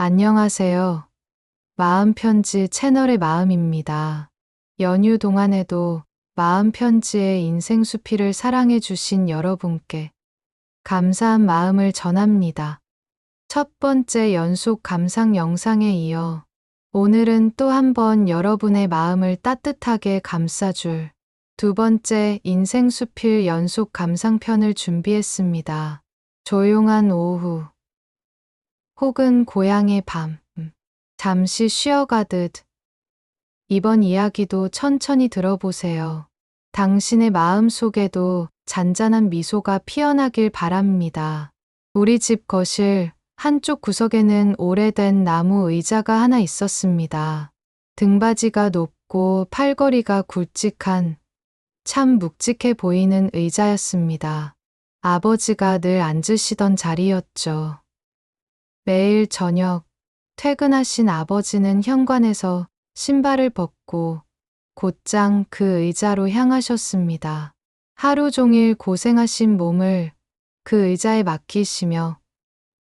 안녕하세요. 마음편지 채널의 마음입니다. 연휴 동안에도 마음편지의 인생수필을 사랑해주신 여러분께 감사한 마음을 전합니다. 첫 번째 연속 감상 영상에 이어 오늘은 또 한 번 여러분의 마음을 따뜻하게 감싸줄 두 번째 인생수필 연속 감상편을 준비했습니다. 조용한 오후 혹은 고향의 밤, 잠시 쉬어가듯 이번 이야기도 천천히 들어보세요. 당신의 마음 속에도 잔잔한 미소가 피어나길 바랍니다. 우리 집 거실 한쪽 구석에는 오래된 나무 의자가 하나 있었습니다. 등받이가 높고 팔걸이가 굵직한 참 묵직해 보이는 의자였습니다. 아버지가 늘 앉으시던 자리였죠. 매일 저녁 퇴근하신 아버지는 현관에서 신발을 벗고 곧장 그 의자로 향하셨습니다. 하루 종일 고생하신 몸을 그 의자에 맡기시며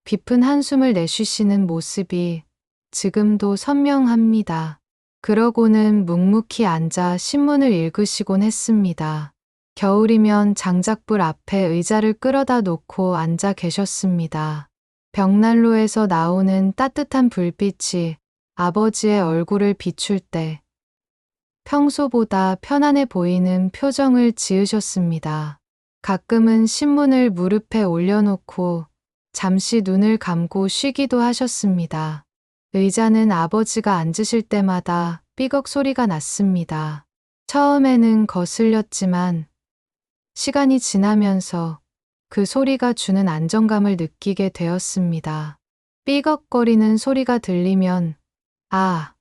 깊은 한숨을 내쉬시는 모습이 지금도 선명합니다. 그러고는 묵묵히 앉아 신문을 읽으시곤 했습니다. 겨울이면 장작불 앞에 의자를 끌어다 놓고 앉아 계셨습니다. 벽난로에서 나오는 따뜻한 불빛이 아버지의 얼굴을 비출 때 평소보다 편안해 보이는 표정을 지으셨습니다. 가끔은 신문을 무릎에 올려놓고 잠시 눈을 감고 쉬기도 하셨습니다. 의자는 아버지가 앉으실 때마다 삐걱 소리가 났습니다. 처음에는 거슬렸지만 시간이 지나면서 그 소리가 주는 안정감을 느끼게 되었습니다. 삐걱거리는 소리가 들리면 아,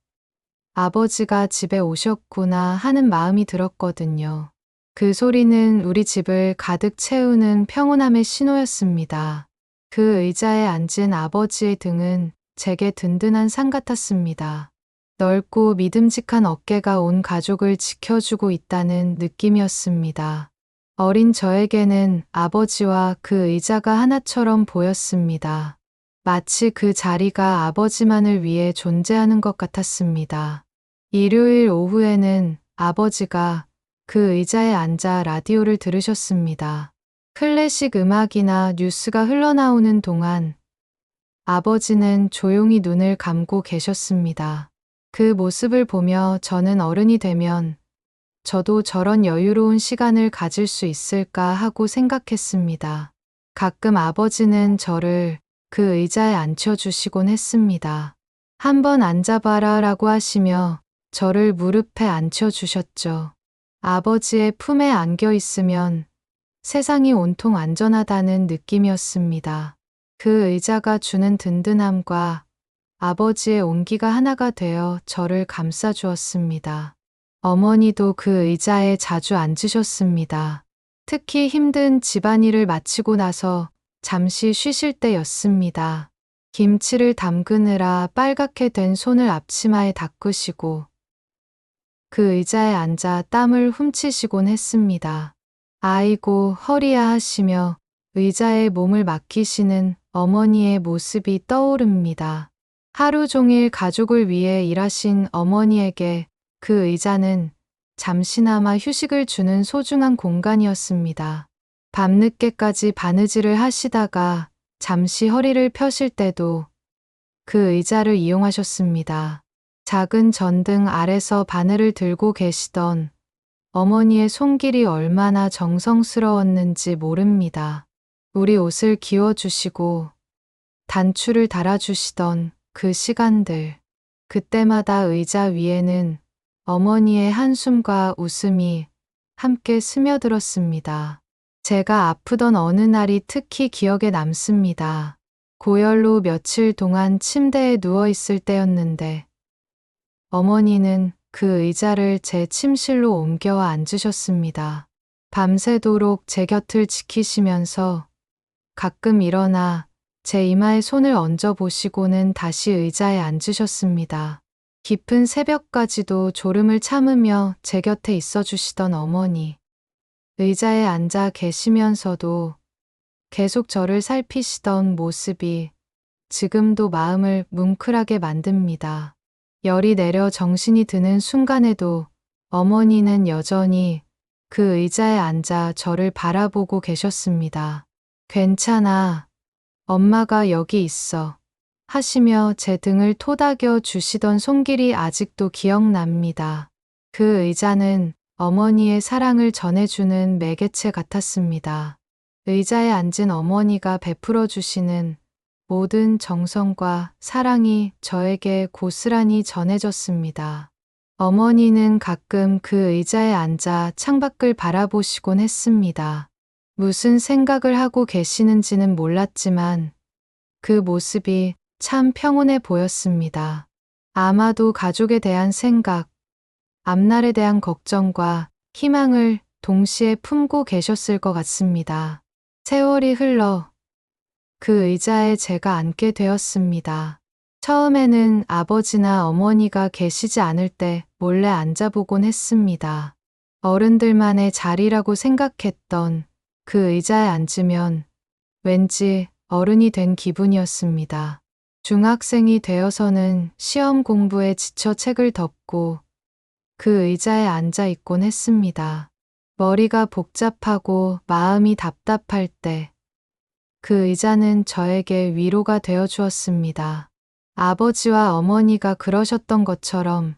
아버지가 집에 오셨구나 하는 마음이 들었거든요. 그 소리는 우리 집을 가득 채우는 평온함의 신호였습니다. 그 의자에 앉은 아버지의 등은 제게 든든한 산 같았습니다. 넓고 믿음직한 어깨가 온 가족을 지켜주고 있다는 느낌이었습니다. 어린 저에게는 아버지와 그 의자가 하나처럼 보였습니다. 마치 그 자리가 아버지만을 위해 존재하는 것 같았습니다. 일요일 오후에는 아버지가 그 의자에 앉아 라디오를 들으셨습니다. 클래식 음악이나 뉴스가 흘러나오는 동안 아버지는 조용히 눈을 감고 계셨습니다. 그 모습을 보며 저는 어른이 되면 저도 저런 여유로운 시간을 가질 수 있을까 하고 생각했습니다. 가끔 아버지는 저를 그 의자에 앉혀주시곤 했습니다. 한번 앉아봐라 라고 하시며 저를 무릎에 앉혀주셨죠. 아버지의 품에 안겨 있으면 세상이 온통 안전하다는 느낌이었습니다. 그 의자가 주는 든든함과 아버지의 온기가 하나가 되어 저를 감싸주었습니다. 어머니도 그 의자에 자주 앉으셨습니다. 특히 힘든 집안일을 마치고 나서 잠시 쉬실 때였습니다. 김치를 담그느라 빨갛게 된 손을 앞치마에 닦으시고 그 의자에 앉아 땀을 훔치시곤 했습니다. 아이고 허리야 하시며 의자에 몸을 맡기시는 어머니의 모습이 떠오릅니다. 하루 종일 가족을 위해 일하신 어머니에게 그 의자는 잠시나마 휴식을 주는 소중한 공간이었습니다. 밤늦게까지 바느질을 하시다가 잠시 허리를 펴실 때도 그 의자를 이용하셨습니다. 작은 전등 아래서 바늘을 들고 계시던 어머니의 손길이 얼마나 정성스러웠는지 모릅니다. 우리 옷을 기워주시고 단추를 달아주시던 그 시간들, 그때마다 의자 위에는 어머니의 한숨과 웃음이 함께 스며들었습니다. 제가 아프던 어느 날이 특히 기억에 남습니다. 고열로 며칠 동안 침대에 누워 있을 때였는데 어머니는 그 의자를 제 침실로 옮겨와 앉으셨습니다. 밤새도록 제 곁을 지키시면서 가끔 일어나 제 이마에 손을 얹어 보시고는 다시 의자에 앉으셨습니다. 깊은 새벽까지도 졸음을 참으며 제 곁에 있어 주시던 어머니. 의자에 앉아 계시면서도 계속 저를 살피시던 모습이 지금도 마음을 뭉클하게 만듭니다. 열이 내려 정신이 드는 순간에도 어머니는 여전히 그 의자에 앉아 저를 바라보고 계셨습니다. 괜찮아. 엄마가 여기 있어. 하시며 제 등을 토닥여 주시던 손길이 아직도 기억납니다. 그 의자는 어머니의 사랑을 전해주는 매개체 같았습니다. 의자에 앉은 어머니가 베풀어 주시는 모든 정성과 사랑이 저에게 고스란히 전해졌습니다. 어머니는 가끔 그 의자에 앉아 창밖을 바라보시곤 했습니다. 무슨 생각을 하고 계시는지는 몰랐지만 그 모습이 참 평온해 보였습니다. 아마도 가족에 대한 생각, 앞날에 대한 걱정과 희망을 동시에 품고 계셨을 것 같습니다. 세월이 흘러 그 의자에 제가 앉게 되었습니다. 처음에는 아버지나 어머니가 계시지 않을 때 몰래 앉아보곤 했습니다. 어른들만의 자리라고 생각했던 그 의자에 앉으면 왠지 어른이 된 기분이었습니다. 중학생이 되어서는 시험 공부에 지쳐 책을 덮고 그 의자에 앉아 있곤 했습니다. 머리가 복잡하고 마음이 답답할 때 그 의자는 저에게 위로가 되어 주었습니다. 아버지와 어머니가 그러셨던 것처럼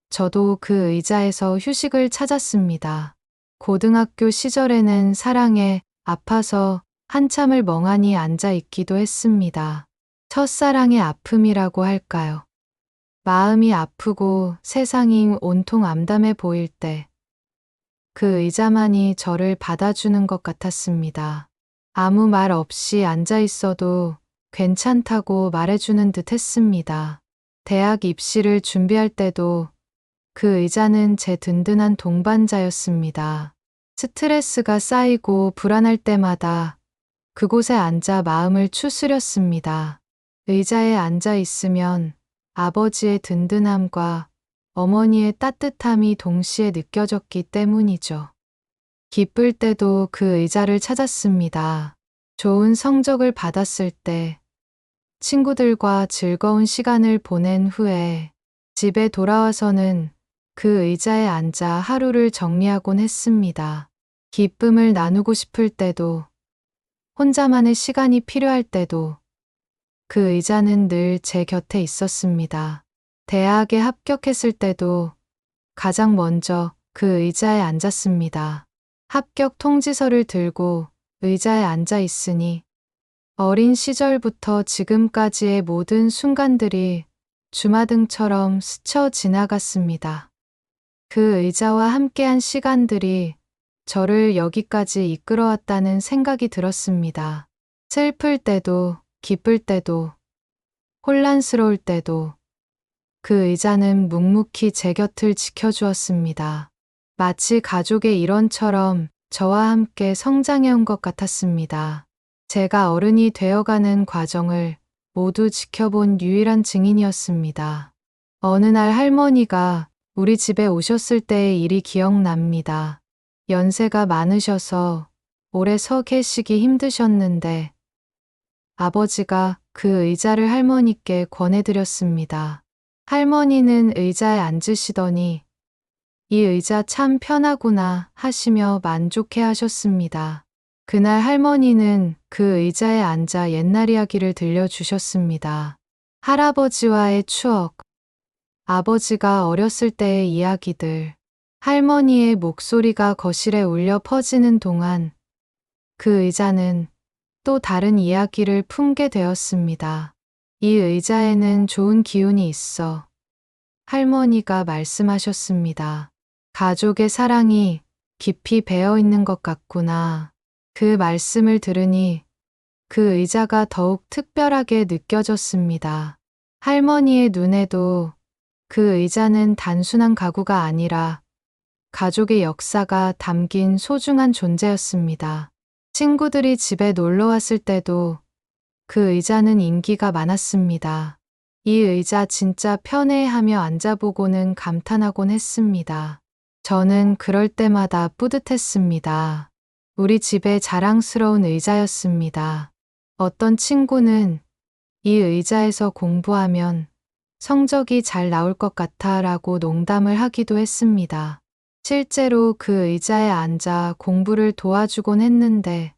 저도 그 의자에서 휴식을 찾았습니다. 고등학교 시절에는 사랑에 아파서 한참을 멍하니 앉아 있기도 했습니다. 첫사랑의 아픔이라고 할까요? 마음이 아프고 세상이 온통 암담해 보일 때 그 의자만이 저를 받아주는 것 같았습니다. 아무 말 없이 앉아 있어도 괜찮다고 말해주는 듯 했습니다. 대학 입시를 준비할 때도 그 의자는 제 든든한 동반자였습니다. 스트레스가 쌓이고 불안할 때마다 그곳에 앉아 마음을 추스렸습니다. 의자에 앉아 있으면 아버지의 든든함과 어머니의 따뜻함이 동시에 느껴졌기 때문이죠. 기쁠 때도 그 의자를 찾았습니다. 좋은 성적을 받았을 때, 친구들과 즐거운 시간을 보낸 후에 집에 돌아와서는 그 의자에 앉아 하루를 정리하곤 했습니다. 기쁨을 나누고 싶을 때도, 혼자만의 시간이 필요할 때도 그 의자는 늘 제 곁에 있었습니다. 대학에 합격했을 때도 가장 먼저 그 의자에 앉았습니다. 합격 통지서를 들고 의자에 앉아 있으니 어린 시절부터 지금까지의 모든 순간들이 주마등처럼 스쳐 지나갔습니다. 그 의자와 함께한 시간들이 저를 여기까지 이끌어왔다는 생각이 들었습니다. 슬플 때도, 기쁠 때도, 혼란스러울 때도 그 의자는 묵묵히 제 곁을 지켜주었습니다. 마치 가족의 일원처럼 저와 함께 성장해온 것 같았습니다. 제가 어른이 되어가는 과정을 모두 지켜본 유일한 증인이었습니다. 어느 날 할머니가 우리 집에 오셨을 때의 일이 기억납니다. 연세가 많으셔서 오래 서 계시기 힘드셨는데 아버지가 그 의자를 할머니께 권해드렸습니다. 할머니는 의자에 앉으시더니 이 의자 참 편하구나 하시며 만족해 하셨습니다. 그날 할머니는 그 의자에 앉아 옛날 이야기를 들려주셨습니다. 할아버지와의 추억, 아버지가 어렸을 때의 이야기들, 할머니의 목소리가 거실에 울려 퍼지는 동안 그 의자는 또 다른 이야기를 품게 되었습니다. 이 의자에는 좋은 기운이 있어. 할머니가 말씀하셨습니다. 가족의 사랑이 깊이 배어 있는 것 같구나. 그 말씀을 들으니 그 의자가 더욱 특별하게 느껴졌습니다. 할머니의 눈에도 그 의자는 단순한 가구가 아니라 가족의 역사가 담긴 소중한 존재였습니다. 친구들이 집에 놀러 왔을 때도 그 의자는 인기가 많았습니다. 이 의자 진짜 편해 하며 앉아보고는 감탄하곤 했습니다. 저는 그럴 때마다 뿌듯했습니다. 우리 집의 자랑스러운 의자였습니다. 어떤 친구는 이 의자에서 공부하면 성적이 잘 나올 것 같아 라고 농담을 하기도 했습니다. 실제로 그 의자에 앉아 공부를 도와주곤 했는데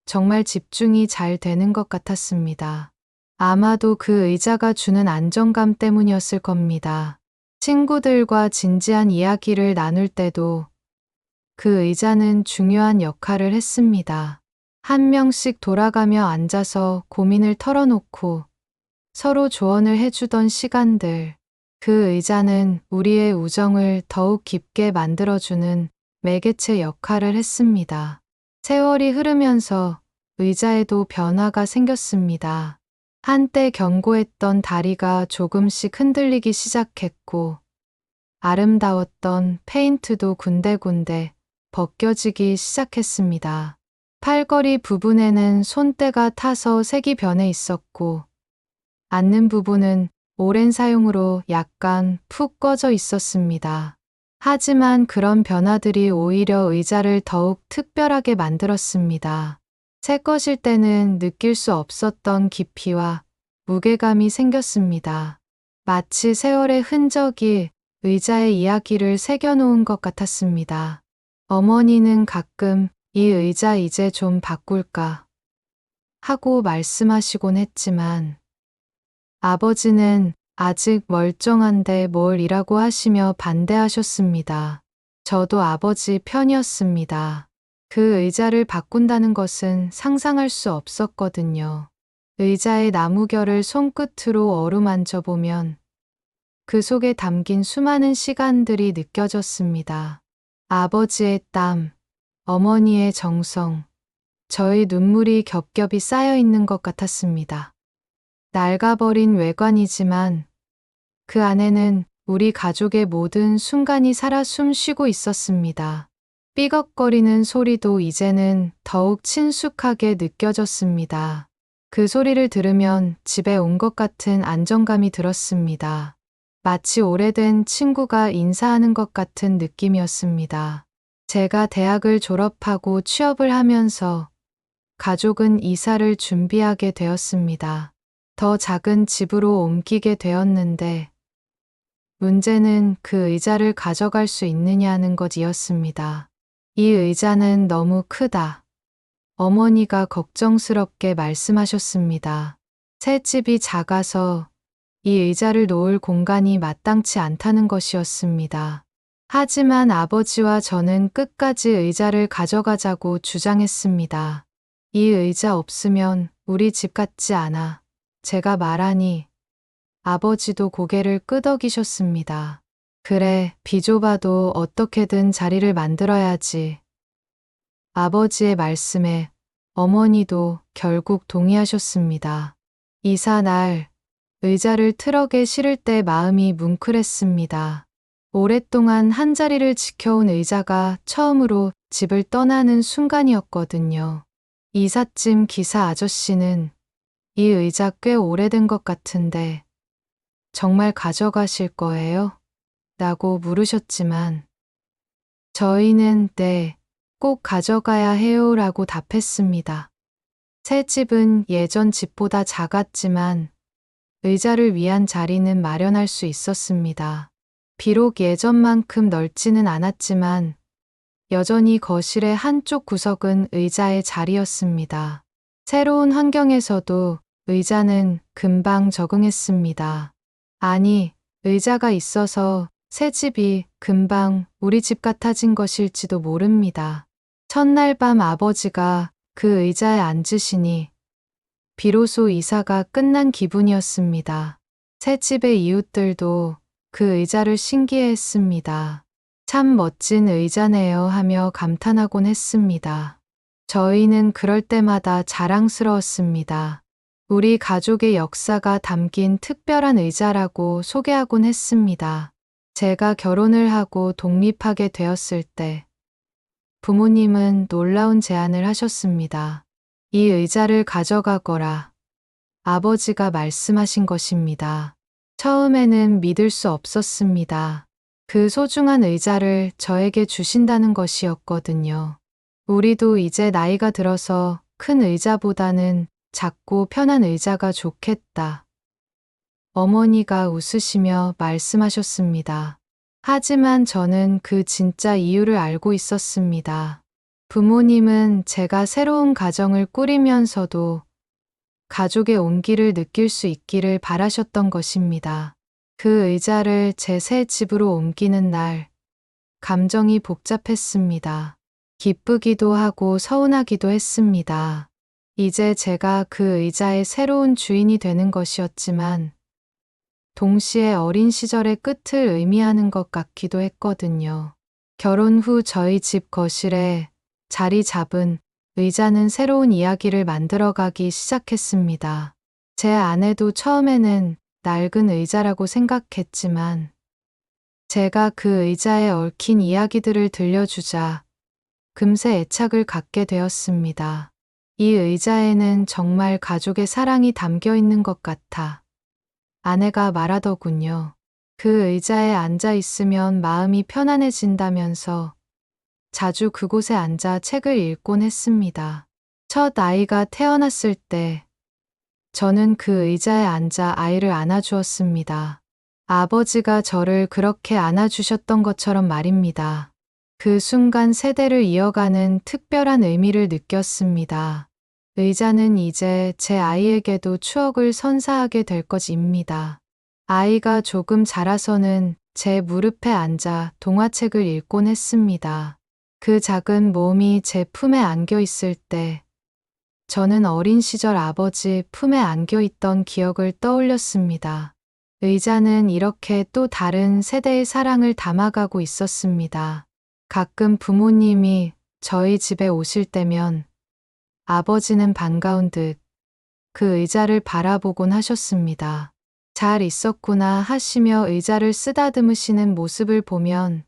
정말 집중이 잘 되는 것 같았습니다. 아마도 그 의자가 주는 안정감 때문이었을 겁니다. 친구들과 진지한 이야기를 나눌 때도 그 의자는 중요한 역할을 했습니다. 한 명씩 돌아가며 앉아서 고민을 털어놓고 서로 조언을 해주던 시간들. 그 의자는 우리의 우정을 더욱 깊게 만들어주는 매개체 역할을 했습니다. 세월이 흐르면서 의자에도 변화가 생겼습니다. 한때 견고했던 다리가 조금씩 흔들리기 시작했고, 아름다웠던 페인트도 군데군데 벗겨지기 시작했습니다. 팔걸이 부분에는 손때가 타서 색이 변해 있었고, 앉는 부분은 오랜 사용으로 약간 푹 꺼져 있었습니다. 하지만 그런 변화들이 오히려 의자를 더욱 특별하게 만들었습니다. 새 것일 때는 느낄 수 없었던 깊이와 무게감이 생겼습니다. 마치 세월의 흔적이 의자의 이야기를 새겨놓은 것 같았습니다. 어머니는 가끔 이 의자 이제 좀 바꿀까 하고 말씀하시곤 했지만 아버지는 아직 멀쩡한데 뭘 이라고 하시며 반대하셨습니다. 저도 아버지 편이었습니다. 그 의자를 바꾼다는 것은 상상할 수 없었거든요. 의자의 나무결을 손끝으로 어루만져 보면 그 속에 담긴 수많은 시간들이 느껴졌습니다. 아버지의 땀, 어머니의 정성, 저의 눈물이 겹겹이 쌓여 있는 것 같았습니다. 낡아버린 외관이지만 그 안에는 우리 가족의 모든 순간이 살아 숨쉬고 있었습니다. 삐걱거리는 소리도 이제는 더욱 친숙하게 느껴졌습니다. 그 소리를 들으면 집에 온 것 같은 안정감이 들었습니다. 마치 오래된 친구가 인사하는 것 같은 느낌이었습니다. 제가 대학을 졸업하고 취업을 하면서 가족은 이사를 준비하게 되었습니다. 더 작은 집으로 옮기게 되었는데 문제는 그 의자를 가져갈 수 있느냐는 것이었습니다. 이 의자는 너무 크다. 어머니가 걱정스럽게 말씀하셨습니다. 새 집이 작아서 이 의자를 놓을 공간이 마땅치 않다는 것이었습니다. 하지만 아버지와 저는 끝까지 의자를 가져가자고 주장했습니다. 이 의자 없으면 우리 집 같지 않아. 제가 말하니 아버지도 고개를 끄덕이셨습니다. 그래, 비좁아도 어떻게든 자리를 만들어야지. 아버지의 말씀에 어머니도 결국 동의하셨습니다. 이사 날 의자를 트럭에 실을 때 마음이 뭉클했습니다. 오랫동안 한자리를 지켜온 의자가 처음으로 집을 떠나는 순간이었거든요. 이삿짐 기사 아저씨는 이 의자 꽤 오래된 것 같은데 정말 가져가실 거예요? 라고 물으셨지만 저희는 네, 꼭 가져가야 해요 라고 답했습니다. 새 집은 예전 집보다 작았지만 의자를 위한 자리는 마련할 수 있었습니다. 비록 예전만큼 넓지는 않았지만 여전히 거실의 한쪽 구석은 의자의 자리였습니다. 새로운 환경에서도 의자는 금방 적응했습니다. 아니, 의자가 있어서 새 집이 금방 우리 집 같아진 것일지도 모릅니다. 첫날 밤 아버지가 그 의자에 앉으시니 비로소 이사가 끝난 기분이었습니다. 새 집의 이웃들도 그 의자를 신기해했습니다. 참 멋진 의자네요 하며 감탄하곤 했습니다. 저희는 그럴 때마다 자랑스러웠습니다. 우리 가족의 역사가 담긴 특별한 의자라고 소개하곤 했습니다. 제가 결혼을 하고 독립하게 되었을 때 부모님은 놀라운 제안을 하셨습니다. 이 의자를 가져가거라. 아버지가 말씀하신 것입니다. 처음에는 믿을 수 없었습니다. 그 소중한 의자를 저에게 주신다는 것이었거든요. 우리도 이제 나이가 들어서 큰 의자보다는 작고 편한 의자가 좋겠다. 어머니가 웃으시며 말씀하셨습니다. 하지만 저는 그 진짜 이유를 알고 있었습니다. 부모님은 제가 새로운 가정을 꾸리면서도 가족의 온기를 느낄 수 있기를 바라셨던 것입니다. 그 의자를 제 새 집으로 옮기는 날, 감정이 복잡했습니다. 기쁘기도 하고 서운하기도 했습니다. 이제 제가 그 의자의 새로운 주인이 되는 것이었지만, 동시에 어린 시절의 끝을 의미하는 것 같기도 했거든요. 결혼 후 저희 집 거실에 자리 잡은 의자는 새로운 이야기를 만들어가기 시작했습니다. 제 아내도 처음에는 낡은 의자라고 생각했지만 제가 그 의자에 얽힌 이야기들을 들려주자 금세 애착을 갖게 되었습니다. 이 의자에는 정말 가족의 사랑이 담겨 있는 것 같아 아내가 말하더군요. 그 의자에 앉아 있으면 마음이 편안해진다면서 자주 그곳에 앉아 책을 읽곤 했습니다. 첫 아이가 태어났을 때 저는 그 의자에 앉아 아이를 안아주었습니다. 아버지가 저를 그렇게 안아주셨던 것처럼 말입니다. 그 순간 세대를 이어가는 특별한 의미를 느꼈습니다. 의자는 이제 제 아이에게도 추억을 선사하게 될 것입니다. 아이가 조금 자라서는 제 무릎에 앉아 동화책을 읽곤 했습니다. 그 작은 몸이 제 품에 안겨 있을 때 저는 어린 시절 아버지 품에 안겨 있던 기억을 떠올렸습니다. 의자는 이렇게 또 다른 세대의 사랑을 담아가고 있었습니다. 가끔 부모님이 저희 집에 오실 때면 아버지는 반가운 듯 그 의자를 바라보곤 하셨습니다. 잘 있었구나 하시며 의자를 쓰다듬으시는 모습을 보면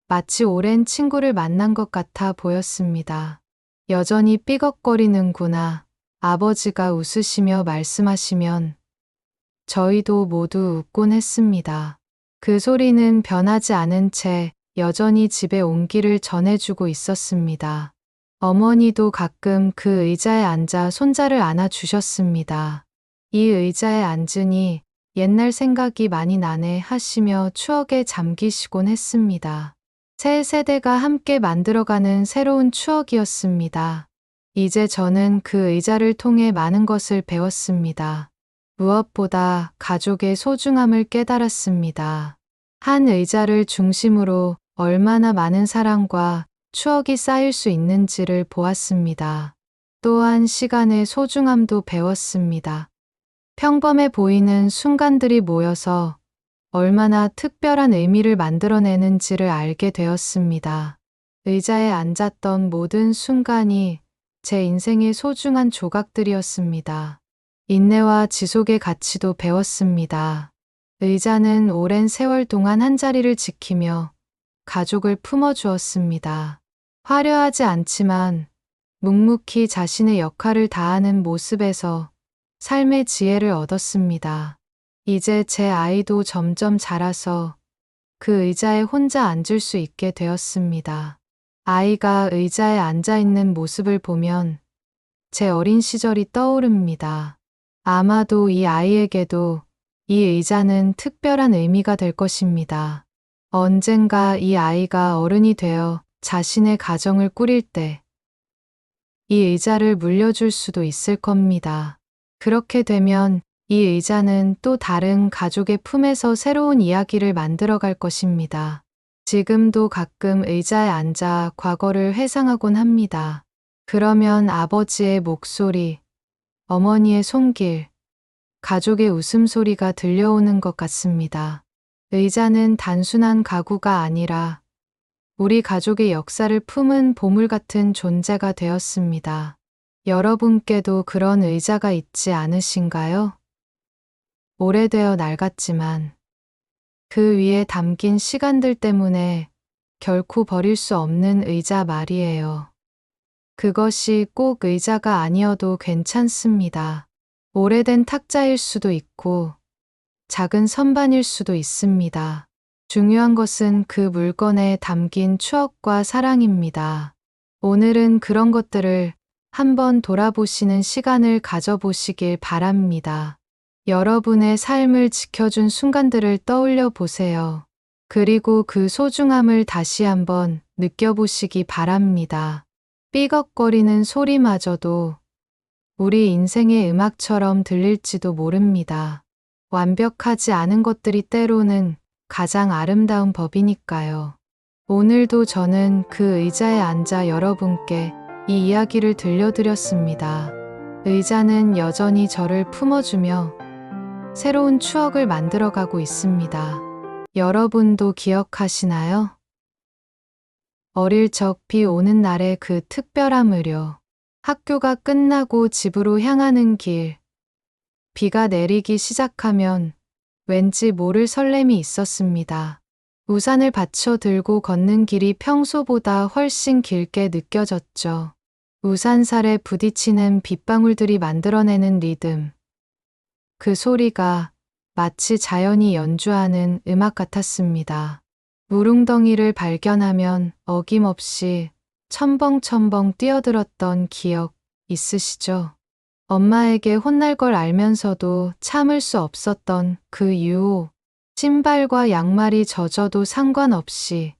마치 오랜 친구를 만난 것 같아 보였습니다. 여전히 삐걱거리는구나. 아버지가 웃으시며 말씀하시면 저희도 모두 웃곤 했습니다. 그 소리는 변하지 않은 채 여전히 집에 온기를 전해주고 있었습니다. 어머니도 가끔 그 의자에 앉아 손자를 안아주셨습니다. 이 의자에 앉으니 옛날 생각이 많이 나네 하시며 추억에 잠기시곤 했습니다. 새 세대가 함께 만들어가는 새로운 추억이었습니다. 이제 저는 그 의자를 통해 많은 것을 배웠습니다. 무엇보다 가족의 소중함을 깨달았습니다. 한 의자를 중심으로 얼마나 많은 사랑과 추억이 쌓일 수 있는지를 보았습니다. 또한 시간의 소중함도 배웠습니다. 평범해 보이는 순간들이 모여서 얼마나 특별한 의미를 만들어내는지를 알게 되었습니다. 의자에 앉았던 모든 순간이 제 인생의 소중한 조각들이었습니다. 인내와 지속의 가치도 배웠습니다. 의자는 오랜 세월 동안 한자리를 지키며 가족을 품어주었습니다. 화려하지 않지만 묵묵히 자신의 역할을 다하는 모습에서 삶의 지혜를 얻었습니다. 이제 제 아이도 점점 자라서 그 의자에 혼자 앉을 수 있게 되었습니다. 아이가 의자에 앉아 있는 모습을 보면 제 어린 시절이 떠오릅니다. 아마도 이 아이에게도 이 의자는 특별한 의미가 될 것입니다. 언젠가 이 아이가 어른이 되어 자신의 가정을 꾸릴 때 이 의자를 물려줄 수도 있을 겁니다. 그렇게 되면 이 의자는 또 다른 가족의 품에서 새로운 이야기를 만들어갈 것입니다. 지금도 가끔 의자에 앉아 과거를 회상하곤 합니다. 그러면 아버지의 목소리, 어머니의 손길, 가족의 웃음소리가 들려오는 것 같습니다. 의자는 단순한 가구가 아니라 우리 가족의 역사를 품은 보물 같은 존재가 되었습니다. 여러분께도 그런 의자가 있지 않으신가요? 오래되어 낡았지만 그 위에 담긴 시간들 때문에 결코 버릴 수 없는 의자 말이에요. 그것이 꼭 의자가 아니어도 괜찮습니다. 오래된 탁자일 수도 있고 작은 선반일 수도 있습니다. 중요한 것은 그 물건에 담긴 추억과 사랑입니다. 오늘은 그런 것들을 한번 돌아보시는 시간을 가져보시길 바랍니다. 여러분의 삶을 지켜준 순간들을 떠올려 보세요. 그리고 그 소중함을 다시 한번 느껴보시기 바랍니다. 삐걱거리는 소리마저도 우리 인생의 음악처럼 들릴지도 모릅니다. 완벽하지 않은 것들이 때로는 가장 아름다운 법이니까요. 오늘도 저는 그 의자에 앉아 여러분께 이 이야기를 들려드렸습니다. 의자는 여전히 저를 품어주며 새로운 추억을 만들어가고 있습니다. 여러분도 기억하시나요? 어릴 적 비 오는 날의 그 특별한 의료. 학교가 끝나고 집으로 향하는 길. 비가 내리기 시작하면 왠지 모를 설렘이 있었습니다. 우산을 받쳐 들고 걷는 길이 평소보다 훨씬 길게 느껴졌죠. 우산살에 부딪히는 빗방울들이 만들어내는 리듬. 그 소리가 마치 자연이 연주하는 음악 같았습니다. 물웅덩이를 발견하면 어김없이 첨벙첨벙 뛰어들었던 기억 있으시죠? 엄마에게 혼날 걸 알면서도 참을 수 없었던 그 유혹. 신발과 양말이 젖어도 상관없이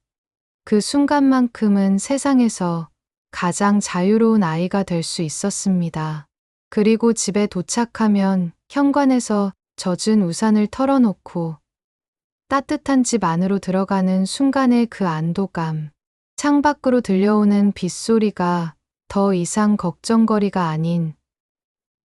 그 순간만큼은 세상에서 가장 자유로운 아이가 될 수 있었습니다. 그리고 집에 도착하면 현관에서 젖은 우산을 털어놓고 따뜻한 집 안으로 들어가는 순간의 그 안도감. 창밖으로 들려오는 빗소리가 더 이상 걱정거리가 아닌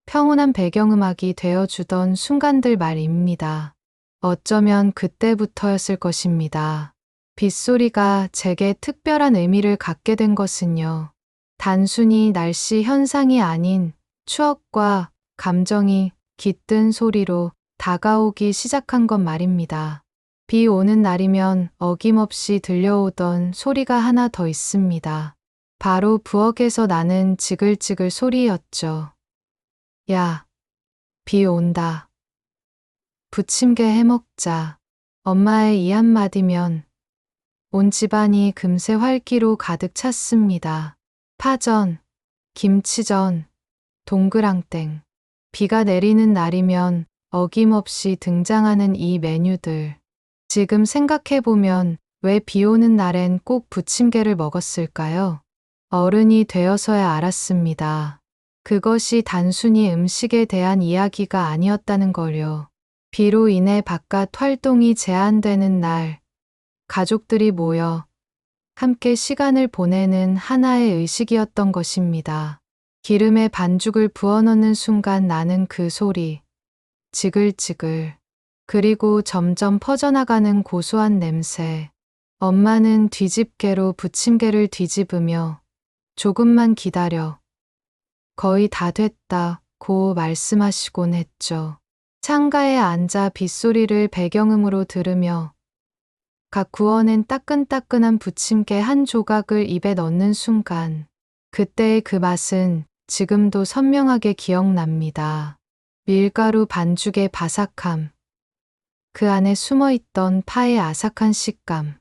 평온한 배경음악이 되어주던 순간들 말입니다. 어쩌면 그때부터였을 것입니다. 빗소리가 제게 특별한 의미를 갖게 된 것은요. 단순히 날씨 현상이 아닌 추억과 감정이 깃든 소리로 다가오기 시작한 것 말입니다. 비 오는 날이면 어김없이 들려오던 소리가 하나 더 있습니다. 바로 부엌에서 나는 지글지글 소리였죠. 야, 비 온다. 부침개 해먹자. 엄마의 이 한마디면 온 집안이 금세 활기로 가득 찼습니다. 파전, 김치전, 동그랑땡. 비가 내리는 날이면 어김없이 등장하는 이 메뉴들. 지금 생각해보면 왜 비 오는 날엔 꼭 부침개를 먹었을까요? 어른이 되어서야 알았습니다. 그것이 단순히 음식에 대한 이야기가 아니었다는 걸요. 비로 인해 바깥 활동이 제한되는 날, 가족들이 모여 함께 시간을 보내는 하나의 의식이었던 것입니다. 기름에 반죽을 부어넣는 순간 나는 그 소리, 지글지글, 그리고 점점 퍼져나가는 고소한 냄새. 엄마는 뒤집개로 부침개를 뒤집으며 조금만 기다려. 거의 다 됐다고 말씀하시곤 했죠. 창가에 앉아 빗소리를 배경음으로 들으며 각 구워낸 따끈따끈한 부침개 한 조각을 입에 넣는 순간 그때의 그 맛은 지금도 선명하게 기억납니다. 밀가루 반죽의 바삭함, 그 안에 숨어있던 파의 아삭한 식감,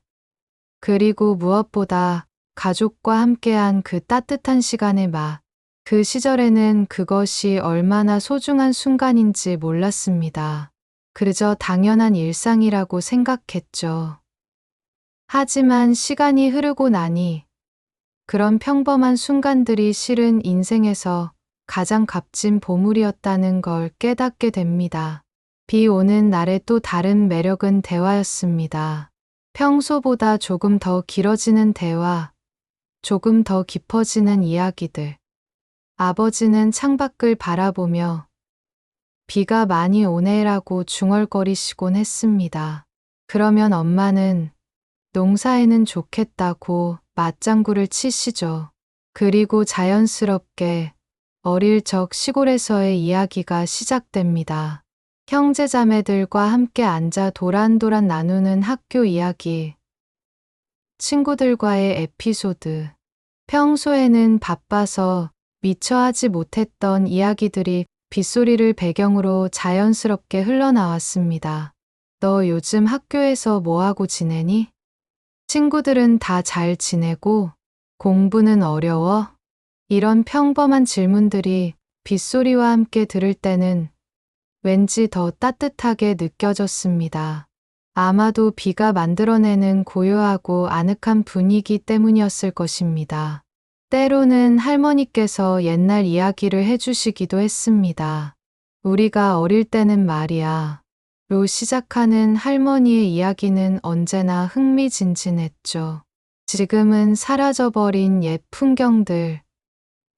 그리고 무엇보다 가족과 함께한 그 따뜻한 시간의 맛. 그 시절에는 그것이 얼마나 소중한 순간인지 몰랐습니다. 그저 당연한 일상이라고 생각했죠. 하지만 시간이 흐르고 나니 그런 평범한 순간들이 실은 인생에서 가장 값진 보물이었다는 걸 깨닫게 됩니다. 비 오는 날의 또 다른 매력은 대화였습니다. 평소보다 조금 더 길어지는 대화, 조금 더 깊어지는 이야기들. 아버지는 창밖을 바라보며 비가 많이 오네라고 중얼거리시곤 했습니다. 그러면 엄마는 농사에는 좋겠다고 맞장구를 치시죠. 그리고 자연스럽게 어릴 적 시골에서의 이야기가 시작됩니다. 형제자매들과 함께 앉아 도란도란 나누는 학교 이야기, 친구들과의 에피소드, 평소에는 바빠서 미처 하지 못했던 이야기들이 빗소리를 배경으로 자연스럽게 흘러나왔습니다. 너 요즘 학교에서 뭐하고 지내니? 친구들은 다 잘 지내고 공부는 어려워? 이런 평범한 질문들이 빗소리와 함께 들을 때는 왠지 더 따뜻하게 느껴졌습니다. 아마도 비가 만들어내는 고요하고 아늑한 분위기 때문이었을 것입니다. 때로는 할머니께서 옛날 이야기를 해주시기도 했습니다. 우리가 어릴 때는 말이야. 로 시작하는 할머니의 이야기는 언제나 흥미진진했죠. 지금은 사라져버린 옛 풍경들,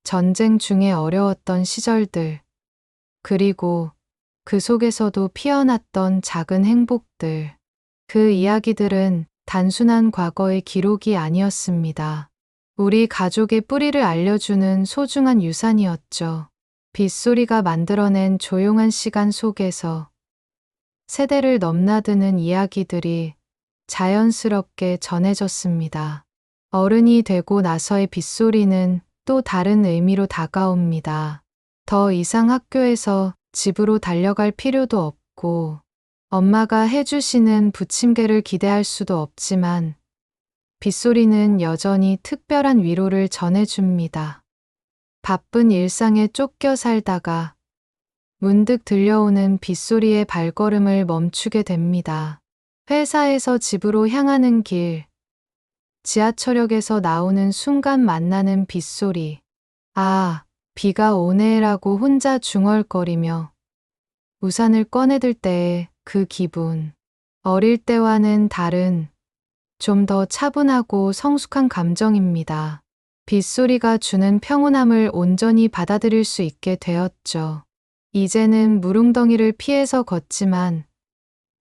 전쟁 중에 어려웠던 시절들, 그리고 그 속에서도 피어났던 작은 행복들. 그 이야기들은 단순한 과거의 기록이 아니었습니다. 우리 가족의 뿌리를 알려주는 소중한 유산이었죠. 빗소리가 만들어낸 조용한 시간 속에서 세대를 넘나드는 이야기들이 자연스럽게 전해졌습니다. 어른이 되고 나서의 빗소리는 또 다른 의미로 다가옵니다. 더 이상 학교에서 집으로 달려갈 필요도 없고, 엄마가 해주시는 부침개를 기대할 수도 없지만, 빗소리는 여전히 특별한 위로를 전해줍니다. 바쁜 일상에 쫓겨 살다가 문득 들려오는 빗소리의 발걸음을 멈추게 됩니다. 회사에서 집으로 향하는 길, 지하철역에서 나오는 순간 만나는 빗소리. 아, 비가 오네라고 혼자 중얼거리며 우산을 꺼내들 때의 그 기분. 어릴 때와는 다른 좀 더 차분하고 성숙한 감정입니다. 빗소리가 주는 평온함을 온전히 받아들일 수 있게 되었죠. 이제는 물웅덩이를 피해서 걷지만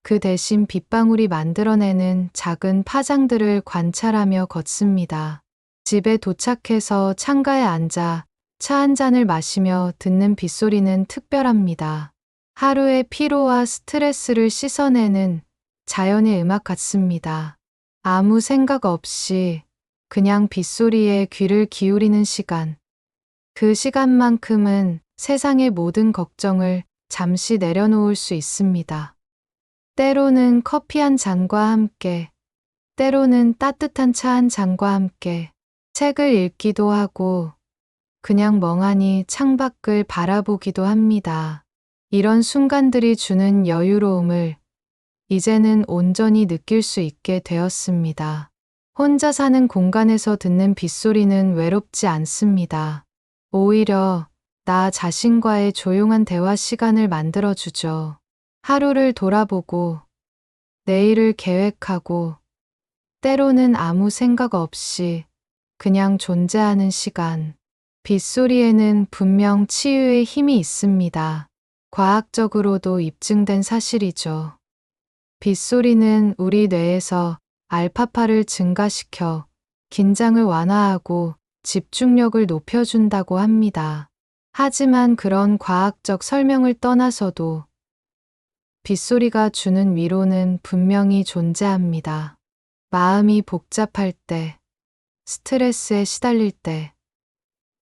그 대신 빗방울이 만들어내는 작은 파장들을 관찰하며 걷습니다. 집에 도착해서 창가에 앉아 차 한 잔을 마시며 듣는 빗소리는 특별합니다. 하루의 피로와 스트레스를 씻어내는 자연의 음악 같습니다. 아무 생각 없이 그냥 빗소리에 귀를 기울이는 시간. 그 시간만큼은 세상의 모든 걱정을 잠시 내려놓을 수 있습니다. 때로는 커피 한 잔과 함께, 때로는 따뜻한 차 한 잔과 함께 책을 읽기도 하고 그냥 멍하니 창밖을 바라보기도 합니다. 이런 순간들이 주는 여유로움을 이제는 온전히 느낄 수 있게 되었습니다. 혼자 사는 공간에서 듣는 빗소리는 외롭지 않습니다. 오히려 나 자신과의 조용한 대화 시간을 만들어주죠. 하루를 돌아보고, 내일을 계획하고, 때로는 아무 생각 없이 그냥 존재하는 시간. 빗소리에는 분명 치유의 힘이 있습니다. 과학적으로도 입증된 사실이죠. 빗소리는 우리 뇌에서 알파파를 증가시켜 긴장을 완화하고 집중력을 높여준다고 합니다. 하지만 그런 과학적 설명을 떠나서도 빗소리가 주는 위로는 분명히 존재합니다. 마음이 복잡할 때, 스트레스에 시달릴 때,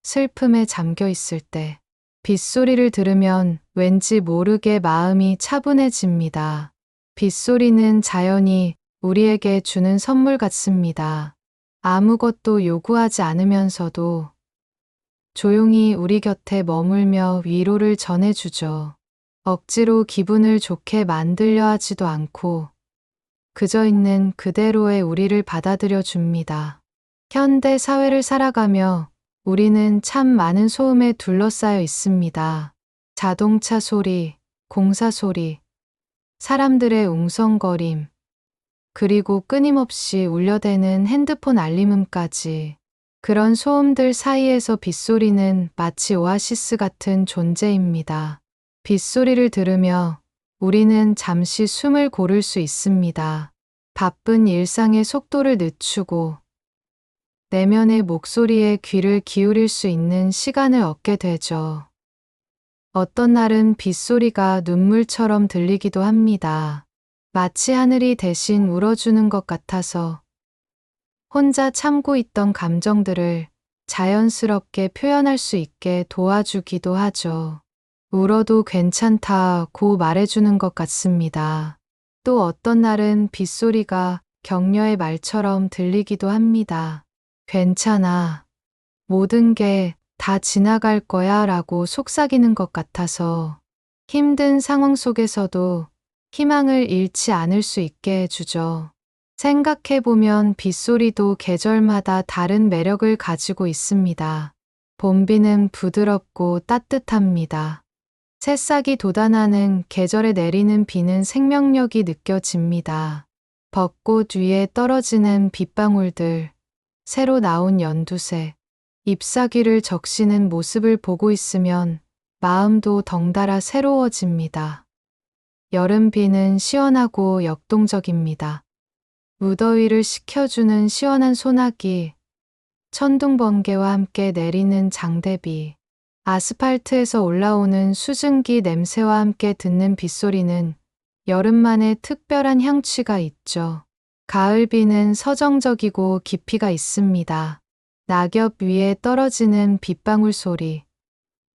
슬픔에 잠겨 있을 때, 빗소리를 들으면 왠지 모르게 마음이 차분해집니다. 빗소리는 자연이 우리에게 주는 선물 같습니다. 아무것도 요구하지 않으면서도 조용히 우리 곁에 머물며 위로를 전해주죠. 억지로 기분을 좋게 만들려 하지도 않고 그저 있는 그대로의 우리를 받아들여 줍니다. 현대 사회를 살아가며 우리는 참 많은 소음에 둘러싸여 있습니다. 자동차 소리, 공사 소리, 사람들의 웅성거림, 그리고 끊임없이 울려대는 핸드폰 알림음까지. 그런 소음들 사이에서 빗소리는 마치 오아시스 같은 존재입니다. 빗소리를 들으며 우리는 잠시 숨을 고를 수 있습니다. 바쁜 일상의 속도를 늦추고 내면의 목소리에 귀를 기울일 수 있는 시간을 얻게 되죠. 어떤 날은 빗소리가 눈물처럼 들리기도 합니다. 마치 하늘이 대신 울어주는 것 같아서 혼자 참고 있던 감정들을 자연스럽게 표현할 수 있게 도와주기도 하죠. 울어도 괜찮다고 말해주는 것 같습니다. 또 어떤 날은 빗소리가 격려의 말처럼 들리기도 합니다. 괜찮아. 모든 게 다 지나갈 거야 라고 속삭이는 것 같아서 힘든 상황 속에서도 희망을 잃지 않을 수 있게 해주죠. 생각해보면 빗소리도 계절마다 다른 매력을 가지고 있습니다. 봄비는 부드럽고 따뜻합니다. 새싹이 돋아나는 계절에 내리는 비는 생명력이 느껴집니다. 벚꽃 위에 떨어지는 빗방울들, 새로 나온 연두새, 잎사귀를 적시는 모습을 보고 있으면 마음도 덩달아 새로워집니다. 여름비는 시원하고 역동적입니다. 무더위를 식혀주는 시원한 소나기, 천둥번개와 함께 내리는 장대비, 아스팔트에서 올라오는 수증기 냄새와 함께 듣는 빗소리는 여름만의 특별한 향취가 있죠. 가을비는 서정적이고 깊이가 있습니다. 낙엽 위에 떨어지는 빗방울 소리,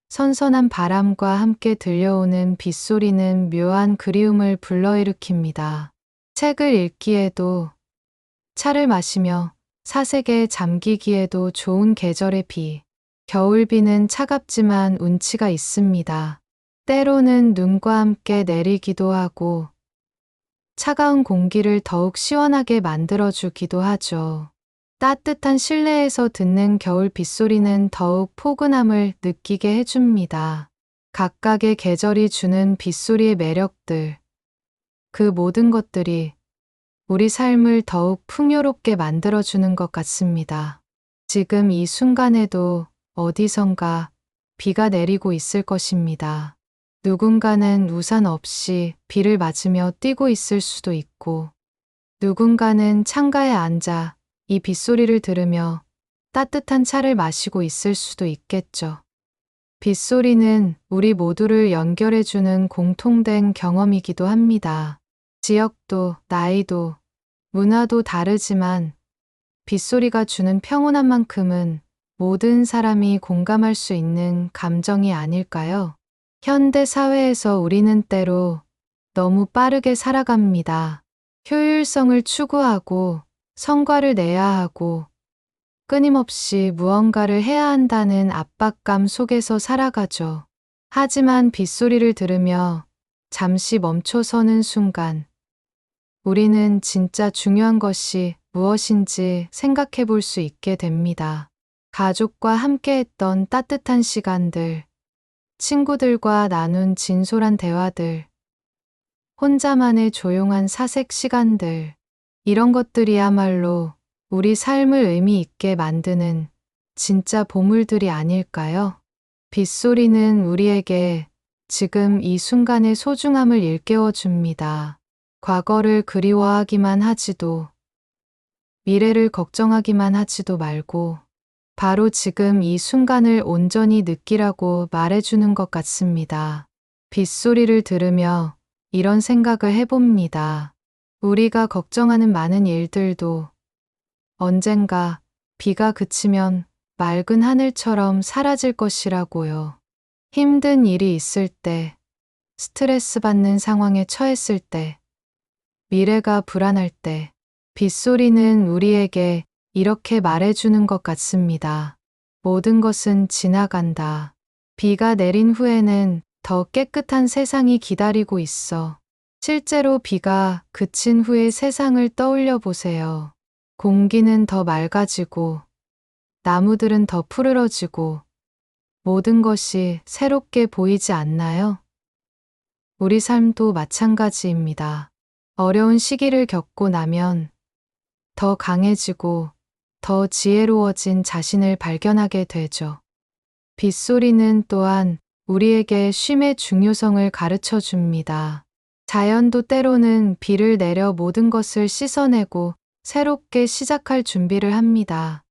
선선한 바람과 함께 들려오는 빗소리는 묘한 그리움을 불러일으킵니다. 책을 읽기에도, 차를 마시며 사색에 잠기기에도 좋은 계절의 비. 겨울비는 차갑지만 운치가 있습니다. 때로는 눈과 함께 내리기도 하고 차가운 공기를 더욱 시원하게 만들어주기도 하죠. 따뜻한 실내에서 듣는 겨울 빗소리는 더욱 포근함을 느끼게 해줍니다. 각각의 계절이 주는 빗소리의 매력들, 그 모든 것들이 우리 삶을 더욱 풍요롭게 만들어주는 것 같습니다. 지금 이 순간에도 어디선가 비가 내리고 있을 것입니다. 누군가는 우산 없이 비를 맞으며 뛰고 있을 수도 있고, 누군가는 창가에 앉아 이 빗소리를 들으며 따뜻한 차를 마시고 있을 수도 있겠죠. 빗소리는 우리 모두를 연결해주는 공통된 경험이기도 합니다. 지역도, 나이도, 문화도 다르지만 빗소리가 주는 평온함만큼은 모든 사람이 공감할 수 있는 감정이 아닐까요? 현대 사회에서 우리는 때로 너무 빠르게 살아갑니다. 효율성을 추구하고 성과를 내야 하고 끊임없이 무언가를 해야 한다는 압박감 속에서 살아가죠. 하지만 빗소리를 들으며 잠시 멈춰서는 순간 우리는 진짜 중요한 것이 무엇인지 생각해 볼 수 있게 됩니다. 가족과 함께했던 따뜻한 시간들, 친구들과 나눈 진솔한 대화들, 혼자만의 조용한 사색 시간들, 이런 것들이야말로 우리 삶을 의미 있게 만드는 진짜 보물들이 아닐까요? 빗소리는 우리에게 지금 이 순간의 소중함을 일깨워 줍니다. 과거를 그리워하기만 하지도, 미래를 걱정하기만 하지도 말고, 바로 지금 이 순간을 온전히 느끼라고 말해주는 것 같습니다. 빗소리를 들으며 이런 생각을 해봅니다. 우리가 걱정하는 많은 일들도 언젠가 비가 그치면 맑은 하늘처럼 사라질 것이라고요. 힘든 일이 있을 때, 스트레스 받는 상황에 처했을 때, 미래가 불안할 때, 빗소리는 우리에게 이렇게 말해주는 것 같습니다. 모든 것은 지나간다. 비가 내린 후에는 더 깨끗한 세상이 기다리고 있어. 실제로 비가 그친 후의 세상을 떠올려 보세요. 공기는 더 맑아지고, 나무들은 더 푸르러지고, 모든 것이 새롭게 보이지 않나요? 우리 삶도 마찬가지입니다. 어려운 시기를 겪고 나면 더 강해지고 더 지혜로워진 자신을 발견하게 되죠. 빗소리는 또한 우리에게 쉼의 중요성을 가르쳐 줍니다. 자연도 때로는 비를 내려 모든 것을 씻어내고 새롭게 시작할 준비를 합니다.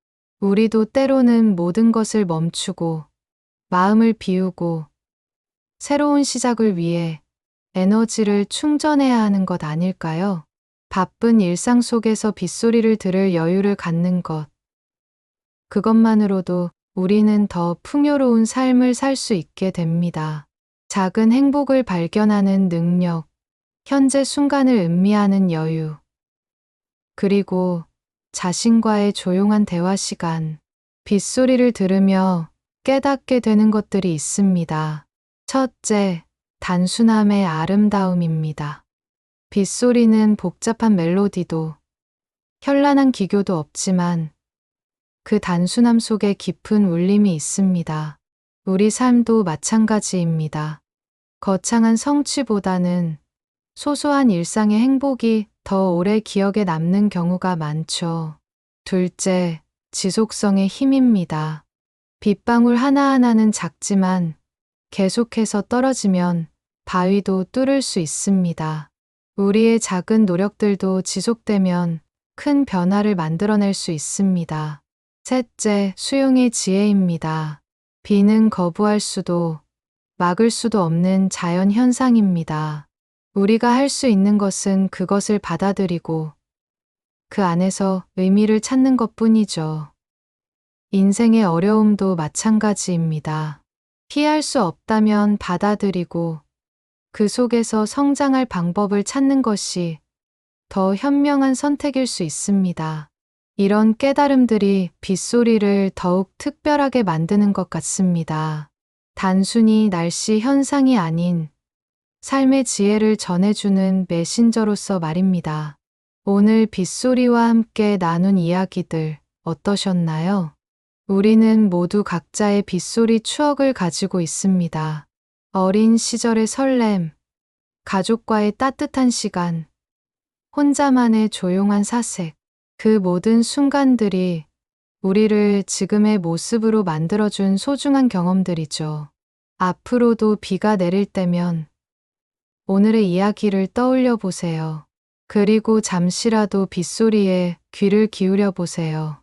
우리도 때로는 모든 것을 멈추고 마음을 비우고 새로운 시작을 위해 에너지를 충전해야 하는 것 아닐까요? 바쁜 일상 속에서 빗소리를 들을 여유를 갖는 것. 그것만으로도 우리는 더 풍요로운 삶을 살 수 있게 됩니다. 작은 행복을 발견하는 능력, 현재 순간을 음미하는 여유, 그리고 자신과의 조용한 대화 시간, 빗소리를 들으며 깨닫게 되는 것들이 있습니다. 첫째, 단순함의 아름다움입니다. 빗소리는 복잡한 멜로디도 현란한 기교도 없지만 그 단순함 속에 깊은 울림이 있습니다. 우리 삶도 마찬가지입니다. 거창한 성취보다는 소소한 일상의 행복이 더 오래 기억에 남는 경우가 많죠. 둘째, 지속성의 힘입니다. 빗방울 하나하나는 작지만 계속해서 떨어지면 바위도 뚫을 수 있습니다. 우리의 작은 노력들도 지속되면 큰 변화를 만들어낼 수 있습니다. 셋째, 수용의 지혜입니다. 비는 거부할 수도 막을 수도 없는 자연 현상입니다. 우리가 할 수 있는 것은 그것을 받아들이고 그 안에서 의미를 찾는 것뿐이죠. 인생의 어려움도 마찬가지입니다. 피할 수 없다면 받아들이고 그 속에서 성장할 방법을 찾는 것이 더 현명한 선택일 수 있습니다. 이런 깨달음들이 빗소리를 더욱 특별하게 만드는 것 같습니다. 단순히 날씨 현상이 아닌 삶의 지혜를 전해주는 메신저로서 말입니다. 오늘 빗소리와 함께 나눈 이야기들 어떠셨나요? 우리는 모두 각자의 빗소리 추억을 가지고 있습니다. 어린 시절의 설렘, 가족과의 따뜻한 시간, 혼자만의 조용한 사색, 그 모든 순간들이 우리를 지금의 모습으로 만들어준 소중한 경험들이죠. 앞으로도 비가 내릴 때면 오늘의 이야기를 떠올려 보세요. 그리고 잠시라도 빗소리에 귀를 기울여 보세요.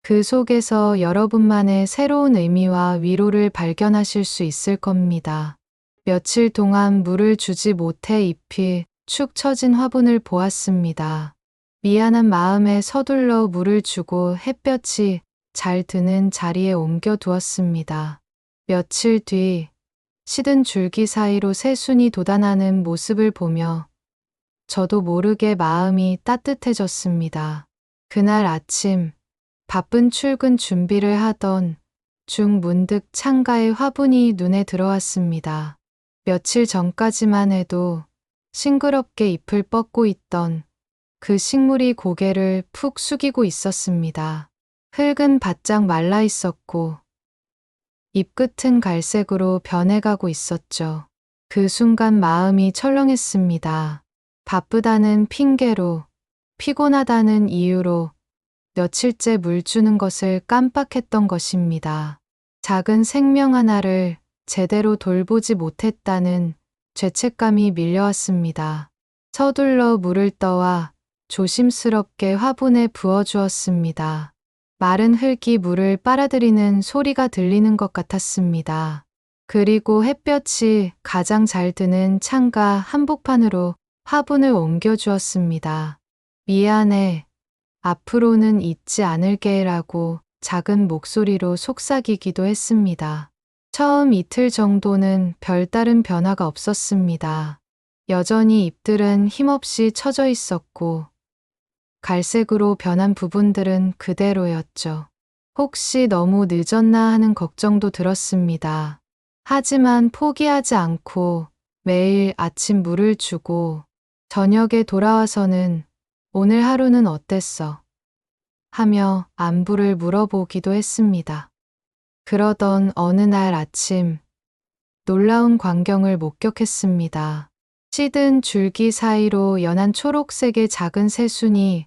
그 속에서 여러분만의 새로운 의미와 위로를 발견하실 수 있을 겁니다. 며칠 동안 물을 주지 못해 잎이 축 처진 화분을 보았습니다. 미안한 마음에 서둘러 물을 주고 햇볕이 잘 드는 자리에 옮겨 두었습니다. 며칠 뒤 시든 줄기 사이로 새순이 돋아나는 모습을 보며 저도 모르게 마음이 따뜻해졌습니다. 그날 아침 바쁜 출근 준비를 하던 중 문득 창가에 화분이 눈에 들어왔습니다. 며칠 전까지만 해도 싱그럽게 잎을 뻗고 있던 그 식물이 고개를 푹 숙이고 있었습니다. 흙은 바짝 말라 있었고 잎끝은 갈색으로 변해가고 있었죠. 그 순간 마음이 철렁했습니다. 바쁘다는 핑계로, 피곤하다는 이유로 며칠째 물 주는 것을 깜빡했던 것입니다. 작은 생명 하나를 제대로 돌보지 못했다는 죄책감이 밀려왔습니다. 서둘러 물을 떠와 조심스럽게 화분에 부어주었습니다. 마른 흙이 물을 빨아들이는 소리가 들리는 것 같았습니다. 그리고 햇볕이 가장 잘 드는 창가 한복판으로 화분을 옮겨주었습니다. 미안해. 앞으로는 잊지 않을게라고 작은 목소리로 속삭이기도 했습니다. 처음 이틀 정도는 별다른 변화가 없었습니다. 여전히 잎들은 힘없이 처져 있었고 갈색으로 변한 부분들은 그대로였죠. 혹시 너무 늦었나 하는 걱정도 들었습니다. 하지만 포기하지 않고 매일 아침 물을 주고 저녁에 돌아와서는 오늘 하루는 어땠어? 하며 안부를 물어보기도 했습니다. 그러던 어느 날 아침 놀라운 광경을 목격했습니다. 시든 줄기 사이로 연한 초록색의 작은 새순이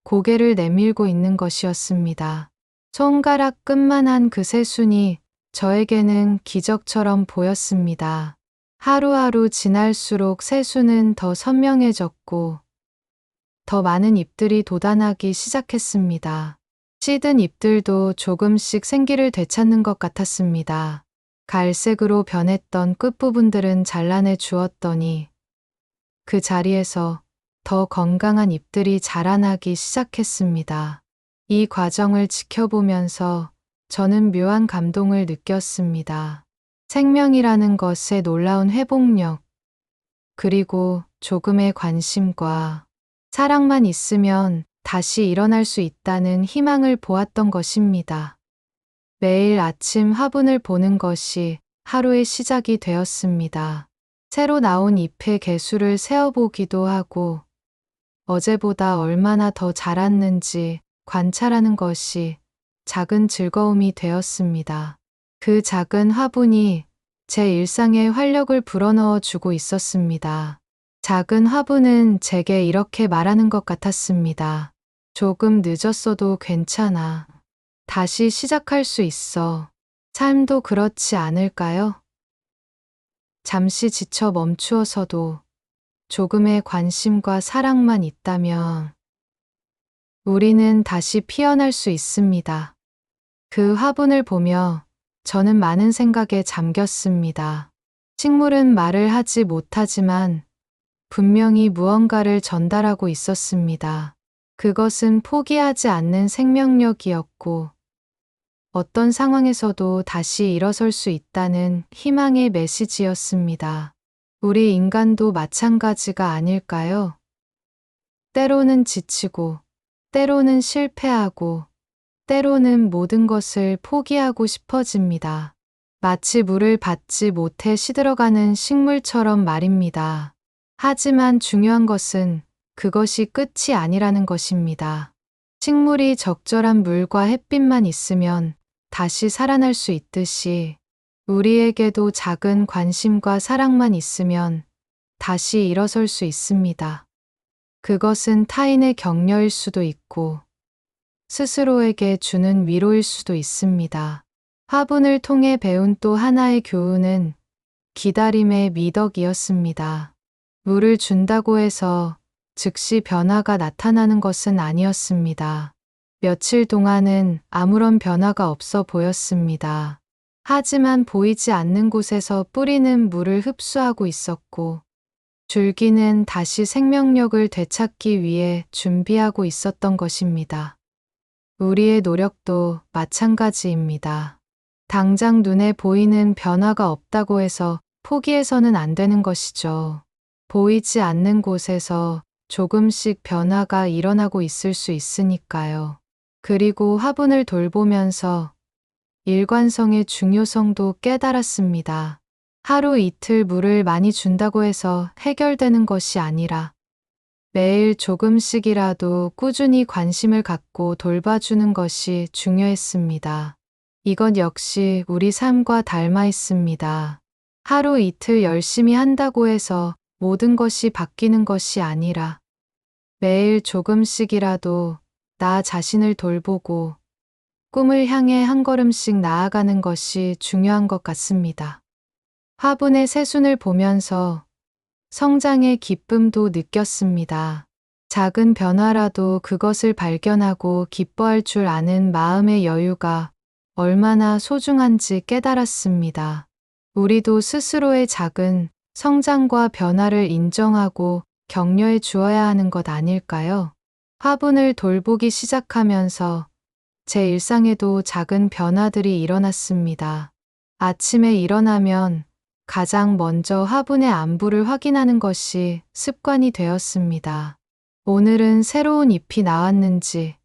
고개를 내밀고 있는 것이었습니다. 손가락 끝만한 그 새순이 저에게는 기적처럼 보였습니다. 하루하루 지날수록 새순은 더 선명해졌고 더 많은 잎들이 돋아나기 시작했습니다. 시든 잎들도 조금씩 생기를 되찾는 것 같았습니다. 갈색으로 변했던 끝부분들은 잘라내 주었더니 그 자리에서 더 건강한 잎들이 자라나기 시작했습니다. 이 과정을 지켜보면서 저는 묘한 감동을 느꼈습니다. 생명이라는 것의 놀라운 회복력, 그리고 조금의 관심과 사랑만 있으면 다시 일어날 수 있다는 희망을 보았던 것입니다. 매일 아침 화분을 보는 것이 하루의 시작이 되었습니다. 새로 나온 잎의 개수를 세어보기도 하고 어제보다 얼마나 더 자랐는지 관찰하는 것이 작은 즐거움이 되었습니다. 그 작은 화분이 제 일상에 활력을 불어넣어 주고 있었습니다. 작은 화분은 제게 이렇게 말하는 것 같았습니다. 조금 늦었어도 괜찮아. 다시 시작할 수 있어. 삶도 그렇지 않을까요? 잠시 지쳐 멈추어서도 조금의 관심과 사랑만 있다면 우리는 다시 피어날 수 있습니다. 그 화분을 보며 저는 많은 생각에 잠겼습니다. 식물은 말을 하지 못하지만 분명히 무언가를 전달하고 있었습니다. 그것은 포기하지 않는 생명력이었고 어떤 상황에서도 다시 일어설 수 있다는 희망의 메시지였습니다. 우리 인간도 마찬가지가 아닐까요? 때로는 지치고, 때로는 실패하고, 때로는 모든 것을 포기하고 싶어집니다. 마치 물을 받지 못해 시들어가는 식물처럼 말입니다. 하지만 중요한 것은 그것이 끝이 아니라는 것입니다. 식물이 적절한 물과 햇빛만 있으면 다시 살아날 수 있듯이 우리에게도 작은 관심과 사랑만 있으면 다시 일어설 수 있습니다. 그것은 타인의 격려일 수도 있고 스스로에게 주는 위로일 수도 있습니다. 화분을 통해 배운 또 하나의 교훈은 기다림의 미덕이었습니다. 물을 준다고 해서 즉시 변화가 나타나는 것은 아니었습니다. 며칠 동안은 아무런 변화가 없어 보였습니다. 하지만 보이지 않는 곳에서 뿌리는 물을 흡수하고 있었고 줄기는 다시 생명력을 되찾기 위해 준비하고 있었던 것입니다. 우리의 노력도 마찬가지입니다. 당장 눈에 보이는 변화가 없다고 해서 포기해서는 안 되는 것이죠. 보이지 않는 곳에서 조금씩 변화가 일어나고 있을 수 있으니까요. 그리고 화분을 돌보면서 일관성의 중요성도 깨달았습니다. 하루 이틀 물을 많이 준다고 해서 해결되는 것이 아니라 매일 조금씩이라도 꾸준히 관심을 갖고 돌봐주는 것이 중요했습니다. 이것 역시 우리 삶과 닮아 있습니다. 하루 이틀 열심히 한다고 해서 모든 것이 바뀌는 것이 아니라 매일 조금씩이라도 나 자신을 돌보고 꿈을 향해 한 걸음씩 나아가는 것이 중요한 것 같습니다. 화분의 새순을 보면서 성장의 기쁨도 느꼈습니다. 작은 변화라도 그것을 발견하고 기뻐할 줄 아는 마음의 여유가 얼마나 소중한지 깨달았습니다. 우리도 스스로의 작은 성장과 변화를 인정하고 격려해 주어야 하는 것 아닐까요? 화분을 돌보기 시작하면서 제 일상에도 작은 변화들이 일어났습니다. 아침에 일어나면 가장 먼저 화분의 안부를 확인하는 것이 습관이 되었습니다. 오늘은 새로운 잎이 나왔는지,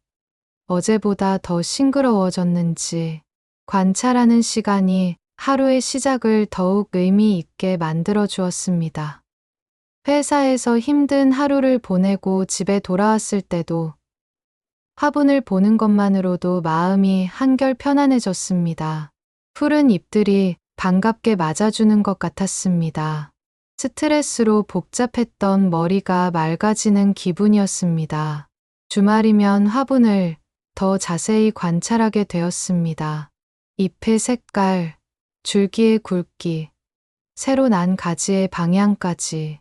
어제보다 더 싱그러워졌는지 관찰하는 시간이 하루의 시작을 더욱 의미 있게 만들어 주었습니다. 회사에서 힘든 하루를 보내고 집에 돌아왔을 때도 화분을 보는 것만으로도 마음이 한결 편안해졌습니다. 푸른 잎들이 반갑게 맞아주는 것 같았습니다. 스트레스로 복잡했던 머리가 맑아지는 기분이었습니다. 주말이면 화분을 더 자세히 관찰하게 되었습니다. 잎의 색깔, 줄기의 굵기, 새로 난 가지의 방향까지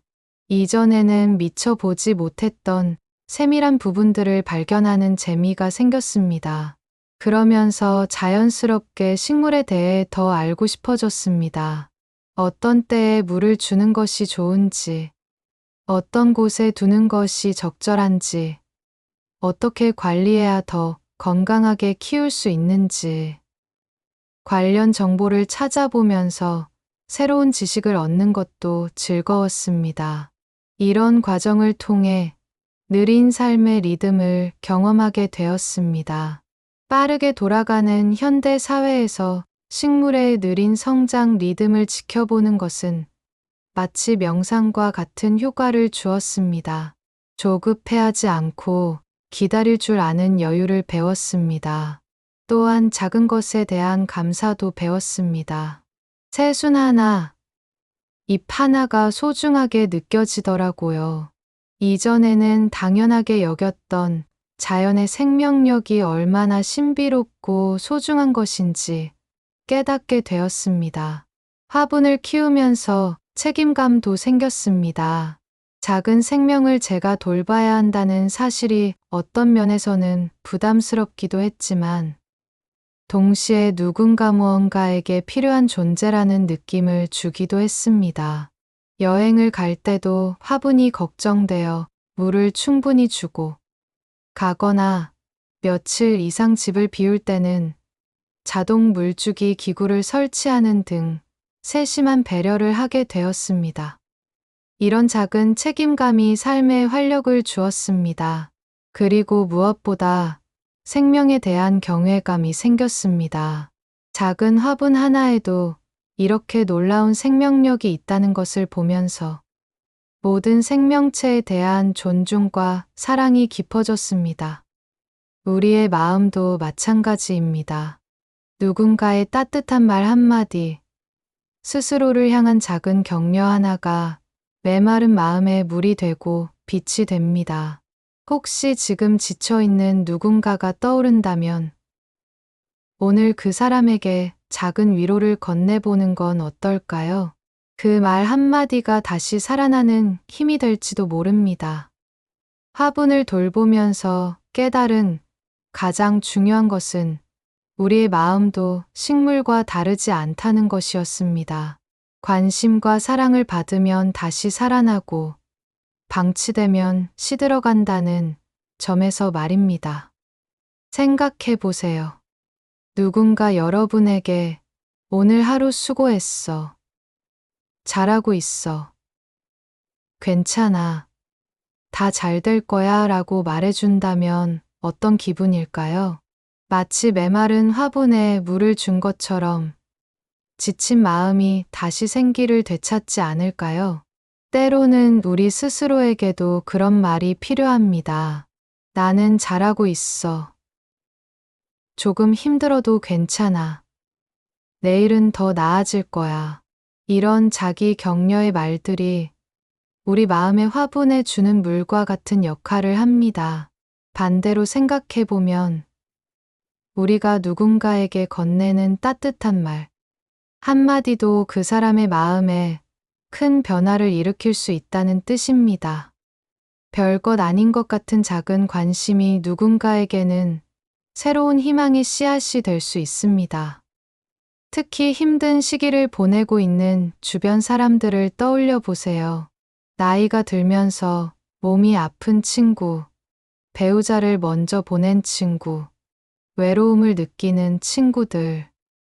이전에는 미처 보지 못했던 세밀한 부분들을 발견하는 재미가 생겼습니다. 그러면서 자연스럽게 식물에 대해 더 알고 싶어졌습니다. 어떤 때에 물을 주는 것이 좋은지, 어떤 곳에 두는 것이 적절한지, 어떻게 관리해야 더 건강하게 키울 수 있는지, 관련 정보를 찾아보면서 새로운 지식을 얻는 것도 즐거웠습니다. 이런 과정을 통해 느린 삶의 리듬을 경험하게 되었습니다. 빠르게 돌아가는 현대 사회에서 식물의 느린 성장 리듬을 지켜보는 것은 마치 명상과 같은 효과를 주었습니다. 조급해하지 않고 기다릴 줄 아는 여유를 배웠습니다. 또한 작은 것에 대한 감사도 배웠습니다. 새순 하나, 잎 하나가 소중하게 느껴지더라고요. 이전에는 당연하게 여겼던 자연의 생명력이 얼마나 신비롭고 소중한 것인지 깨닫게 되었습니다. 화분을 키우면서 책임감도 생겼습니다. 작은 생명을 제가 돌봐야 한다는 사실이 어떤 면에서는 부담스럽기도 했지만 동시에 누군가 무언가에게 필요한 존재라는 느낌을 주기도 했습니다. 여행을 갈 때도 화분이 걱정되어 물을 충분히 주고 가거나 며칠 이상 집을 비울 때는 자동 물주기 기구를 설치하는 등 세심한 배려를 하게 되었습니다. 이런 작은 책임감이 삶에 활력을 주었습니다. 그리고 무엇보다 생명에 대한 경외감이 생겼습니다. 작은 화분 하나에도 이렇게 놀라운 생명력이 있다는 것을 보면서 모든 생명체에 대한 존중과 사랑이 깊어졌습니다. 우리의 마음도 마찬가지입니다. 누군가의 따뜻한 말 한마디, 스스로를 향한 작은 격려 하나가 메마른 마음에 물이 되고 빛이 됩니다. 혹시 지금 지쳐있는 누군가가 떠오른다면 오늘 그 사람에게 작은 위로를 건네보는 건 어떨까요? 그 말 한마디가 다시 살아나는 힘이 될지도 모릅니다. 화분을 돌보면서 깨달은 가장 중요한 것은 우리의 마음도 식물과 다르지 않다는 것이었습니다. 관심과 사랑을 받으면 다시 살아나고 방치되면 시들어간다는 점에서 말입니다. 생각해 보세요. 누군가 여러분에게 오늘 하루 수고했어. 잘하고 있어. 괜찮아. 다 잘 될 거야 라고 말해준다면 어떤 기분일까요? 마치 메마른 화분에 물을 준 것처럼 지친 마음이 다시 생기를 되찾지 않을까요? 때로는 우리 스스로에게도 그런 말이 필요합니다. 나는 잘하고 있어. 조금 힘들어도 괜찮아. 내일은 더 나아질 거야. 이런 자기 격려의 말들이 우리 마음의 화분에 주는 물과 같은 역할을 합니다. 반대로 생각해보면 우리가 누군가에게 건네는 따뜻한 말 한마디도 그 사람의 마음에 큰 변화를 일으킬 수 있다는 뜻입니다. 별것 아닌 것 같은 작은 관심이 누군가에게는 새로운 희망의 씨앗이 될 수 있습니다. 특히 힘든 시기를 보내고 있는 주변 사람들을 떠올려 보세요. 나이가 들면서 몸이 아픈 친구, 배우자를 먼저 보낸 친구, 외로움을 느끼는 친구들.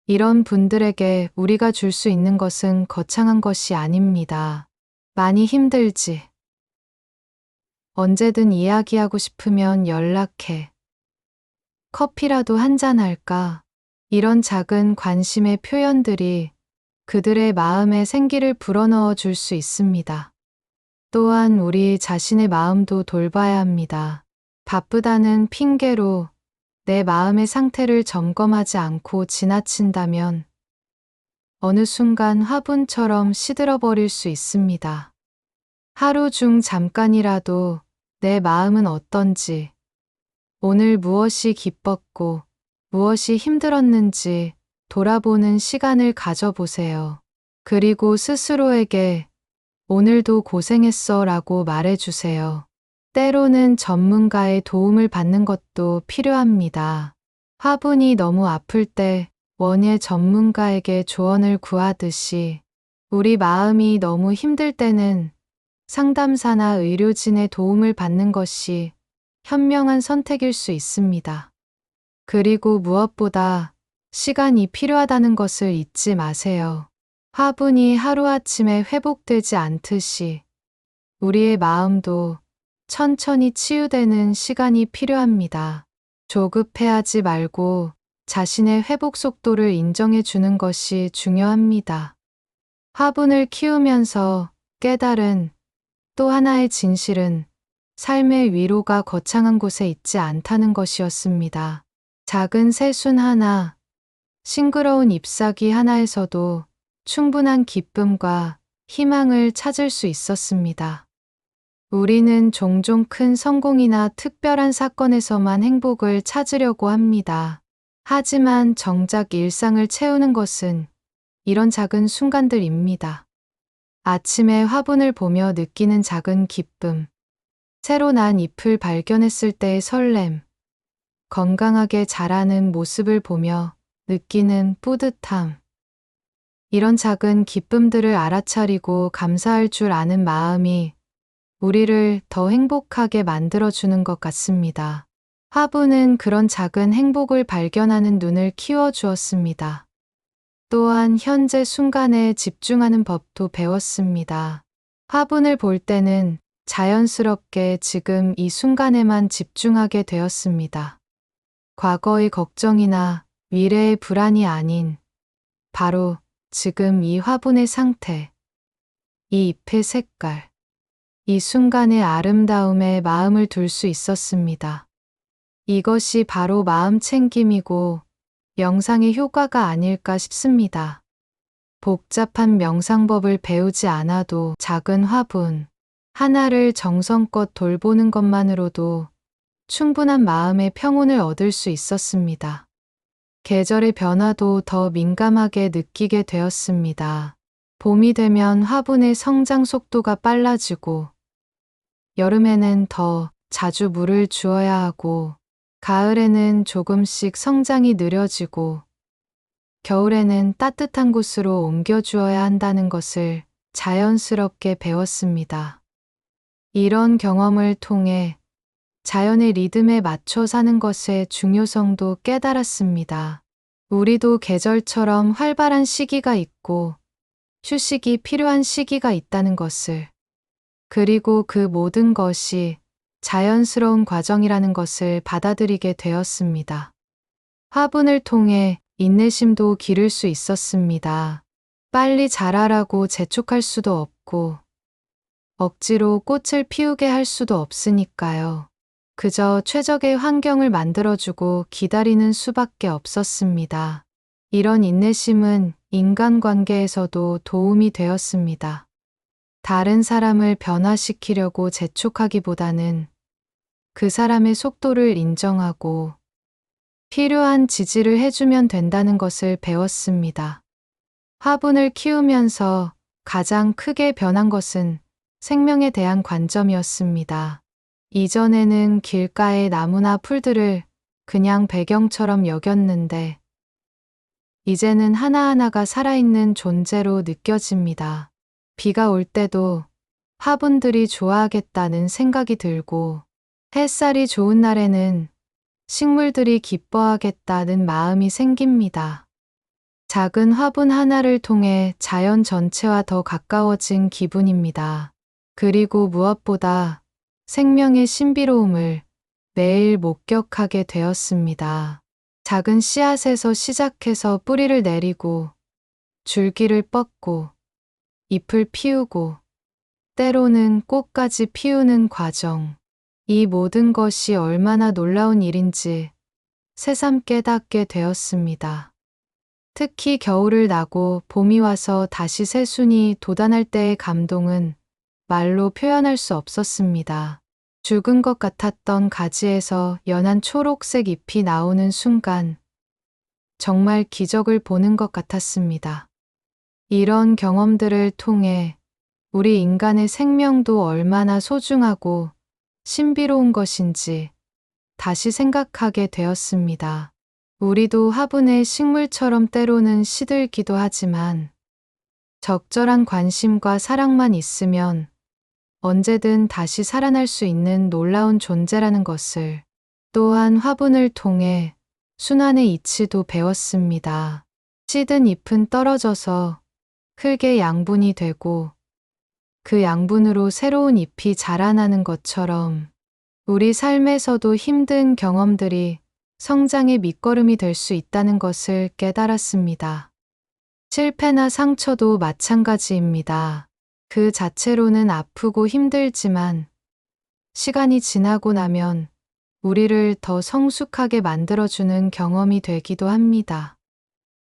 이런 분들에게 우리가 줄 수 있는 것은 거창한 것이 아닙니다. 많이 힘들지? 언제든 이야기하고 싶으면 연락해. 커피라도 한잔 할까? 이런 작은 관심의 표현들이 그들의 마음에 생기를 불어넣어 줄 수 있습니다. 또한 우리 자신의 마음도 돌봐야 합니다. 바쁘다는 핑계로 내 마음의 상태를 점검하지 않고 지나친다면 어느 순간 화분처럼 시들어버릴 수 있습니다. 하루 중 잠깐이라도 내 마음은 어떤지, 오늘 무엇이 기뻤고 무엇이 힘들었는지 돌아보는 시간을 가져보세요. 그리고 스스로에게 오늘도 고생했어 라고 말해주세요. 때로는 전문가의 도움을 받는 것도 필요합니다. 화분이 너무 아플 때 원예 전문가에게 조언을 구하듯이 우리 마음이 너무 힘들 때는 상담사나 의료진의 도움을 받는 것이 현명한 선택일 수 있습니다. 그리고 무엇보다 시간이 필요하다는 것을 잊지 마세요. 화분이 하루아침에 회복되지 않듯이 우리의 마음도 천천히 치유되는 시간이 필요합니다. 조급해하지 말고 자신의 회복 속도를 인정해 주는 것이 중요합니다. 화분을 키우면서 깨달은 또 하나의 진실은 삶의 위로가 거창한 곳에 있지 않다는 것이었습니다. 작은 새순 하나, 싱그러운 잎사귀 하나에서도 충분한 기쁨과 희망을 찾을 수 있었습니다. 우리는 종종 큰 성공이나 특별한 사건에서만 행복을 찾으려고 합니다. 하지만 정작 일상을 채우는 것은 이런 작은 순간들입니다. 아침에 화분을 보며 느끼는 작은 기쁨, 새로 난 잎을 발견했을 때의 설렘, 건강하게 자라는 모습을 보며 느끼는 뿌듯함. 이런 작은 기쁨들을 알아차리고 감사할 줄 아는 마음이 우리를 더 행복하게 만들어주는 것 같습니다. 화분은 그런 작은 행복을 발견하는 눈을 키워주었습니다. 또한 현재 순간에 집중하는 법도 배웠습니다. 화분을 볼 때는 자연스럽게 지금 이 순간에만 집중하게 되었습니다. 과거의 걱정이나 미래의 불안이 아닌 바로 지금 이 화분의 상태, 이 잎의 색깔, 이 순간의 아름다움에 마음을 둘 수 있었습니다. 이것이 바로 마음 챙김이고 명상의 효과가 아닐까 싶습니다. 복잡한 명상법을 배우지 않아도 작은 화분 하나를 정성껏 돌보는 것만으로도 충분한 마음의 평온을 얻을 수 있었습니다. 계절의 변화도 더 민감하게 느끼게 되었습니다. 봄이 되면 화분의 성장 속도가 빨라지고 여름에는 더 자주 물을 주어야 하고 가을에는 조금씩 성장이 느려지고 겨울에는 따뜻한 곳으로 옮겨주어야 한다는 것을 자연스럽게 배웠습니다. 이런 경험을 통해 자연의 리듬에 맞춰 사는 것의 중요성도 깨달았습니다. 우리도 계절처럼 활발한 시기가 있고 휴식이 필요한 시기가 있다는 것을, 그리고 그 모든 것이 자연스러운 과정이라는 것을 받아들이게 되었습니다. 화분을 통해 인내심도 기를 수 있었습니다. 빨리 자라라고 재촉할 수도 없고 억지로 꽃을 피우게 할 수도 없으니까요. 그저 최적의 환경을 만들어주고 기다리는 수밖에 없었습니다. 이런 인내심은 인간관계에서도 도움이 되었습니다. 다른 사람을 변화시키려고 재촉하기보다는 그 사람의 속도를 인정하고 필요한 지지를 해주면 된다는 것을 배웠습니다. 화분을 키우면서 가장 크게 변한 것은 생명에 대한 관점이었습니다. 이전에는 길가의 나무나 풀들을 그냥 배경처럼 여겼는데 이제는 하나하나가 살아있는 존재로 느껴집니다. 비가 올 때도 화분들이 좋아하겠다는 생각이 들고 햇살이 좋은 날에는 식물들이 기뻐하겠다는 마음이 생깁니다. 작은 화분 하나를 통해 자연 전체와 더 가까워진 기분입니다. 그리고 무엇보다 생명의 신비로움을 매일 목격하게 되었습니다. 작은 씨앗에서 시작해서 뿌리를 내리고 줄기를 뻗고 잎을 피우고 때로는 꽃까지 피우는 과정. 이 모든 것이 얼마나 놀라운 일인지 새삼 깨닫게 되었습니다. 특히 겨울을 나고 봄이 와서 다시 새순이 돋아날 때의 감동은 말로 표현할 수 없었습니다. 죽은 것 같았던 가지에서 연한 초록색 잎이 나오는 순간 정말 기적을 보는 것 같았습니다. 이런 경험들을 통해 우리 인간의 생명도 얼마나 소중하고 신비로운 것인지 다시 생각하게 되었습니다. 우리도 화분의 식물처럼 때로는 시들기도 하지만 적절한 관심과 사랑만 있으면 언제든 다시 살아날 수 있는 놀라운 존재라는 것을, 또한 화분을 통해 순환의 이치도 배웠습니다. 시든 잎은 떨어져서 흙의 양분이 되고 그 양분으로 새로운 잎이 자라나는 것처럼 우리 삶에서도 힘든 경험들이 성장의 밑거름이 될 수 있다는 것을 깨달았습니다. 실패나 상처도 마찬가지입니다. 그 자체로는 아프고 힘들지만 시간이 지나고 나면 우리를 더 성숙하게 만들어주는 경험이 되기도 합니다.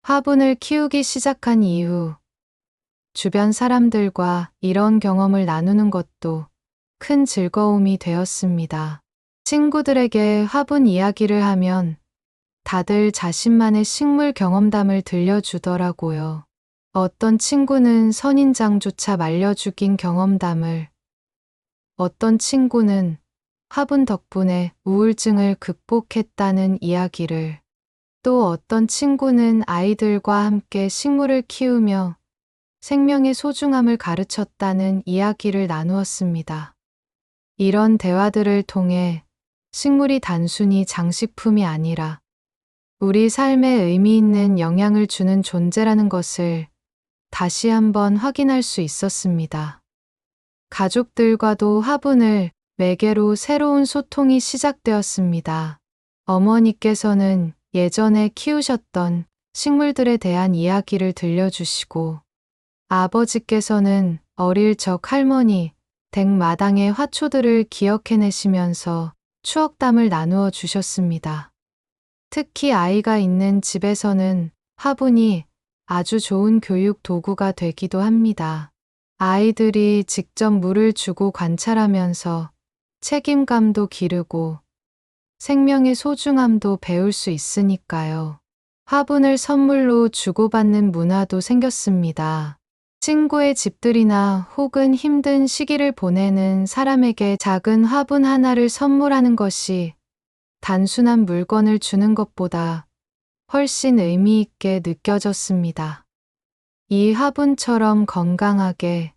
화분을 키우기 시작한 이후 주변 사람들과 이런 경험을 나누는 것도 큰 즐거움이 되었습니다. 친구들에게 화분 이야기를 하면 다들 자신만의 식물 경험담을 들려주더라고요. 어떤 친구는 선인장조차 말려 죽인 경험담을, 어떤 친구는 화분 덕분에 우울증을 극복했다는 이야기를, 또 어떤 친구는 아이들과 함께 식물을 키우며 생명의 소중함을 가르쳤다는 이야기를 나누었습니다. 이런 대화들을 통해 식물이 단순히 장식품이 아니라 우리 삶에 의미 있는 영향을 주는 존재라는 것을 다시 한번 확인할 수 있었습니다. 가족들과도 화분을 매개로 새로운 소통이 시작되었습니다. 어머니께서는 예전에 키우셨던 식물들에 대한 이야기를 들려주시고, 아버지께서는 어릴 적 할머니 댁 마당의 화초들을 기억해내시면서 추억담을 나누어 주셨습니다. 특히 아이가 있는 집에서는 화분이 아주 좋은 교육 도구가 되기도 합니다. 아이들이 직접 물을 주고 관찰하면서 책임감도 기르고 생명의 소중함도 배울 수 있으니까요. 화분을 선물로 주고받는 문화도 생겼습니다. 친구의 집들이나 혹은 힘든 시기를 보내는 사람에게 작은 화분 하나를 선물하는 것이 단순한 물건을 주는 것보다 훨씬 의미 있게 느껴졌습니다. 이 화분처럼 건강하게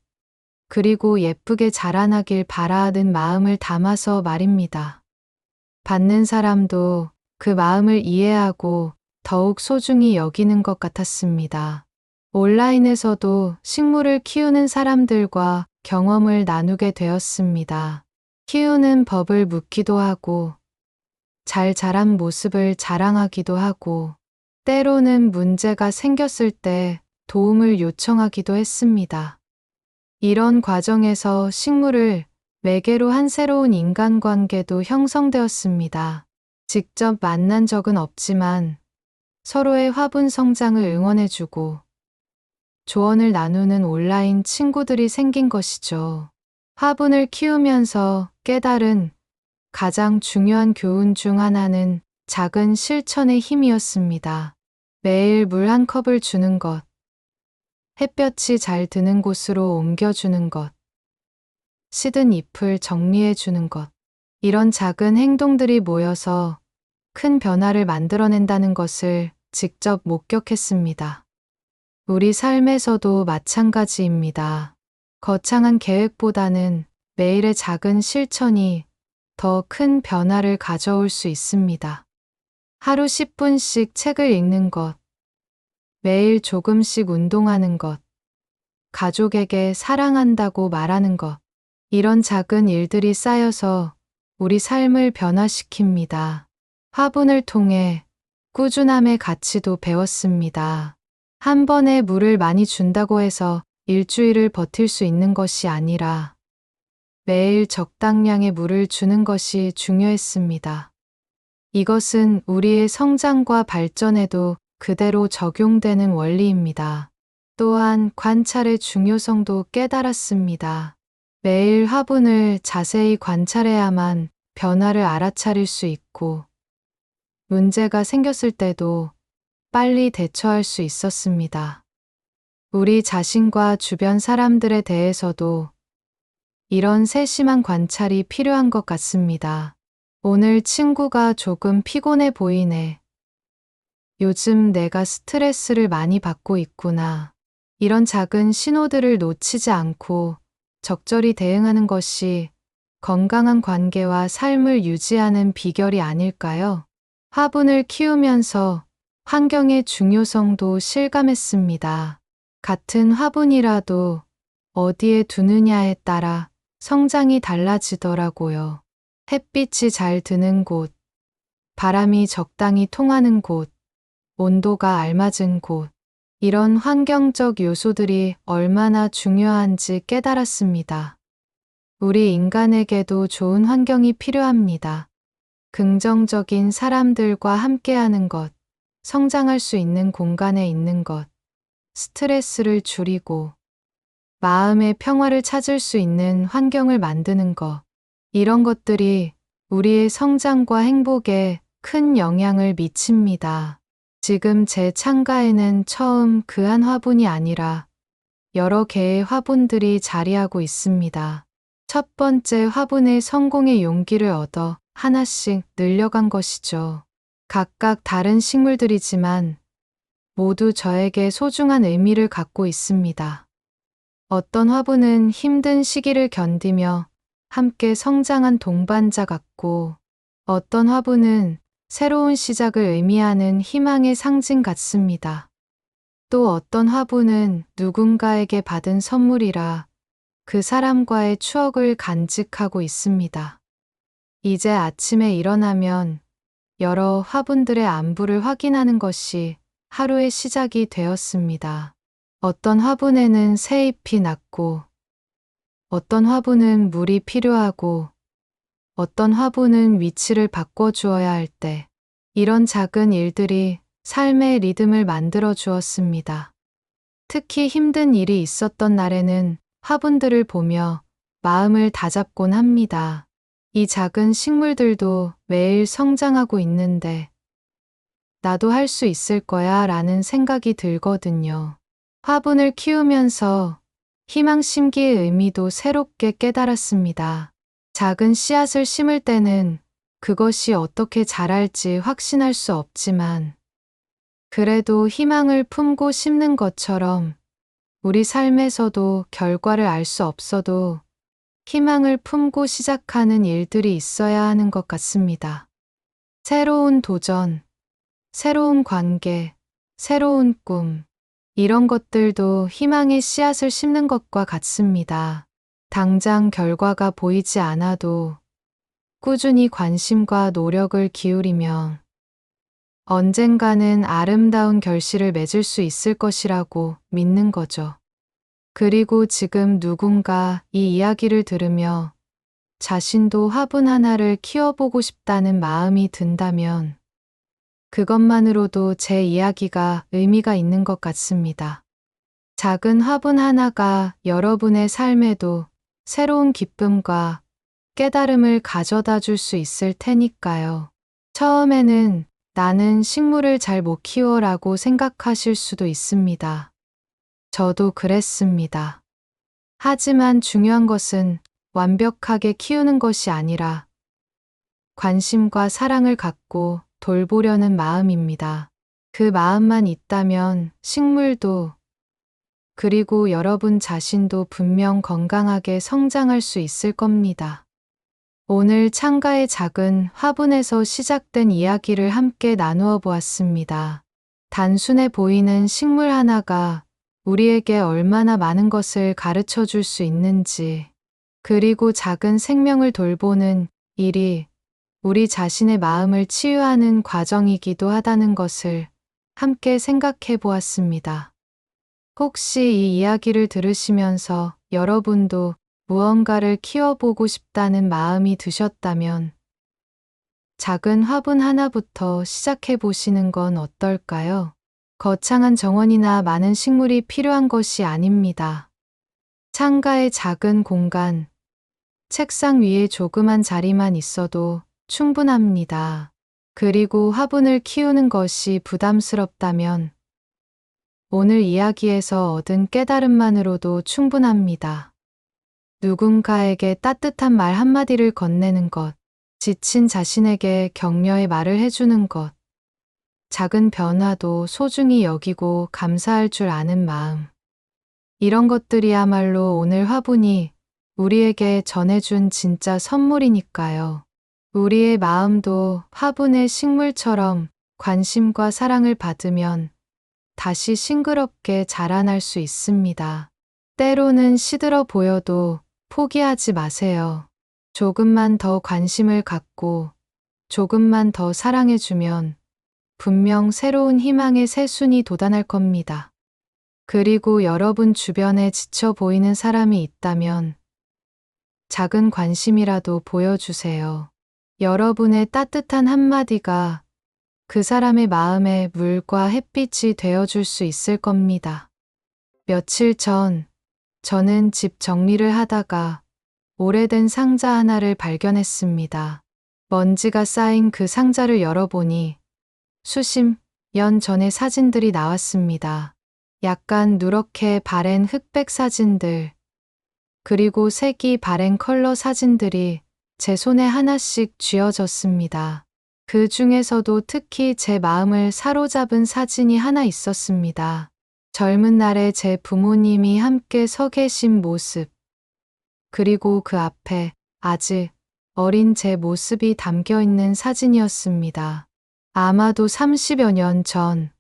그리고 예쁘게 자라나길 바라는 마음을 담아서 말입니다. 받는 사람도 그 마음을 이해하고 더욱 소중히 여기는 것 같았습니다. 온라인에서도 식물을 키우는 사람들과 경험을 나누게 되었습니다. 키우는 법을 묻기도 하고, 잘 자란 모습을 자랑하기도 하고, 때로는 문제가 생겼을 때 도움을 요청하기도 했습니다. 이런 과정에서 식물을 매개로 한 새로운 인간관계도 형성되었습니다. 직접 만난 적은 없지만 서로의 화분 성장을 응원해주고 조언을 나누는 온라인 친구들이 생긴 것이죠. 화분을 키우면서 깨달은 가장 중요한 교훈 중 하나는 작은 실천의 힘이었습니다. 매일 물 한 컵을 주는 것, 햇볕이 잘 드는 곳으로 옮겨주는 것, 시든 잎을 정리해 주는 것. 이런 작은 행동들이 모여서 큰 변화를 만들어낸다는 것을 직접 목격했습니다. 우리 삶에서도 마찬가지입니다. 거창한 계획보다는 매일의 작은 실천이 더 큰 변화를 가져올 수 있습니다. 하루 10분씩 책을 읽는 것, 매일 조금씩 운동하는 것, 가족에게 사랑한다고 말하는 것, 이런 작은 일들이 쌓여서 우리 삶을 변화시킵니다. 화분을 통해 꾸준함의 가치도 배웠습니다. 한 번에 물을 많이 준다고 해서 일주일을 버틸 수 있는 것이 아니라 매일 적당량의 물을 주는 것이 중요했습니다. 이것은 우리의 성장과 발전에도 그대로 적용되는 원리입니다. 또한 관찰의 중요성도 깨달았습니다. 매일 화분을 자세히 관찰해야만 변화를 알아차릴 수 있고 문제가 생겼을 때도 빨리 대처할 수 있었습니다. 우리 자신과 주변 사람들에 대해서도 이런 세심한 관찰이 필요한 것 같습니다. 오늘 친구가 조금 피곤해 보이네. 요즘 내가 스트레스를 많이 받고 있구나. 이런 작은 신호들을 놓치지 않고 적절히 대응하는 것이 건강한 관계와 삶을 유지하는 비결이 아닐까요? 화분을 키우면서 환경의 중요성도 실감했습니다. 같은 화분이라도 어디에 두느냐에 따라 성장이 달라지더라고요. 햇빛이 잘 드는 곳, 바람이 적당히 통하는 곳, 온도가 알맞은 곳, 이런 환경적 요소들이 얼마나 중요한지 깨달았습니다. 우리 인간에게도 좋은 환경이 필요합니다. 긍정적인 사람들과 함께하는 것, 성장할 수 있는 공간에 있는 것, 스트레스를 줄이고 마음의 평화를 찾을 수 있는 환경을 만드는 것, 이런 것들이 우리의 성장과 행복에 큰 영향을 미칩니다. 지금 제 창가에는 처음 그 한 화분이 아니라 여러 개의 화분들이 자리하고 있습니다. 첫 번째 화분의 성공의 용기를 얻어 하나씩 늘려간 것이죠. 각각 다른 식물들이지만 모두 저에게 소중한 의미를 갖고 있습니다. 어떤 화분은 힘든 시기를 견디며 함께 성장한 동반자 같고, 어떤 화분은 새로운 시작을 의미하는 희망의 상징 같습니다. 또 어떤 화분은 누군가에게 받은 선물이라 그 사람과의 추억을 간직하고 있습니다. 이제 아침에 일어나면 여러 화분들의 안부를 확인하는 것이 하루의 시작이 되었습니다. 어떤 화분에는 새 잎이 났고, 어떤 화분은 물이 필요하고, 어떤 화분은 위치를 바꿔주어야 할 때, 이런 작은 일들이 삶의 리듬을 만들어 주었습니다. 특히 힘든 일이 있었던 날에는 화분들을 보며 마음을 다잡곤 합니다. 이 작은 식물들도 매일 성장하고 있는데, 나도 할 수 있을 거야 라는 생각이 들거든요. 화분을 키우면서 희망 심기의 의미도 새롭게 깨달았습니다. 작은 씨앗을 심을 때는 그것이 어떻게 자랄지 확신할 수 없지만, 그래도 희망을 품고 심는 것처럼 우리 삶에서도 결과를 알 수 없어도 희망을 품고 시작하는 일들이 있어야 하는 것 같습니다. 새로운 도전, 새로운 관계, 새로운 꿈, 이런 것들도 희망의 씨앗을 심는 것과 같습니다. 당장 결과가 보이지 않아도 꾸준히 관심과 노력을 기울이면 언젠가는 아름다운 결실을 맺을 수 있을 것이라고 믿는 거죠. 그리고 지금 누군가 이 이야기를 들으며 자신도 화분 하나를 키워보고 싶다는 마음이 든다면 그것만으로도 제 이야기가 의미가 있는 것 같습니다. 작은 화분 하나가 여러분의 삶에도 새로운 기쁨과 깨달음을 가져다 줄 수 있을 테니까요. 처음에는 나는 식물을 잘 못 키워라고 생각하실 수도 있습니다. 저도 그랬습니다. 하지만 중요한 것은 완벽하게 키우는 것이 아니라 관심과 사랑을 갖고 돌보려는 마음입니다. 그 마음만 있다면 식물도 그리고 여러분 자신도 분명 건강하게 성장할 수 있을 겁니다. 오늘 창가의 작은 화분에서 시작된 이야기를 함께 나누어 보았습니다. 단순해 보이는 식물 하나가 우리에게 얼마나 많은 것을 가르쳐 줄 수 있는지, 그리고 작은 생명을 돌보는 일이 우리 자신의 마음을 치유하는 과정이기도 하다는 것을 함께 생각해 보았습니다. 혹시 이 이야기를 들으시면서 여러분도 무언가를 키워보고 싶다는 마음이 드셨다면 작은 화분 하나부터 시작해 보시는 건 어떨까요? 거창한 정원이나 많은 식물이 필요한 것이 아닙니다. 창가의 작은 공간, 책상 위에 조그만 자리만 있어도 충분합니다. 그리고 화분을 키우는 것이 부담스럽다면 오늘 이야기에서 얻은 깨달음만으로도 충분합니다. 누군가에게 따뜻한 말 한마디를 건네는 것, 지친 자신에게 격려의 말을 해주는 것, 작은 변화도 소중히 여기고 감사할 줄 아는 마음. 이런 것들이야말로 오늘 화분이 우리에게 전해준 진짜 선물이니까요. 우리의 마음도 화분의 식물처럼 관심과 사랑을 받으면 다시 싱그럽게 자라날 수 있습니다. 때로는 시들어 보여도 포기하지 마세요. 조금만 더 관심을 갖고 조금만 더 사랑해주면 분명 새로운 희망의 새순이 돋아날 겁니다. 그리고 여러분 주변에 지쳐 보이는 사람이 있다면 작은 관심이라도 보여주세요. 여러분의 따뜻한 한마디가 그 사람의 마음에 물과 햇빛이 되어줄 수 있을 겁니다. 며칠 전 저는 집 정리를 하다가 오래된 상자 하나를 발견했습니다. 먼지가 쌓인 그 상자를 열어보니 수십 년 전의 사진들이 나왔습니다. 약간 누렇게 바랜 흑백 사진들, 그리고 색이 바랜 컬러 사진들이 제 손에 하나씩 쥐어졌습니다. 그 중에서도 특히 제 마음을 사로잡은 사진이 하나 있었습니다. 젊은 날에 제 부모님이 함께 서 계신 모습, 그리고 그 앞에 아직 어린 제 모습이 담겨 있는 사진이었습니다. 아마도 30여 년 전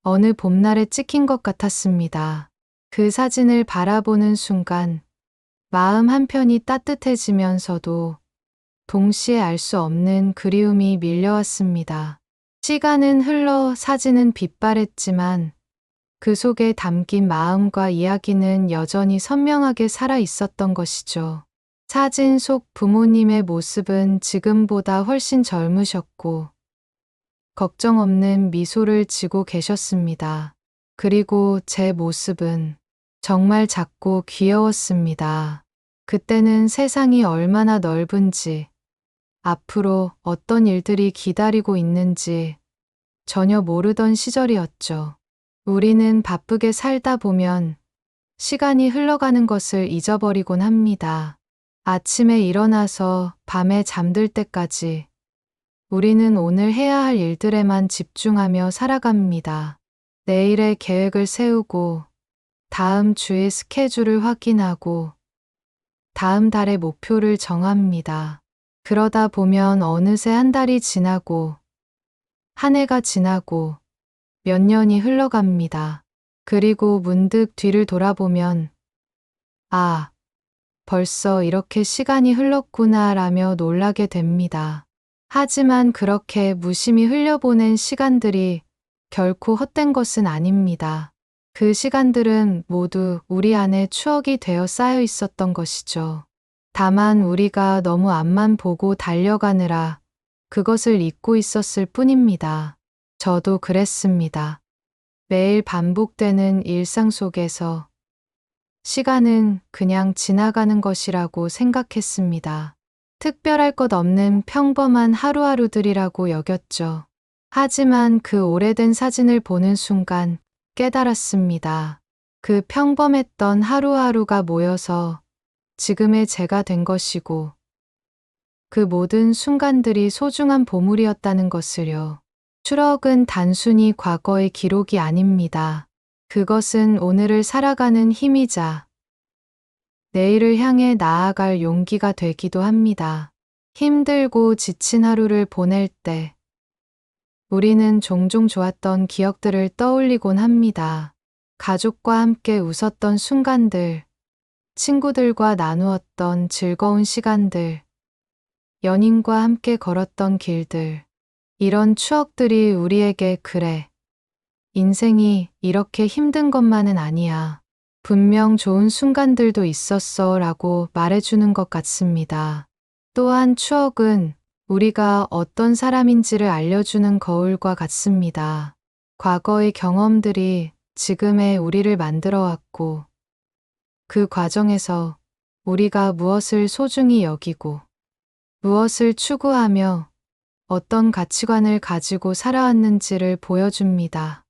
어느 봄날에 찍힌 것 같았습니다. 그 사진을 바라보는 순간 마음 한편이 따뜻해지면서도 동시에 알 수 없는 그리움이 밀려왔습니다. 시간은 흘러 사진은 빛바랬지만 그 속에 담긴 마음과 이야기는 여전히 선명하게 살아 있었던 것이죠. 사진 속 부모님의 모습은 지금보다 훨씬 젊으셨고 걱정 없는 미소를 지고 계셨습니다. 그리고 제 모습은 정말 작고 귀여웠습니다. 그때는 세상이 얼마나 넓은지, 앞으로 어떤 일들이 기다리고 있는지 전혀 모르던 시절이었죠. 우리는 바쁘게 살다 보면 시간이 흘러가는 것을 잊어버리곤 합니다. 아침에 일어나서 밤에 잠들 때까지 우리는 오늘 해야 할 일들에만 집중하며 살아갑니다. 내일의 계획을 세우고, 다음 주의 스케줄을 확인하고, 다음 달의 목표를 정합니다. 그러다 보면 어느새 한 달이 지나고, 한 해가 지나고, 몇 년이 흘러갑니다. 그리고 문득 뒤를 돌아보면, 아, 벌써 이렇게 시간이 흘렀구나라며 놀라게 됩니다. 하지만 그렇게 무심히 흘려보낸 시간들이 결코 헛된 것은 아닙니다. 그 시간들은 모두 우리 안에 추억이 되어 쌓여 있었던 것이죠. 다만 우리가 너무 앞만 보고 달려가느라 그것을 잊고 있었을 뿐입니다. 저도 그랬습니다. 매일 반복되는 일상 속에서 시간은 그냥 지나가는 것이라고 생각했습니다. 특별할 것 없는 평범한 하루하루들이라고 여겼죠. 하지만 그 오래된 사진을 보는 순간 깨달았습니다. 그 평범했던 하루하루가 모여서 지금의 제가 된 것이고, 그 모든 순간들이 소중한 보물이었다는 것을요. 추억은 단순히 과거의 기록이 아닙니다. 그것은 오늘을 살아가는 힘이자 내일을 향해 나아갈 용기가 되기도 합니다. 힘들고 지친 하루를 보낼 때 우리는 종종 좋았던 기억들을 떠올리곤 합니다. 가족과 함께 웃었던 순간들, 친구들과 나누었던 즐거운 시간들, 연인과 함께 걸었던 길들. 이런 추억들이 우리에게 그래, 인생이 이렇게 힘든 것만은 아니야. 분명 좋은 순간들도 있었어 라고 말해주는 것 같습니다. 또한 추억은 우리가 어떤 사람인지를 알려주는 거울과 같습니다. 과거의 경험들이 지금의 우리를 만들어 왔고, 그 과정에서 우리가 무엇을 소중히 여기고, 무엇을 추구하며 어떤 가치관을 가지고 살아왔는지를 보여줍니다.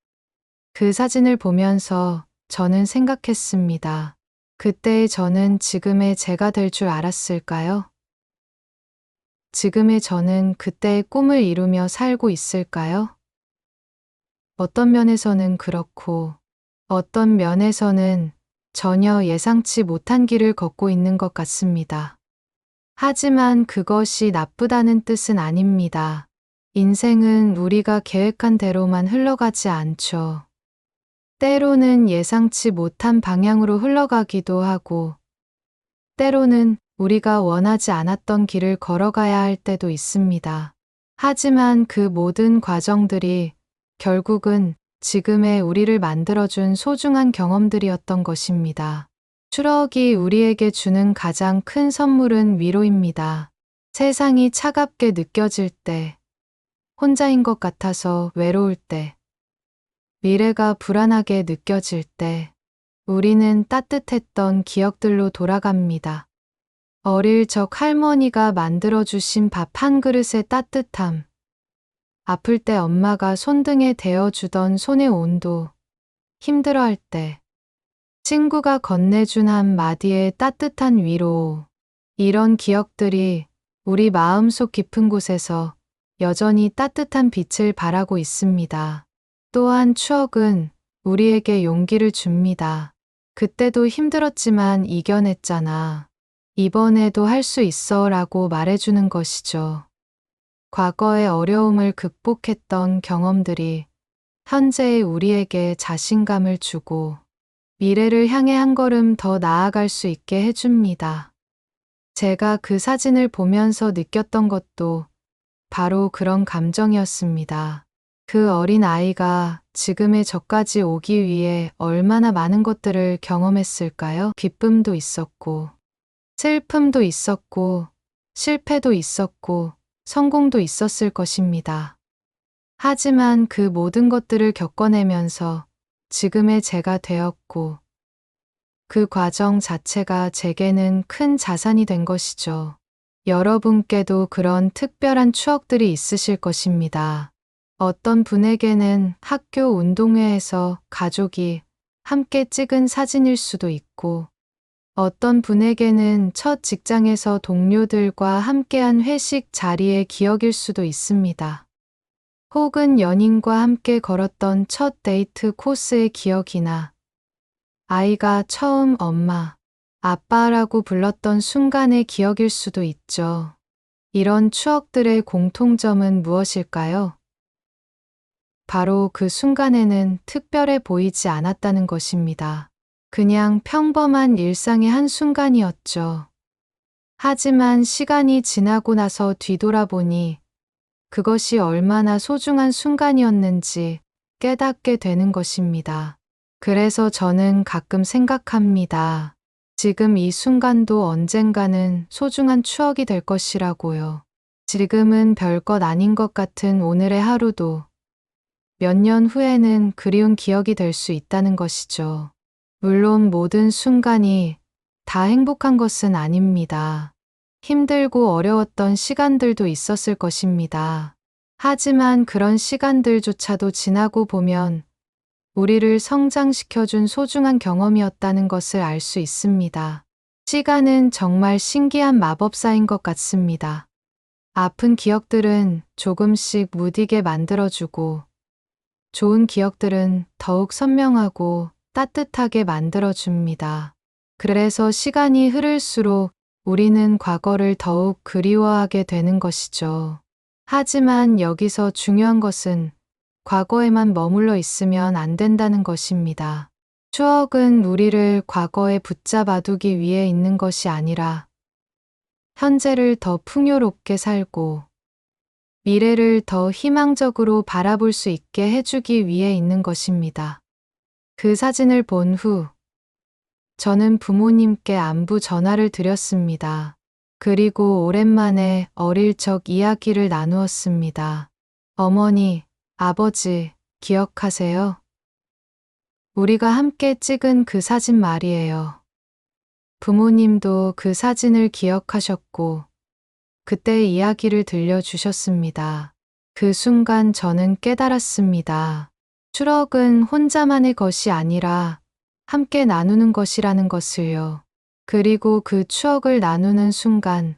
그 사진을 보면서 저는 생각했습니다. 그때의 저는 지금의 제가 될 줄 알았을까요? 지금의 저는 그때의 꿈을 이루며 살고 있을까요? 어떤 면에서는 그렇고, 어떤 면에서는 전혀 예상치 못한 길을 걷고 있는 것 같습니다. 하지만 그것이 나쁘다는 뜻은 아닙니다. 인생은 우리가 계획한 대로만 흘러가지 않죠. 때로는 예상치 못한 방향으로 흘러가기도 하고, 때로는 우리가 원하지 않았던 길을 걸어가야 할 때도 있습니다. 하지만 그 모든 과정들이 결국은 지금의 우리를 만들어준 소중한 경험들이었던 것입니다. 추억이 우리에게 주는 가장 큰 선물은 위로입니다. 세상이 차갑게 느껴질 때, 혼자인 것 같아서 외로울 때, 미래가 불안하게 느껴질 때, 우리는 따뜻했던 기억들로 돌아갑니다. 어릴 적 할머니가 만들어주신 밥 한 그릇의 따뜻함, 아플 때 엄마가 손등에 대어주던 손의 온도, 힘들어할 때 친구가 건네준 한 마디의 따뜻한 위로, 이런 기억들이 우리 마음속 깊은 곳에서 여전히 따뜻한 빛을 발하고 있습니다. 또한 추억은 우리에게 용기를 줍니다. 그때도 힘들었지만 이겨냈잖아. 이번에도 할 수 있어 라고 말해주는 것이죠. 과거의 어려움을 극복했던 경험들이 현재의 우리에게 자신감을 주고 미래를 향해 한 걸음 더 나아갈 수 있게 해줍니다. 제가 그 사진을 보면서 느꼈던 것도 바로 그런 감정이었습니다. 그 어린 아이가 지금의 저까지 오기 위해 얼마나 많은 것들을 경험했을까요? 기쁨도 있었고, 슬픔도 있었고, 실패도 있었고, 성공도 있었을 것입니다. 하지만 그 모든 것들을 겪어내면서 지금의 제가 되었고, 그 과정 자체가 제게는 큰 자산이 된 것이죠. 여러분께도 그런 특별한 추억들이 있으실 것입니다. 어떤 분에게는 학교 운동회에서 가족이 함께 찍은 사진일 수도 있고, 어떤 분에게는 첫 직장에서 동료들과 함께한 회식 자리의 기억일 수도 있습니다. 혹은 연인과 함께 걸었던 첫 데이트 코스의 기억이나 아이가 처음 엄마, 아빠라고 불렀던 순간의 기억일 수도 있죠. 이런 추억들의 공통점은 무엇일까요? 바로 그 순간에는 특별해 보이지 않았다는 것입니다. 그냥 평범한 일상의 한순간이었죠. 하지만 시간이 지나고 나서 뒤돌아보니 그것이 얼마나 소중한 순간이었는지 깨닫게 되는 것입니다. 그래서 저는 가끔 생각합니다. 지금 이 순간도 언젠가는 소중한 추억이 될 것이라고요. 지금은 별것 아닌 것 같은 오늘의 하루도 몇 년 후에는 그리운 기억이 될 수 있다는 것이죠. 물론 모든 순간이 다 행복한 것은 아닙니다. 힘들고 어려웠던 시간들도 있었을 것입니다. 하지만 그런 시간들조차도 지나고 보면 우리를 성장시켜준 소중한 경험이었다는 것을 알 수 있습니다. 시간은 정말 신기한 마법사인 것 같습니다. 아픈 기억들은 조금씩 무디게 만들어주고 좋은 기억들은 더욱 선명하고 따뜻하게 만들어줍니다. 그래서 시간이 흐를수록 우리는 과거를 더욱 그리워하게 되는 것이죠. 하지만 여기서 중요한 것은 과거에만 머물러 있으면 안 된다는 것입니다. 추억은 우리를 과거에 붙잡아두기 위해 있는 것이 아니라 현재를 더 풍요롭게 살고 미래를 더 희망적으로 바라볼 수 있게 해주기 위해 있는 것입니다. 그 사진을 본 후 저는 부모님께 안부 전화를 드렸습니다. 그리고 오랜만에 어릴 적 이야기를 나누었습니다. 어머니, 아버지, 기억하세요? 우리가 함께 찍은 그 사진 말이에요. 부모님도 그 사진을 기억하셨고 그때의 이야기를 들려주셨습니다. 그 순간 저는 깨달았습니다. 추억은 혼자만의 것이 아니라 함께 나누는 것이라는 것을요. 그리고 그 추억을 나누는 순간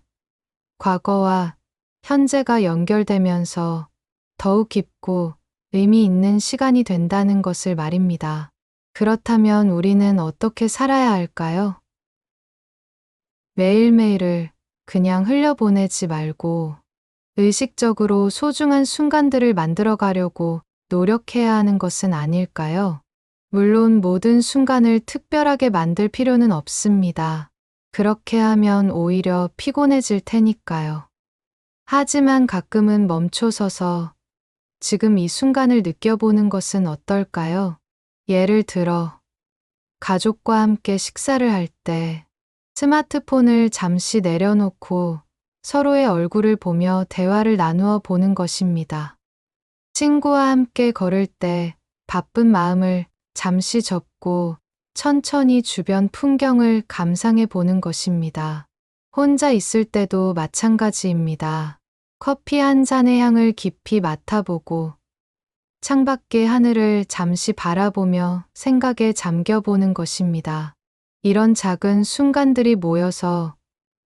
과거와 현재가 연결되면서 더욱 깊고 의미 있는 시간이 된다는 것을 말입니다. 그렇다면 우리는 어떻게 살아야 할까요? 매일매일을 그냥 흘려보내지 말고 의식적으로 소중한 순간들을 만들어 가려고 노력해야 하는 것은 아닐까요? 물론 모든 순간을 특별하게 만들 필요는 없습니다. 그렇게 하면 오히려 피곤해질 테니까요. 하지만 가끔은 멈춰서서 지금 이 순간을 느껴보는 것은 어떨까요? 예를 들어, 가족과 함께 식사를 할 때 스마트폰을 잠시 내려놓고 서로의 얼굴을 보며 대화를 나누어 보는 것입니다. 친구와 함께 걸을 때 바쁜 마음을 잠시 접고 천천히 주변 풍경을 감상해 보는 것입니다. 혼자 있을 때도 마찬가지입니다. 커피 한 잔의 향을 깊이 맡아보고 창밖의 하늘을 잠시 바라보며 생각에 잠겨보는 것입니다. 이런 작은 순간들이 모여서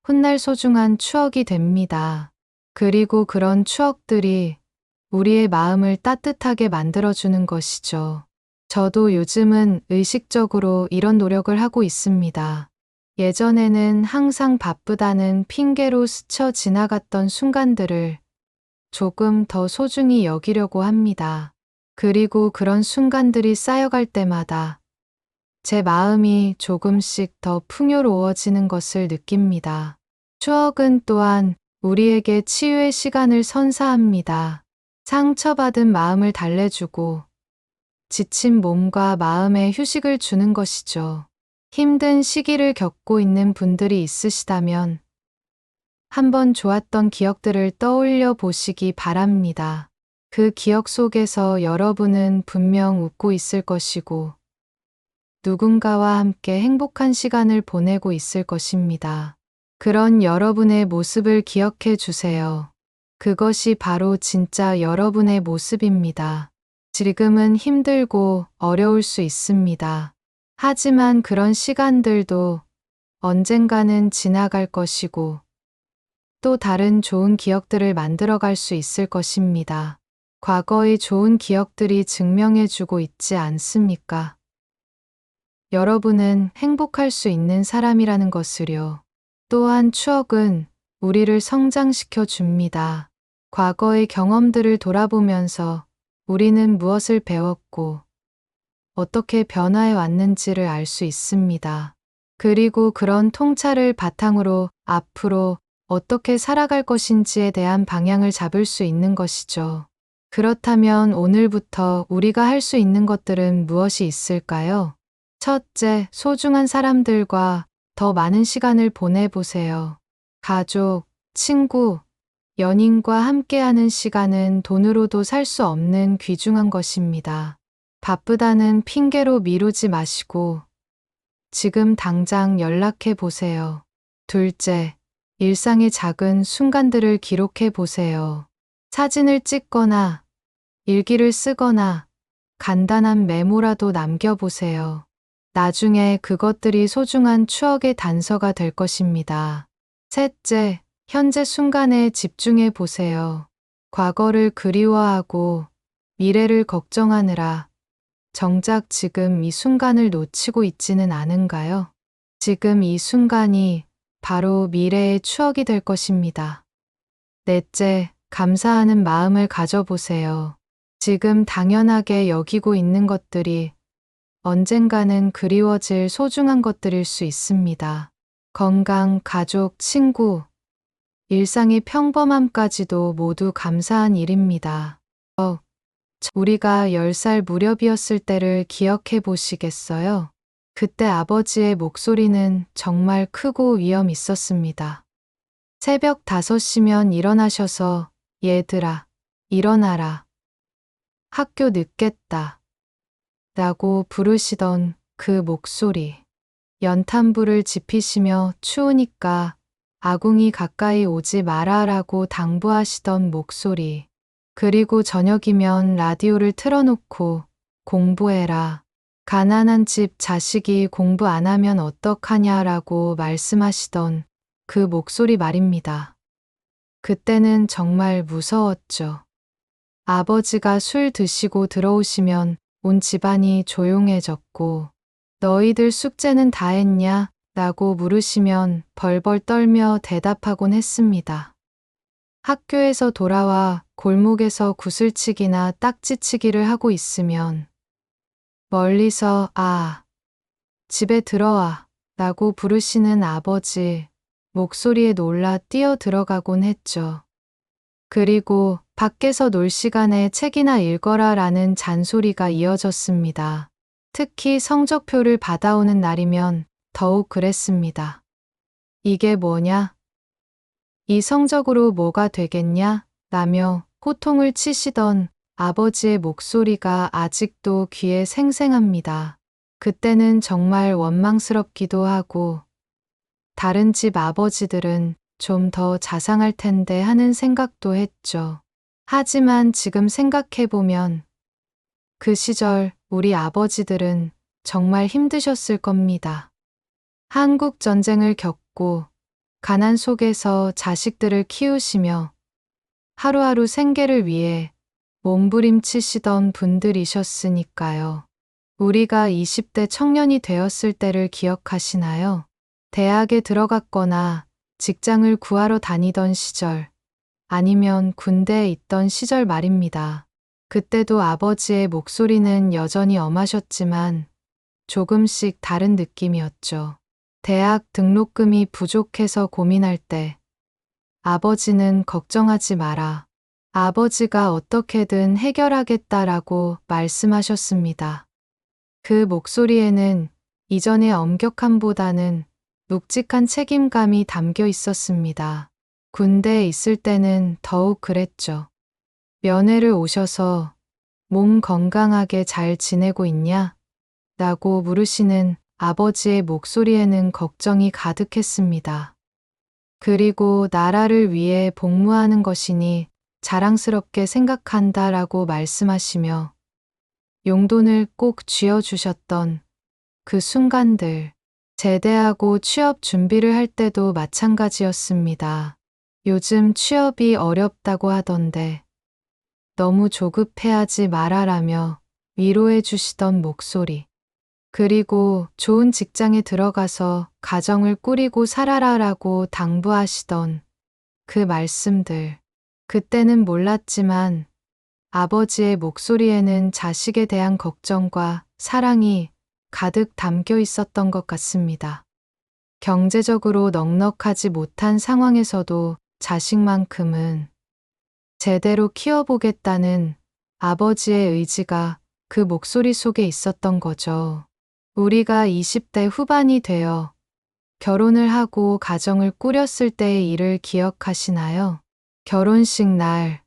훗날 소중한 추억이 됩니다. 그리고 그런 추억들이 우리의 마음을 따뜻하게 만들어주는 것이죠. 저도 요즘은 의식적으로 이런 노력을 하고 있습니다. 예전에는 항상 바쁘다는 핑계로 스쳐 지나갔던 순간들을 조금 더 소중히 여기려고 합니다. 그리고 그런 순간들이 쌓여갈 때마다 제 마음이 조금씩 더 풍요로워지는 것을 느낍니다. 추억은 또한 우리에게 치유의 시간을 선사합니다. 상처받은 마음을 달래주고 지친 몸과 마음에 휴식을 주는 것이죠. 힘든 시기를 겪고 있는 분들이 있으시다면 한번 좋았던 기억들을 떠올려 보시기 바랍니다. 그 기억 속에서 여러분은 분명 웃고 있을 것이고 누군가와 함께 행복한 시간을 보내고 있을 것입니다. 그런 여러분의 모습을 기억해 주세요. 그것이 바로 진짜 여러분의 모습입니다. 지금은 힘들고 어려울 수 있습니다. 하지만 그런 시간들도 언젠가는 지나갈 것이고 또 다른 좋은 기억들을 만들어갈 수 있을 것입니다. 과거의 좋은 기억들이 증명해주고 있지 않습니까? 여러분은 행복할 수 있는 사람이라는 것을요. 또한 추억은 우리를 성장시켜 줍니다. 과거의 경험들을 돌아보면서 우리는 무엇을 배웠고 어떻게 변화해 왔는지를 알 수 있습니다. 그리고 그런 통찰을 바탕으로 앞으로 어떻게 살아갈 것인지에 대한 방향을 잡을 수 있는 것이죠. 그렇다면 오늘부터 우리가 할 수 있는 것들은 무엇이 있을까요? 첫째, 소중한 사람들과 더 많은 시간을 보내보세요. 가족, 친구, 연인과 함께하는 시간은 돈으로도 살 수 없는 귀중한 것입니다. 바쁘다는 핑계로 미루지 마시고 지금 당장 연락해 보세요. 둘째, 일상의 작은 순간들을 기록해 보세요. 사진을 찍거나 일기를 쓰거나 간단한 메모라도 남겨보세요. 나중에 그것들이 소중한 추억의 단서가 될 것입니다. 셋째, 현재 순간에 집중해 보세요. 과거를 그리워하고 미래를 걱정하느라 정작 지금 이 순간을 놓치고 있지는 않은가요? 지금 이 순간이 바로 미래의 추억이 될 것입니다. 넷째, 감사하는 마음을 가져보세요. 지금 당연하게 여기고 있는 것들이 언젠가는 그리워질 소중한 것들일 수 있습니다. 건강, 가족, 친구, 일상의 평범함까지도 모두 감사한 일입니다. 우리가 10살 무렵이었을 때를 기억해 보시겠어요? 그때 아버지의 목소리는 정말 크고 위험 있었습니다. 새벽 5시면 일어나셔서 얘들아, 일어나라. 학교 늦겠다. 라고 부르시던 그 목소리. 연탄불을 지피시며 추우니까 아궁이 가까이 오지 마라라고 당부하시던 목소리. 그리고 저녁이면 라디오를 틀어놓고 공부해라. 가난한 집 자식이 공부 안 하면 어떡하냐라고 말씀하시던 그 목소리 말입니다. 그때는 정말 무서웠죠. 아버지가 술 드시고 들어오시면 온 집안이 조용해졌고 너희들 숙제는 다 했냐? 라고 물으시면 벌벌 떨며 대답하곤 했습니다. 학교에서 돌아와 골목에서 구슬치기나 딱지치기를 하고 있으면 멀리서 집에 들어와 라고 부르시는 아버지 목소리에 놀라 뛰어 들어가곤 했죠. 그리고 밖에서 놀 시간에 책이나 읽어라 라는 잔소리가 이어졌습니다. 특히 성적표를 받아오는 날이면 더욱 그랬습니다. 이게 뭐냐? 이 성적으로 뭐가 되겠냐? 라며 호통을 치시던 아버지의 목소리가 아직도 귀에 생생합니다. 그때는 정말 원망스럽기도 하고 다른 집 아버지들은 좀 더 자상할 텐데 하는 생각도 했죠. 하지만 지금 생각해보면 그 시절 우리 아버지들은 정말 힘드셨을 겁니다. 한국 전쟁을 겪고 가난 속에서 자식들을 키우시며 하루하루 생계를 위해 몸부림치시던 분들이셨으니까요. 우리가 20대 청년이 되었을 때를 기억하시나요? 대학에 들어갔거나 직장을 구하러 다니던 시절, 아니면 군대에 있던 시절 말입니다. 그때도 아버지의 목소리는 여전히 엄하셨지만 조금씩 다른 느낌이었죠. 대학 등록금이 부족해서 고민할 때 아버지는 걱정하지 마라. 아버지가 어떻게든 해결하겠다라고 말씀하셨습니다. 그 목소리에는 이전의 엄격함보다는 묵직한 책임감이 담겨 있었습니다. 군대에 있을 때는 더욱 그랬죠. 면회를 오셔서 몸 건강하게 잘 지내고 있냐? 라고 물으시는 아버지의 목소리에는 걱정이 가득했습니다. 그리고 나라를 위해 복무하는 것이니 자랑스럽게 생각한다라고 말씀하시며 용돈을 꼭 쥐어주셨던 그 순간들, 제대하고 취업 준비를 할 때도 마찬가지였습니다. 요즘 취업이 어렵다고 하던데 너무 조급해하지 말아라며 위로해 주시던 목소리. 그리고 좋은 직장에 들어가서 가정을 꾸리고 살아라라고 당부하시던 그 말씀들. 그때는 몰랐지만 아버지의 목소리에는 자식에 대한 걱정과 사랑이 가득 담겨 있었던 것 같습니다. 경제적으로 넉넉하지 못한 상황에서도 자식만큼은 제대로 키워보겠다는 아버지의 의지가 그 목소리 속에 있었던 거죠. 우리가 20대 후반이 되어 결혼을 하고 가정을 꾸렸을 때의 일을 기억하시나요? 결혼식 날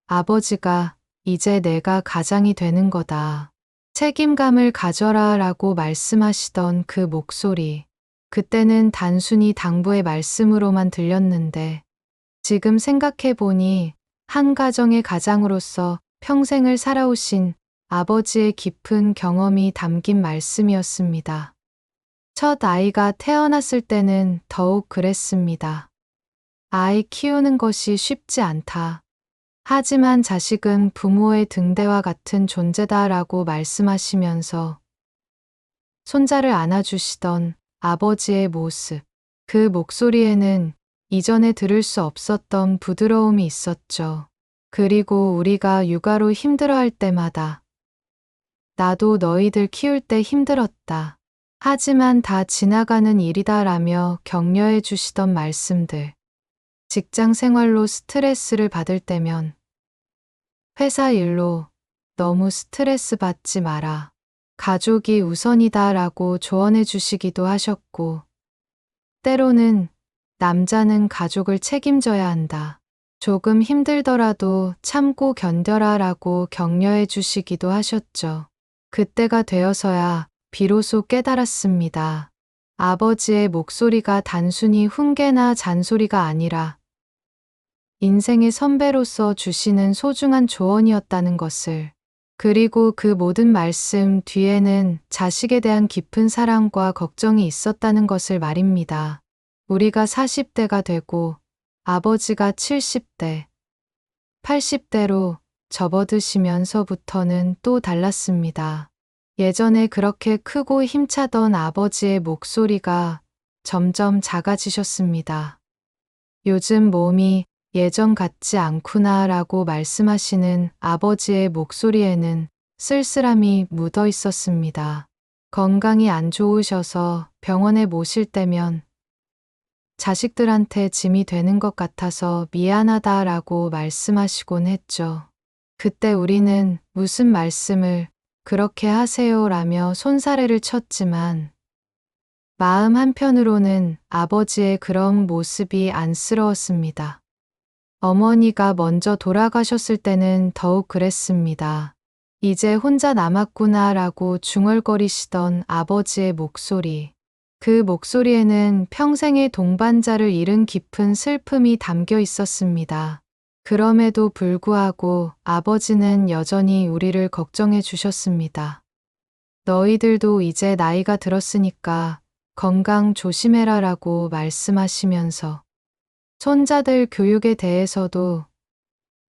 아버지가 이제 내가 가장이 되는 거다. 책임감을 가져라 라고 말씀하시던 그 목소리. 그때는 단순히 당부의 말씀으로만 들렸는데 지금 생각해보니 한 가정의 가장으로서 평생을 살아오신 아버지의 깊은 경험이 담긴 말씀이었습니다. 첫 아이가 태어났을 때는 더욱 그랬습니다. 아이 키우는 것이 쉽지 않다. 하지만 자식은 부모의 등대와 같은 존재다라고 말씀하시면서 손자를 안아주시던 아버지의 모습, 그 목소리에는 이전에 들을 수 없었던 부드러움이 있었죠. 그리고 우리가 육아로 힘들어할 때마다 나도 너희들 키울 때 힘들었다. 하지만 다 지나가는 일이다라며 격려해 주시던 말씀들. 직장 생활로 스트레스를 받을 때면 회사 일로 너무 스트레스 받지 마라. 가족이 우선이다라고 조언해 주시기도 하셨고, 때로는 남자는 가족을 책임져야 한다. 조금 힘들더라도 참고 견뎌라라고 격려해 주시기도 하셨죠. 그때가 되어서야 비로소 깨달았습니다. 아버지의 목소리가 단순히 훈계나 잔소리가 아니라 인생의 선배로서 주시는 소중한 조언이었다는 것을. 그리고 그 모든 말씀 뒤에는 자식에 대한 깊은 사랑과 걱정이 있었다는 것을 말입니다. 우리가 40대가 되고 아버지가 70대, 80대로 접어드시면서부터는 또 달랐습니다. 예전에 그렇게 크고 힘차던 아버지의 목소리가 점점 작아지셨습니다. 요즘 몸이 예전 같지 않구나 라고 말씀하시는 아버지의 목소리에는 쓸쓸함이 묻어 있었습니다. 건강이 안 좋으셔서 병원에 모실 때면 자식들한테 짐이 되는 것 같아서 미안하다라고 말씀하시곤 했죠. 그때 우리는 무슨 말씀을 그렇게 하세요라며 손사래를 쳤지만 마음 한편으로는 아버지의 그런 모습이 안쓰러웠습니다. 어머니가 먼저 돌아가셨을 때는 더욱 그랬습니다. 이제 혼자 남았구나라고 중얼거리시던 아버지의 목소리. 그 목소리에는 평생의 동반자를 잃은 깊은 슬픔이 담겨 있었습니다. 그럼에도 불구하고 아버지는 여전히 우리를 걱정해 주셨습니다. 너희들도 이제 나이가 들었으니까 건강 조심해라 라고 말씀하시면서 손자들 교육에 대해서도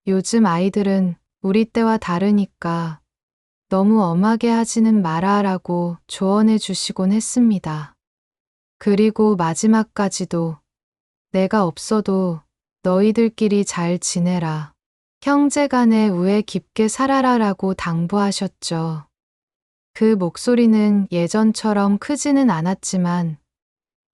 요즘 아이들은 우리 때와 다르니까 너무 엄하게 하지는 마라 라고 조언해 주시곤 했습니다. 그리고 마지막까지도 내가 없어도 너희들끼리 잘 지내라. 형제간의 우애 깊게 살아라 라고 당부하셨죠. 그 목소리는 예전처럼 크지는 않았지만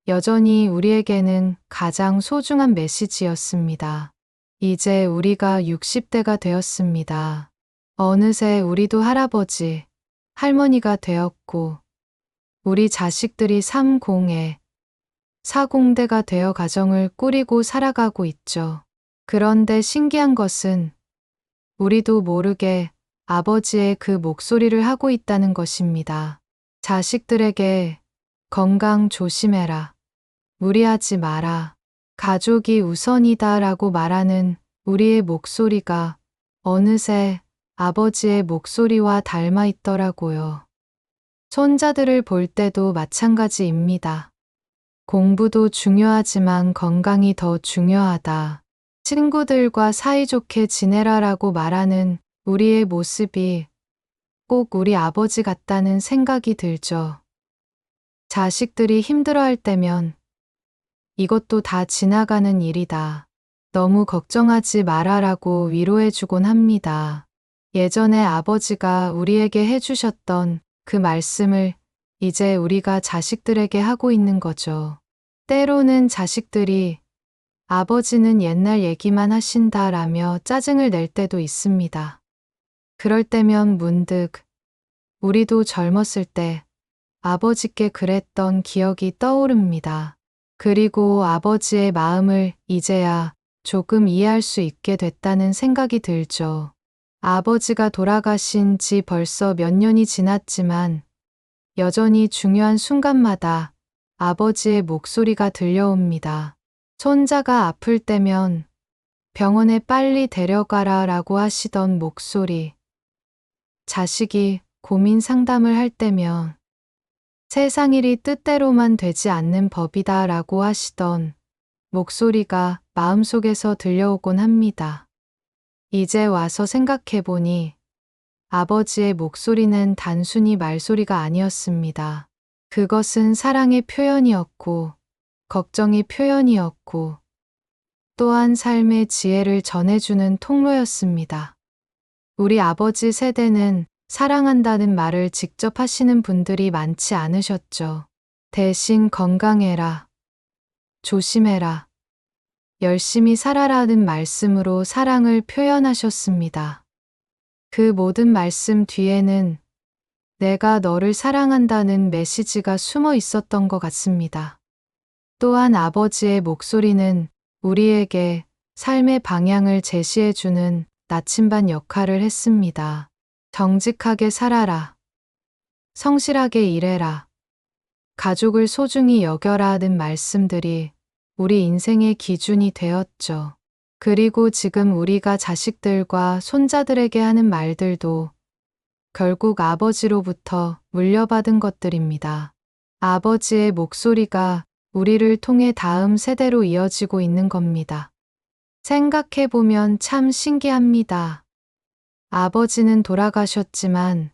여전히 우리에게는 가장 소중한 메시지였습니다. 이제 우리가 60대가 되었습니다. 어느새 우리도 할아버지, 할머니가 되었고 우리 자식들이 30에 40대가 되어 가정을 꾸리고 살아가고 있죠. 그런데 신기한 것은 우리도 모르게 아버지의 그 목소리를 하고 있다는 것입니다. 자식들에게 건강 조심해라. 무리하지 마라. 가족이 우선이다 라고 말하는 우리의 목소리가 어느새 아버지의 목소리와 닮아 있더라고요. 손자들을 볼 때도 마찬가지입니다. 공부도 중요하지만 건강이 더 중요하다. 친구들과 사이좋게 지내라라고 말하는 우리의 모습이 꼭 우리 아버지 같다는 생각이 들죠. 자식들이 힘들어할 때면 이것도 다 지나가는 일이다. 너무 걱정하지 마라라고 위로해주곤 합니다. 예전에 아버지가 우리에게 해주셨던 그 말씀을 이제 우리가 자식들에게 하고 있는 거죠. 때로는 자식들이 아버지는 옛날 얘기만 하신다라며 짜증을 낼 때도 있습니다. 그럴 때면 문득 우리도 젊었을 때 아버지께 그랬던 기억이 떠오릅니다. 그리고 아버지의 마음을 이제야 조금 이해할 수 있게 됐다는 생각이 들죠. 아버지가 돌아가신 지 벌써 몇 년이 지났지만 여전히 중요한 순간마다 아버지의 목소리가 들려옵니다. 손자가 아플 때면 병원에 빨리 데려가라 라고 하시던 목소리. 자식이 고민 상담을 할 때면 세상 일이 뜻대로만 되지 않는 법이다 라고 하시던 목소리가 마음속에서 들려오곤 합니다. 이제 와서 생각해보니 아버지의 목소리는 단순히 말소리가 아니었습니다. 그것은 사랑의 표현이었고, 걱정의 표현이었고, 또한 삶의 지혜를 전해주는 통로였습니다. 우리 아버지 세대는 사랑한다는 말을 직접 하시는 분들이 많지 않으셨죠. 대신 건강해라, 조심해라, 열심히 살아라는 말씀으로 사랑을 표현하셨습니다. 그 모든 말씀 뒤에는 내가 너를 사랑한다는 메시지가 숨어 있었던 것 같습니다. 또한 아버지의 목소리는 우리에게 삶의 방향을 제시해주는 나침반 역할을 했습니다. 정직하게 살아라. 성실하게 일해라. 가족을 소중히 여겨라 하는 말씀들이 우리 인생의 기준이 되었죠. 그리고 지금 우리가 자식들과 손자들에게 하는 말들도 결국 아버지로부터 물려받은 것들입니다. 아버지의 목소리가 우리를 통해 다음 세대로 이어지고 있는 겁니다. 생각해보면 참 신기합니다. 아버지는 돌아가셨지만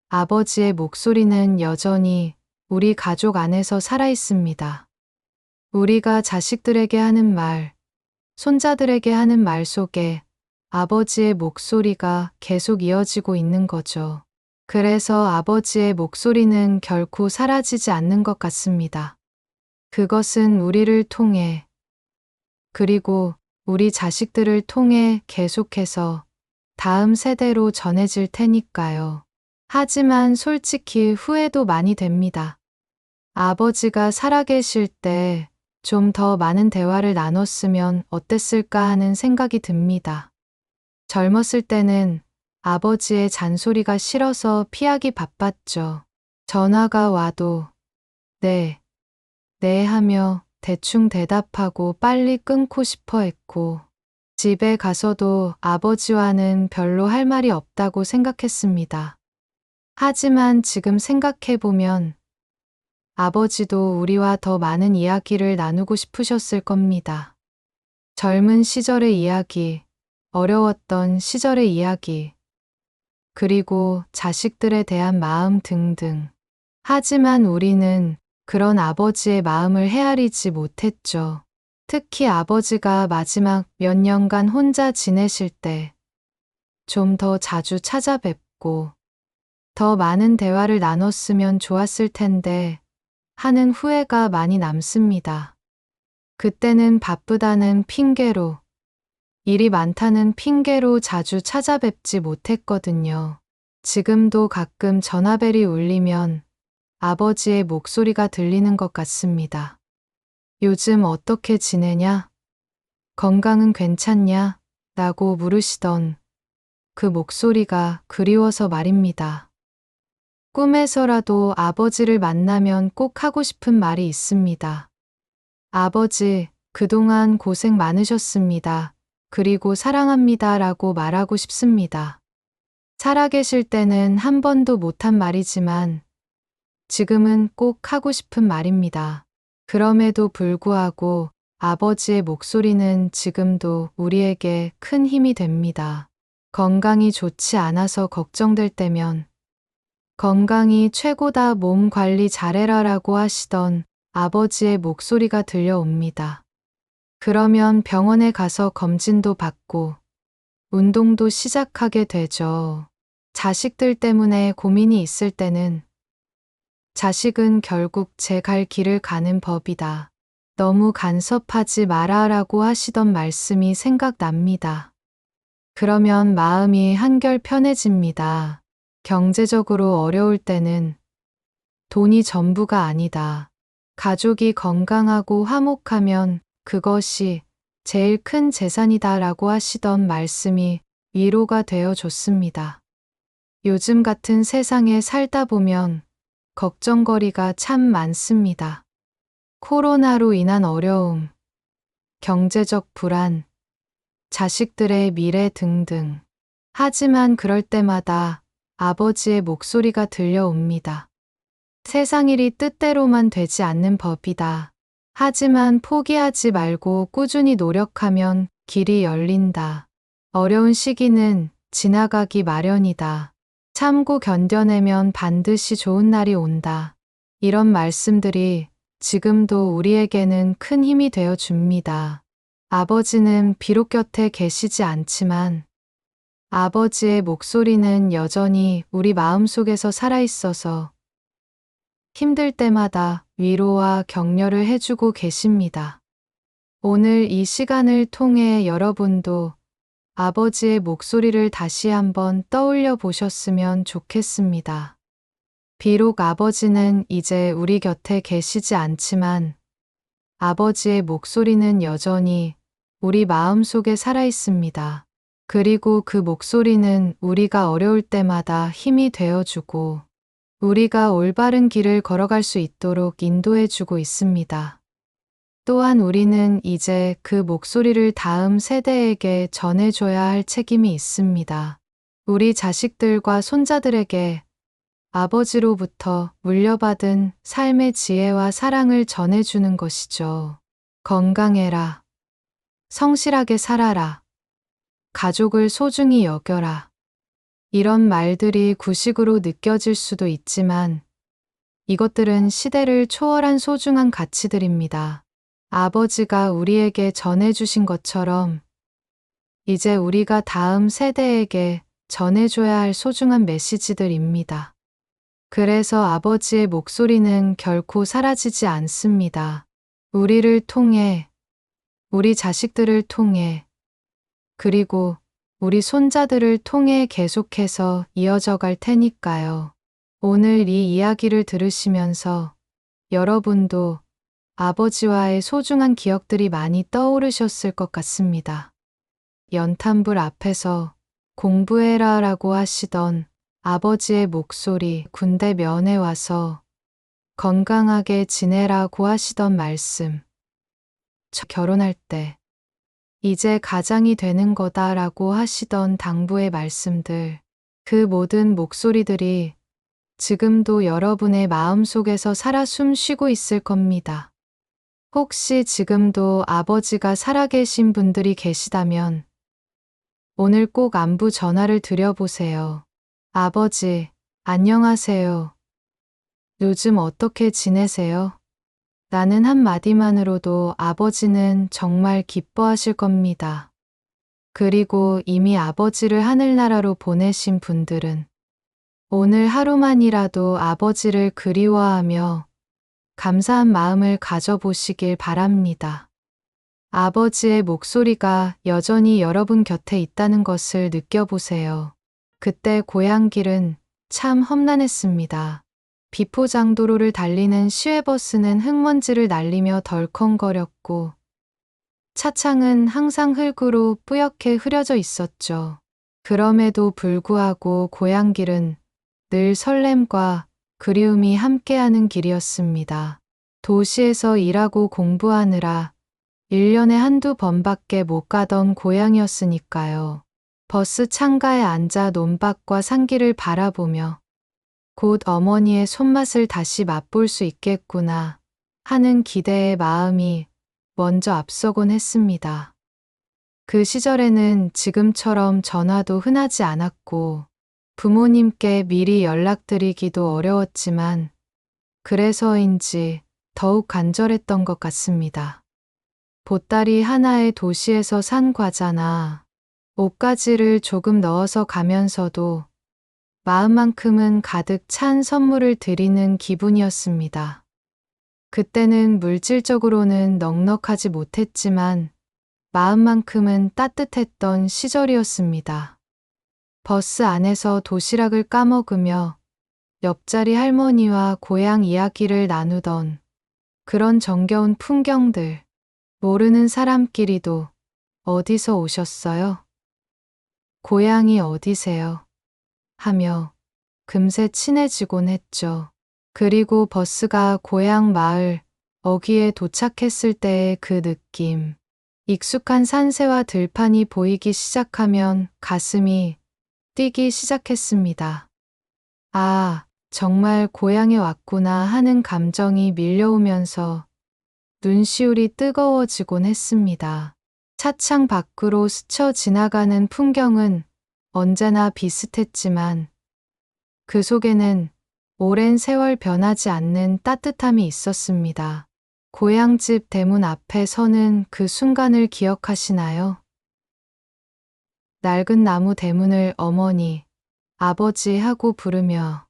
아버지의 목소리는 여전히 우리 가족 안에서 살아있습니다. 우리가 자식들에게 하는 말, 손자들에게 하는 말 속에 아버지의 목소리가 계속 이어지고 있는 거죠. 그래서 아버지의 목소리는 결코 사라지지 않는 것 같습니다. 그것은 우리를 통해, 그리고 우리 자식들을 통해 계속해서 다음 세대로 전해질 테니까요. 하지만 솔직히 후회도 많이 됩니다. 아버지가 살아계실 때 좀 더 많은 대화를 나눴으면 어땠을까 하는 생각이 듭니다. 젊었을 때는 아버지의 잔소리가 싫어서 피하기 바빴죠. 전화가 와도 네, 네 하며 대충 대답하고 빨리 끊고 싶어 했고, 집에 가서도 아버지와는 별로 할 말이 없다고 생각했습니다. 하지만 지금 생각해보면 아버지도 우리와 더 많은 이야기를 나누고 싶으셨을 겁니다. 젊은 시절의 이야기, 어려웠던 시절의 이야기, 그리고 자식들에 대한 마음 등등. 하지만 우리는 그런 아버지의 마음을 헤아리지 못했죠. 특히 아버지가 마지막 몇 년간 혼자 지내실 때 좀 더 자주 찾아뵙고 더 많은 대화를 나눴으면 좋았을 텐데 하는 후회가 많이 남습니다. 그때는 바쁘다는 핑계로, 일이 많다는 핑계로 자주 찾아뵙지 못했거든요. 지금도 가끔 전화벨이 울리면 아버지의 목소리가 들리는 것 같습니다. 요즘 어떻게 지내냐? 건강은 괜찮냐? 라고 물으시던 그 목소리가 그리워서 말입니다. 꿈에서라도 아버지를 만나면 꼭 하고 싶은 말이 있습니다. 아버지, 그동안 고생 많으셨습니다. 그리고 사랑합니다. 라고 말하고 싶습니다. 살아계실 때는 한 번도 못한 말이지만 지금은 꼭 하고 싶은 말입니다. 그럼에도 불구하고 아버지의 목소리는 지금도 우리에게 큰 힘이 됩니다. 건강이 좋지 않아서 걱정될 때면 건강이 최고다, 몸 관리 잘해라 라고 하시던 아버지의 목소리가 들려옵니다. 그러면 병원에 가서 검진도 받고 운동도 시작하게 되죠. 자식들 때문에 고민이 있을 때는 자식은 결국 제 갈 길을 가는 법이다. 너무 간섭하지 마라 라고 하시던 말씀이 생각납니다. 그러면 마음이 한결 편해집니다. 경제적으로 어려울 때는 돈이 전부가 아니다. 가족이 건강하고 화목하면 그것이 제일 큰 재산이다 라고 하시던 말씀이 위로가 되어 줬습니다. 요즘 같은 세상에 살다 보면 걱정거리가 참 많습니다. 코로나로 인한 어려움, 경제적 불안, 자식들의 미래 등등. 하지만 그럴 때마다 아버지의 목소리가 들려옵니다. 세상 일이 뜻대로만 되지 않는 법이다. 하지만 포기하지 말고 꾸준히 노력하면 길이 열린다. 어려운 시기는 지나가기 마련이다. 참고 견뎌내면 반드시 좋은 날이 온다. 이런 말씀들이 지금도 우리에게는 큰 힘이 되어 줍니다. 아버지는 비록 곁에 계시지 않지만 아버지의 목소리는 여전히 우리 마음속에서 살아있어서 힘들 때마다 위로와 격려를 해주고 계십니다. 오늘 이 시간을 통해 여러분도 아버지의 목소리를 다시 한번 떠올려 보셨으면 좋겠습니다. 비록 아버지는 이제 우리 곁에 계시지 않지만 아버지의 목소리는 여전히 우리 마음속에 살아있습니다. 그리고 그 목소리는 우리가 어려울 때마다 힘이 되어주고 우리가 올바른 길을 걸어갈 수 있도록 인도해주고 있습니다. 또한 우리는 이제 그 목소리를 다음 세대에게 전해줘야 할 책임이 있습니다. 우리 자식들과 손자들에게 아버지로부터 물려받은 삶의 지혜와 사랑을 전해주는 것이죠. 건강해라. 성실하게 살아라. 가족을 소중히 여겨라. 이런 말들이 구식으로 느껴질 수도 있지만 이것들은 시대를 초월한 소중한 가치들입니다. 아버지가 우리에게 전해주신 것처럼 이제 우리가 다음 세대에게 전해줘야 할 소중한 메시지들입니다. 그래서 아버지의 목소리는 결코 사라지지 않습니다. 우리를 통해, 우리 자식들을 통해, 그리고 우리 손자들을 통해 계속해서 이어져 갈 테니까요. 오늘 이 이야기를 들으시면서 여러분도 아버지와의 소중한 기억들이 많이 떠오르셨을 것 같습니다. 연탄불 앞에서 공부해라 라고 하시던 아버지의 목소리, 군대 면회 와서 건강하게 지내라고 하시던 말씀, 저 결혼할 때 이제 가장이 되는 거다라고 하시던 당부의 말씀들, 그 모든 목소리들이 지금도 여러분의 마음속에서 살아 숨쉬고 있을 겁니다. 혹시 지금도 아버지가 살아계신 분들이 계시다면 오늘 꼭 안부 전화를 드려보세요. 아버지, 안녕하세요. 요즘 어떻게 지내세요? 라는 한마디만으로도 아버지는 정말 기뻐하실 겁니다. 그리고 이미 아버지를 하늘나라로 보내신 분들은 오늘 하루만이라도 아버지를 그리워하며 감사한 마음을 가져보시길 바랍니다. 아버지의 목소리가 여전히 여러분 곁에 있다는 것을 느껴보세요. 그때 고향길은 참 험난했습니다. 비포장도로를 달리는 시외버스는 흙먼지를 날리며 덜컹거렸고 차창은 항상 흙으로 뿌옇게 흐려져 있었죠. 그럼에도 불구하고 고향길은 늘 설렘과 그리움이 함께하는 길이었습니다. 도시에서 일하고 공부하느라 1년에 한두 번밖에 못 가던 고향이었으니까요. 버스 창가에 앉아 논밭과 산길을 바라보며 곧 어머니의 손맛을 다시 맛볼 수 있겠구나 하는 기대의 마음이 먼저 앞서곤 했습니다. 그 시절에는 지금처럼 전화도 흔하지 않았고 부모님께 미리 연락드리기도 어려웠지만 그래서인지 더욱 간절했던 것 같습니다. 보따리 하나에 도시에서 산 과자나 옷가지를 조금 넣어서 가면서도 마음만큼은 가득 찬 선물을 드리는 기분이었습니다. 그때는 물질적으로는 넉넉하지 못했지만 마음만큼은 따뜻했던 시절이었습니다. 버스 안에서 도시락을 까먹으며 옆자리 할머니와 고향 이야기를 나누던 그런 정겨운 풍경들, 모르는 사람끼리도 어디서 오셨어요? 고향이 어디세요? 하며 금세 친해지곤 했죠. 그리고 버스가 고향 마을 어귀에 도착했을 때의 그 느낌, 익숙한 산새와 들판이 보이기 시작하면 가슴이 뛰기 시작했습니다. 아, 정말 고향에 왔구나 하는 감정이 밀려오면서 눈시울이 뜨거워지곤 했습니다. 차창 밖으로 스쳐 지나가는 풍경은 언제나 비슷했지만 그 속에는 오랜 세월 변하지 않는 따뜻함이 있었습니다. 고향집 대문 앞에 서는 그 순간을 기억하시나요? 낡은 나무 대문을 어머니, 아버지 하고 부르며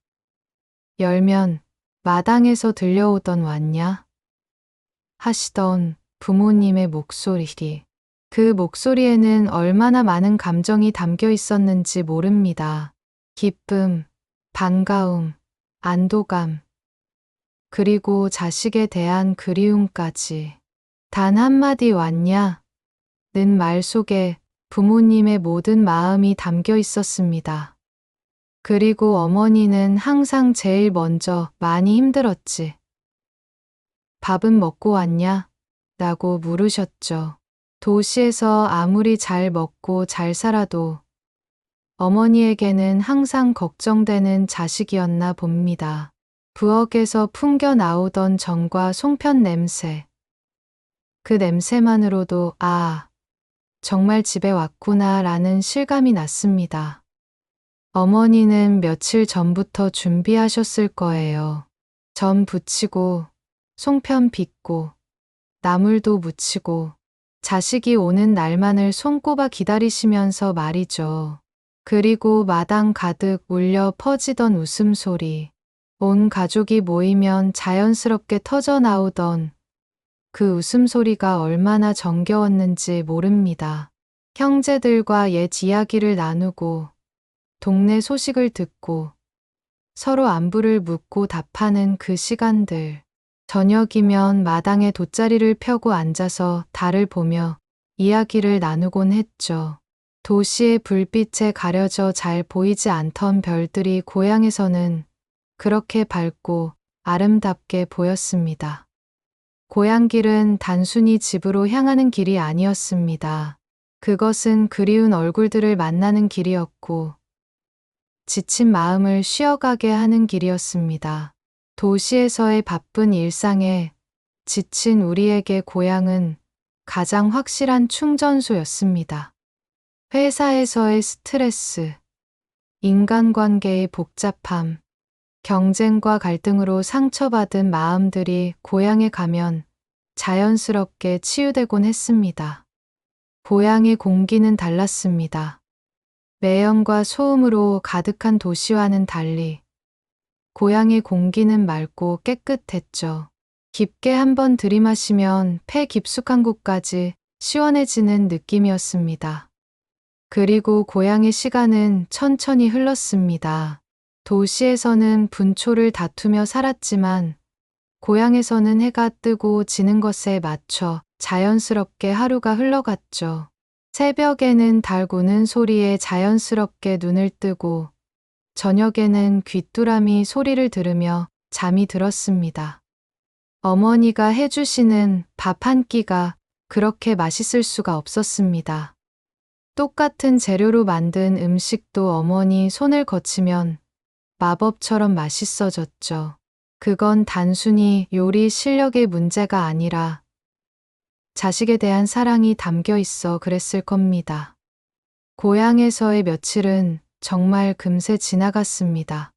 열면 마당에서 들려오던 왔냐? 하시던 부모님의 목소리. 그 목소리에는 얼마나 많은 감정이 담겨 있었는지 모릅니다. 기쁨, 반가움, 안도감, 그리고 자식에 대한 그리움까지. 단 한마디 왔냐? 는 말 속에 부모님의 모든 마음이 담겨 있었습니다. 그리고 어머니는 항상 제일 먼저 많이 힘들었지. 밥은 먹고 왔냐? 라고 물으셨죠. 도시에서 아무리 잘 먹고 잘 살아도 어머니에게는 항상 걱정되는 자식이었나 봅니다. 부엌에서 풍겨 나오던 전과 송편 냄새. 그 냄새만으로도 아, 정말 집에 왔구나 라는 실감이 났습니다. 어머니는 며칠 전부터 준비하셨을 거예요. 전 부치고, 송편 빚고, 나물도 무치고, 자식이 오는 날만을 손꼽아 기다리시면서 말이죠. 그리고 마당 가득 울려 퍼지던 웃음소리. 온 가족이 모이면 자연스럽게 터져 나오던 그 웃음소리가 얼마나 정겨웠는지 모릅니다. 형제들과 옛 이야기를 나누고 동네 소식을 듣고 서로 안부를 묻고 답하는 그 시간들. 저녁이면 마당에 돗자리를 펴고 앉아서 달을 보며 이야기를 나누곤 했죠. 도시의 불빛에 가려져 잘 보이지 않던 별들이 고향에서는 그렇게 밝고 아름답게 보였습니다. 고향길은 단순히 집으로 향하는 길이 아니었습니다. 그것은 그리운 얼굴들을 만나는 길이었고 지친 마음을 쉬어가게 하는 길이었습니다. 도시에서의 바쁜 일상에 지친 우리에게 고향은 가장 확실한 충전소였습니다. 회사에서의 스트레스, 인간관계의 복잡함, 경쟁과 갈등으로 상처받은 마음들이 고향에 가면 자연스럽게 치유되곤 했습니다. 고향의 공기는 달랐습니다. 매연과 소음으로 가득한 도시와는 달리 고향의 공기는 맑고 깨끗했죠. 깊게 한번 들이마시면 폐 깊숙한 곳까지 시원해지는 느낌이었습니다. 그리고 고향의 시간은 천천히 흘렀습니다. 도시에서는 분초를 다투며 살았지만 고향에서는 해가 뜨고 지는 것에 맞춰 자연스럽게 하루가 흘러갔죠. 새벽에는 달 구는 소리에 자연스럽게 눈을 뜨고 저녁에는 귀뚜라미 소리를 들으며 잠이 들었습니다. 어머니가 해주시는 밥 한 끼가 그렇게 맛있을 수가 없었습니다. 똑같은 재료로 만든 음식도 어머니 손을 거치면 마법처럼 맛있어졌죠. 그건 단순히 요리 실력의 문제가 아니라 자식에 대한 사랑이 담겨 있어 그랬을 겁니다. 고향에서의 며칠은 정말 금세 지나갔습니다.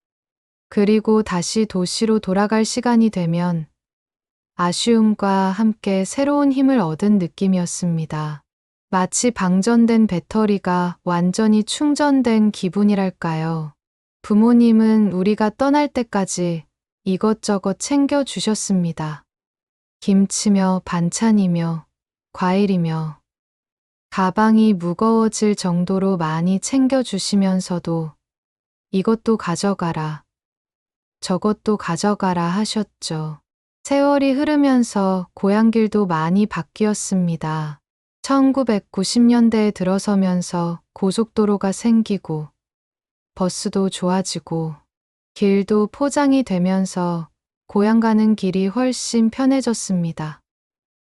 그리고 다시 도시로 돌아갈 시간이 되면 아쉬움과 함께 새로운 힘을 얻은 느낌이었습니다. 마치 방전된 배터리가 완전히 충전된 기분이랄까요. 부모님은 우리가 떠날 때까지 이것저것 챙겨 주셨습니다. 김치며 반찬이며 과일이며 가방이 무거워질 정도로 많이 챙겨주시면서도 이것도 가져가라, 저것도 가져가라 하셨죠. 세월이 흐르면서 고향길도 많이 바뀌었습니다. 1990년대에 들어서면서 고속도로가 생기고 버스도 좋아지고 길도 포장이 되면서 고향 가는 길이 훨씬 편해졌습니다.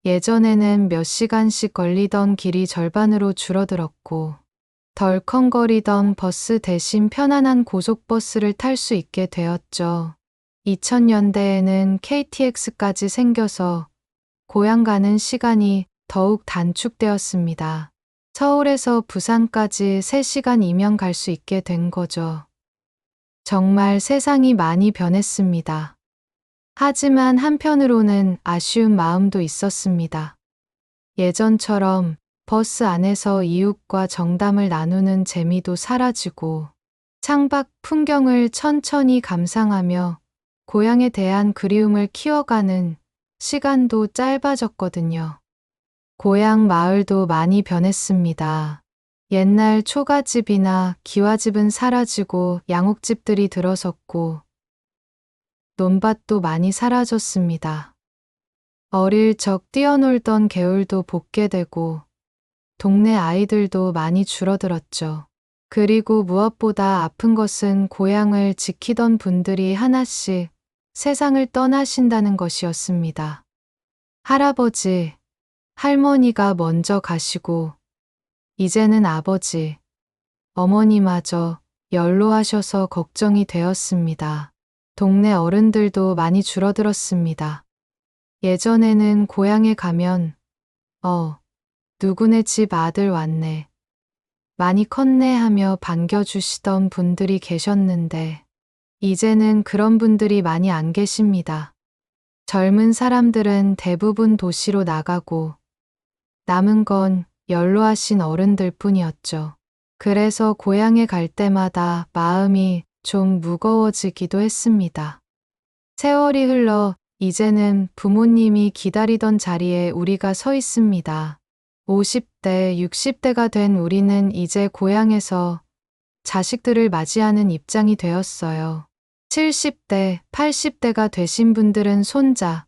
예전에는 몇 시간씩 걸리던 길이 절반으로 줄어들었고 덜컹거리던 버스 대신 편안한 고속버스를 탈 수 있게 되었죠. 2000년대에는 KTX까지 생겨서 고향 가는 시간이 더욱 단축되었습니다. 서울에서 부산까지 3시간이면 갈 수 있게 된 거죠. 정말 세상이 많이 변했습니다. 하지만 한편으로는 아쉬운 마음도 있었습니다. 예전처럼 버스 안에서 이웃과 정담을 나누는 재미도 사라지고 창밖 풍경을 천천히 감상하며 고향에 대한 그리움을 키워가는 시간도 짧아졌거든요. 고향 마을도 많이 변했습니다. 옛날 초가집이나 기와집은 사라지고 양옥집들이 들어섰고 논밭도 많이 사라졌습니다. 어릴 적 뛰어놀던 개울도 복게 되고 동네 아이들도 많이 줄어들었죠. 그리고 무엇보다 아픈 것은 고향을 지키던 분들이 하나씩 세상을 떠나신다는 것이었습니다. 할아버지, 할머니가 먼저 가시고 이제는 아버지, 어머니마저 연로하셔서 걱정이 되었습니다. 동네 어른들도 많이 줄어들었습니다. 예전에는 고향에 가면 누구네 집 아들 왔네, 많이 컸네 하며 반겨주시던 분들이 계셨는데 이제는 그런 분들이 많이 안 계십니다. 젊은 사람들은 대부분 도시로 나가고 남은 건 연로하신 어른들 뿐이었죠. 그래서 고향에 갈 때마다 마음이 좀 무거워지기도 했습니다. 세월이 흘러 이제는 부모님이 기다리던 자리에 우리가 서 있습니다. 50대, 60대가 된 우리는 이제 고향에서 자식들을 맞이하는 입장이 되었어요. 70대, 80대가 되신 분들은 손자,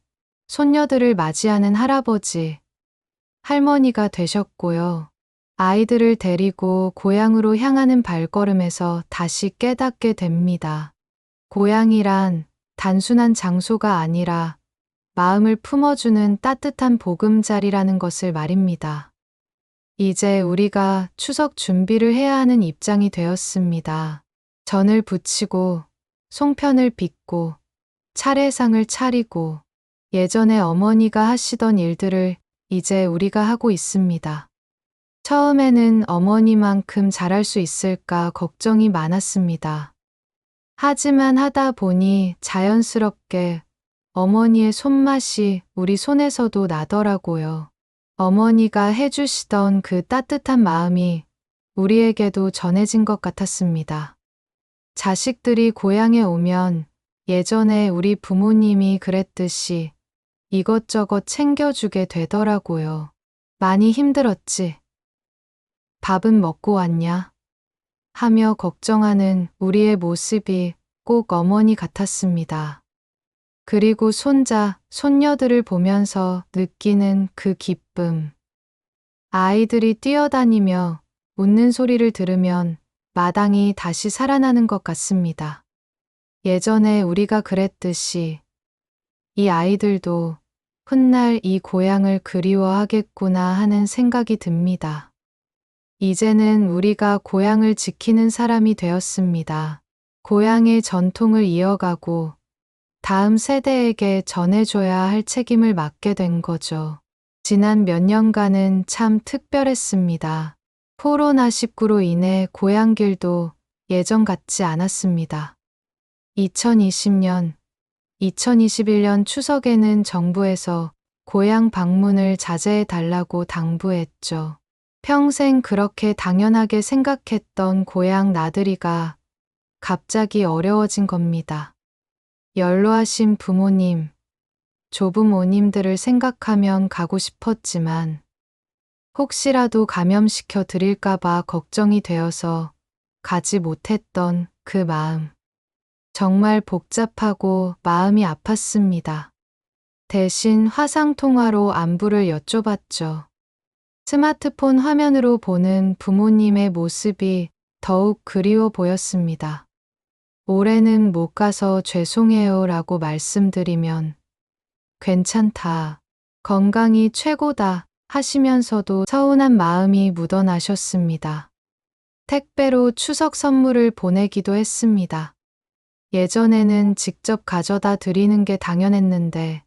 손녀들을 맞이하는 할아버지, 할머니가 되셨고요. 아이들을 데리고 고향으로 향하는 발걸음에서 다시 깨닫게 됩니다. 고향이란 단순한 장소가 아니라 마음을 품어주는 따뜻한 보금자리라는 것을 말입니다. 이제 우리가 추석 준비를 해야 하는 입장이 되었습니다. 전을 부치고 송편을 빚고 차례상을 차리고 예전에 어머니가 하시던 일들을 이제 우리가 하고 있습니다. 처음에는 어머니만큼 잘할 수 있을까 걱정이 많았습니다. 하지만 하다 보니 자연스럽게 어머니의 손맛이 우리 손에서도 나더라고요. 어머니가 해주시던 그 따뜻한 마음이 우리에게도 전해진 것 같았습니다. 자식들이 고향에 오면 예전에 우리 부모님이 그랬듯이 이것저것 챙겨주게 되더라고요. 많이 힘들었지? 밥은 먹고 왔냐? 하며 걱정하는 우리의 모습이 꼭 어머니 같았습니다. 그리고 손자, 손녀들을 보면서 느끼는 그 기쁨. 아이들이 뛰어다니며 웃는 소리를 들으면 마당이 다시 살아나는 것 같습니다. 예전에 우리가 그랬듯이 이 아이들도 훗날 이 고향을 그리워하겠구나 하는 생각이 듭니다. 이제는 우리가 고향을 지키는 사람이 되었습니다. 고향의 전통을 이어가고 다음 세대에게 전해줘야 할 책임을 맡게 된 거죠. 지난 몇 년간은 참 특별했습니다. 코로나19로 인해 고향길도 예전 같지 않았습니다. 2020년, 2021년 추석에는 정부에서 고향 방문을 자제해 달라고 당부했죠. 평생 그렇게 당연하게 생각했던 고향 나들이가 갑자기 어려워진 겁니다. 연로하신 부모님, 조부모님들을 생각하면 가고 싶었지만 혹시라도 감염시켜 드릴까봐 걱정이 되어서 가지 못했던 그 마음. 정말 복잡하고 마음이 아팠습니다. 대신 화상통화로 안부를 여쭤봤죠. 스마트폰 화면으로 보는 부모님의 모습이 더욱 그리워 보였습니다. 올해는 못 가서 죄송해요 라고 말씀드리면 괜찮다, 건강이 최고다 하시면서도 서운한 마음이 묻어나셨습니다. 택배로 추석 선물을 보내기도 했습니다. 예전에는 직접 가져다 드리는 게 당연했는데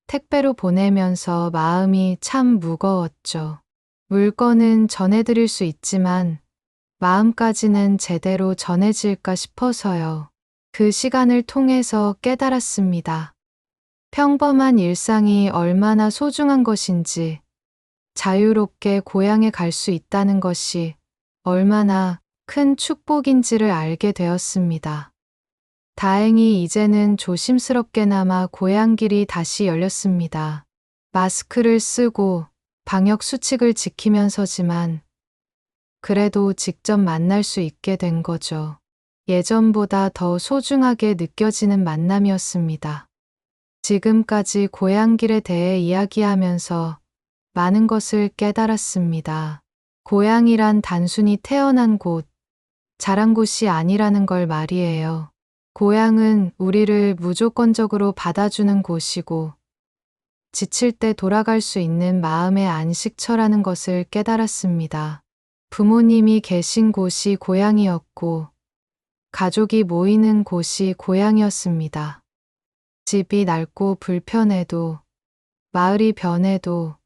택배로 보내면서 마음이 참 무거웠죠. 물건은 전해드릴 수 있지만 마음까지는 제대로 전해질까 싶어서요. 그 시간을 통해서 깨달았습니다. 평범한 일상이 얼마나 소중한 것인지, 자유롭게 고향에 갈 수 있다는 것이 얼마나 큰 축복인지를 알게 되었습니다. 다행히 이제는 조심스럽게나마 고향길이 다시 열렸습니다. 마스크를 쓰고 방역 수칙을 지키면서지만 그래도 직접 만날 수 있게 된 거죠. 예전보다 더 소중하게 느껴지는 만남이었습니다. 지금까지 고향길에 대해 이야기하면서 많은 것을 깨달았습니다. 고향이란 단순히 태어난 곳, 자란 곳이 아니라는 걸 말이에요. 고향은 우리를 무조건적으로 받아주는 곳이고 지칠 때 돌아갈 수 있는 마음의 안식처라는 것을 깨달았습니다. 부모님이 계신 곳이 고향이었고 가족이 모이는 곳이 고향이었습니다. 집이 낡고 불편해도 마을이 변해도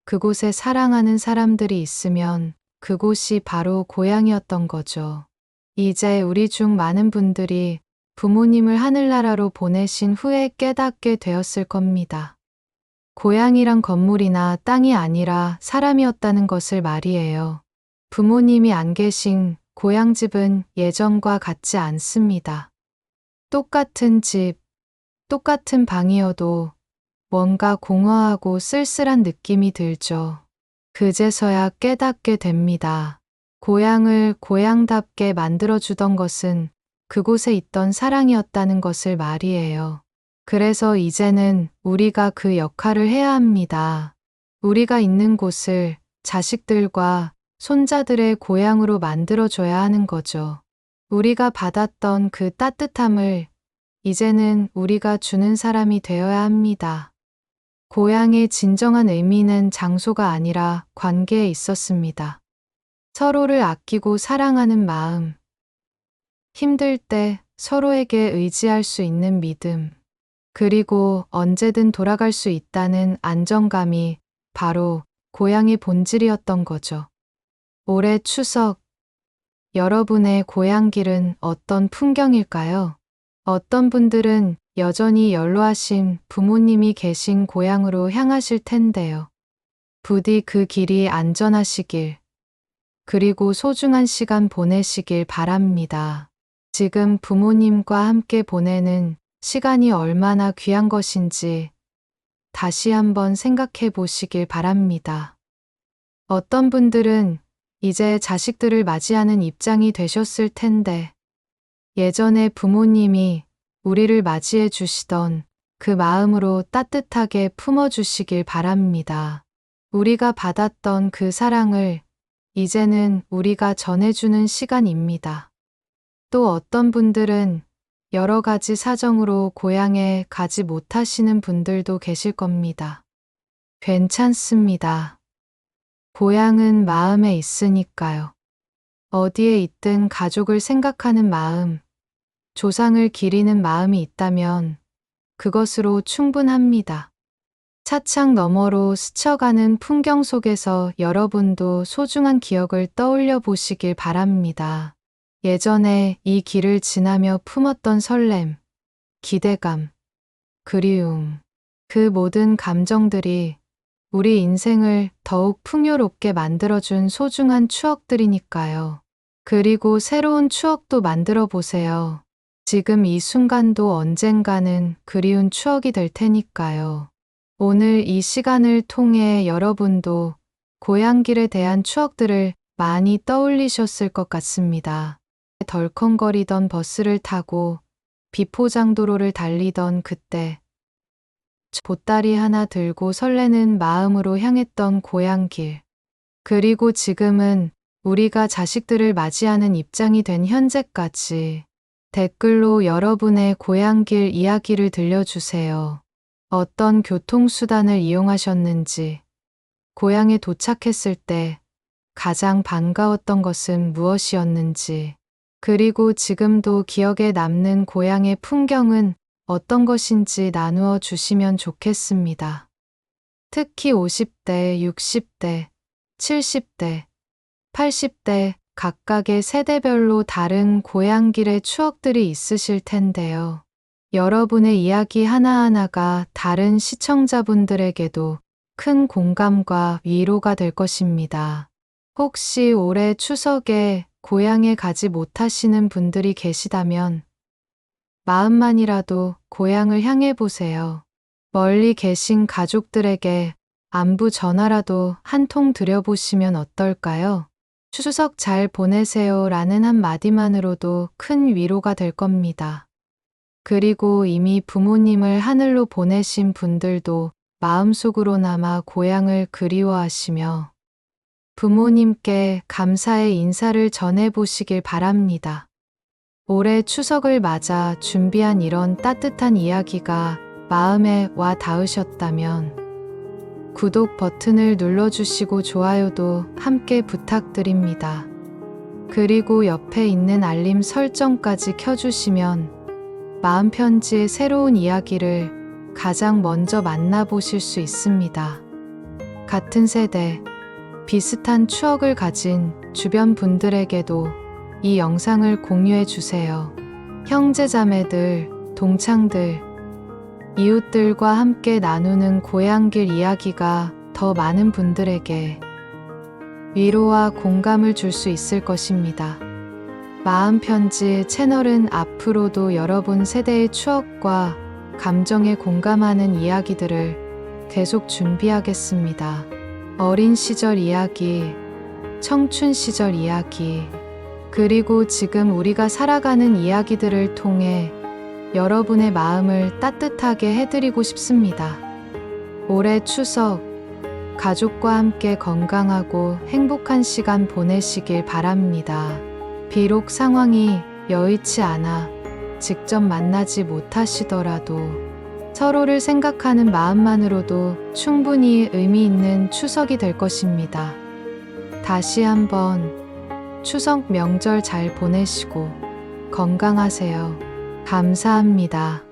그곳에 사랑하는 사람들이 있으면 그곳이 바로 고향이었던 거죠. 이제 우리 중 많은 분들이 부모님을 하늘나라로 보내신 후에 깨닫게 되었을 겁니다. 고향이란 건물이나 땅이 아니라 사람이었다는 것을 말이에요. 부모님이 안 계신 고향집은 예전과 같지 않습니다. 똑같은 집, 똑같은 방이어도 뭔가 공허하고 쓸쓸한 느낌이 들죠. 그제서야 깨닫게 됩니다. 고향을 고향답게 만들어주던 것은 그곳에 있던 사랑이었다는 것을 말이에요. 그래서 이제는 우리가 그 역할을 해야 합니다. 우리가 있는 곳을 자식들과 손자들의 고향으로 만들어줘야 하는 거죠. 우리가 받았던 그 따뜻함을 이제는 우리가 주는 사람이 되어야 합니다. 고향의 진정한 의미는 장소가 아니라 관계에 있었습니다. 서로를 아끼고 사랑하는 마음, 힘들 때 서로에게 의지할 수 있는 믿음, 그리고 언제든 돌아갈 수 있다는 안정감이 바로 고향의 본질이었던 거죠. 올해 추석, 여러분의 고향길은 어떤 풍경일까요? 어떤 분들은 여전히 연로하신 부모님이 계신 고향으로 향하실 텐데요. 부디 그 길이 안전하시길, 그리고 소중한 시간 보내시길 바랍니다. 지금 부모님과 함께 보내는 시간이 얼마나 귀한 것인지 다시 한번 생각해 보시길 바랍니다. 어떤 분들은 이제 자식들을 맞이하는 입장이 되셨을 텐데, 예전에 부모님이 우리를 맞이해 주시던 그 마음으로 따뜻하게 품어주시길 바랍니다. 우리가 받았던 그 사랑을 이제는 우리가 전해주는 시간입니다. 또 어떤 분들은 여러 가지 사정으로 고향에 가지 못하시는 분들도 계실 겁니다. 괜찮습니다. 고향은 마음에 있으니까요. 어디에 있든 가족을 생각하는 마음, 조상을 기리는 마음이 있다면 그것으로 충분합니다. 차창 너머로 스쳐가는 풍경 속에서 여러분도 소중한 기억을 떠올려 보시길 바랍니다. 예전에 이 길을 지나며 품었던 설렘, 기대감, 그리움, 그 모든 감정들이 우리 인생을 더욱 풍요롭게 만들어준 소중한 추억들이니까요. 그리고 새로운 추억도 만들어 보세요. 지금 이 순간도 언젠가는 그리운 추억이 될 테니까요. 오늘 이 시간을 통해 여러분도 고향길에 대한 추억들을 많이 떠올리셨을 것 같습니다. 덜컹거리던 버스를 타고 비포장도로를 달리던 그때, 보따리 하나 들고 설레는 마음으로 향했던 고향길. 그리고 지금은 우리가 자식들을 맞이하는 입장이 된 현재까지 댓글로 여러분의 고향길 이야기를 들려주세요. 어떤 교통수단을 이용하셨는지, 고향에 도착했을 때 가장 반가웠던 것은 무엇이었는지, 그리고 지금도 기억에 남는 고향의 풍경은 어떤 것인지 나누어 주시면 좋겠습니다. 특히 50대, 60대, 70대, 80대 각각의 세대별로 다른 고향길의 추억들이 있으실 텐데요. 여러분의 이야기 하나하나가 다른 시청자분들에게도 큰 공감과 위로가 될 것입니다. 혹시 올해 추석에 고향에 가지 못하시는 분들이 계시다면 마음만이라도 고향을 향해 보세요. 멀리 계신 가족들에게 안부 전화라도 한 통 드려보시면 어떨까요? 추석 잘 보내세요 라는 한마디만으로도 큰 위로가 될 겁니다. 그리고 이미 부모님을 하늘로 보내신 분들도 마음속으로나마 고향을 그리워하시며 부모님께 감사의 인사를 전해보시길 바랍니다. 올해 추석을 맞아 준비한 이런 따뜻한 이야기가 마음에 와 닿으셨다면 구독 버튼을 눌러주시고 좋아요도 함께 부탁드립니다. 그리고 옆에 있는 알림 설정까지 켜주시면 마음편지의 새로운 이야기를 가장 먼저 만나보실 수 있습니다. 같은 세대, 비슷한 추억을 가진 주변 분들에게도 이 영상을 공유해 주세요. 형제자매들, 동창들, 이웃들과 함께 나누는 고향길 이야기가 더 많은 분들에게 위로와 공감을 줄 수 있을 것입니다. 마음편지 채널은 앞으로도 여러분 세대의 추억과 감정에 공감하는 이야기들을 계속 준비하겠습니다. 어린 시절 이야기, 청춘 시절 이야기, 그리고 지금 우리가 살아가는 이야기들을 통해 여러분의 마음을 따뜻하게 해드리고 싶습니다. 올해 추석, 가족과 함께 건강하고 행복한 시간 보내시길 바랍니다. 비록 상황이 여의치 않아 직접 만나지 못하시더라도 서로를 생각하는 마음만으로도 충분히 의미 있는 추석이 될 것입니다. 다시 한번 추석 명절 잘 보내시고 건강하세요. 감사합니다.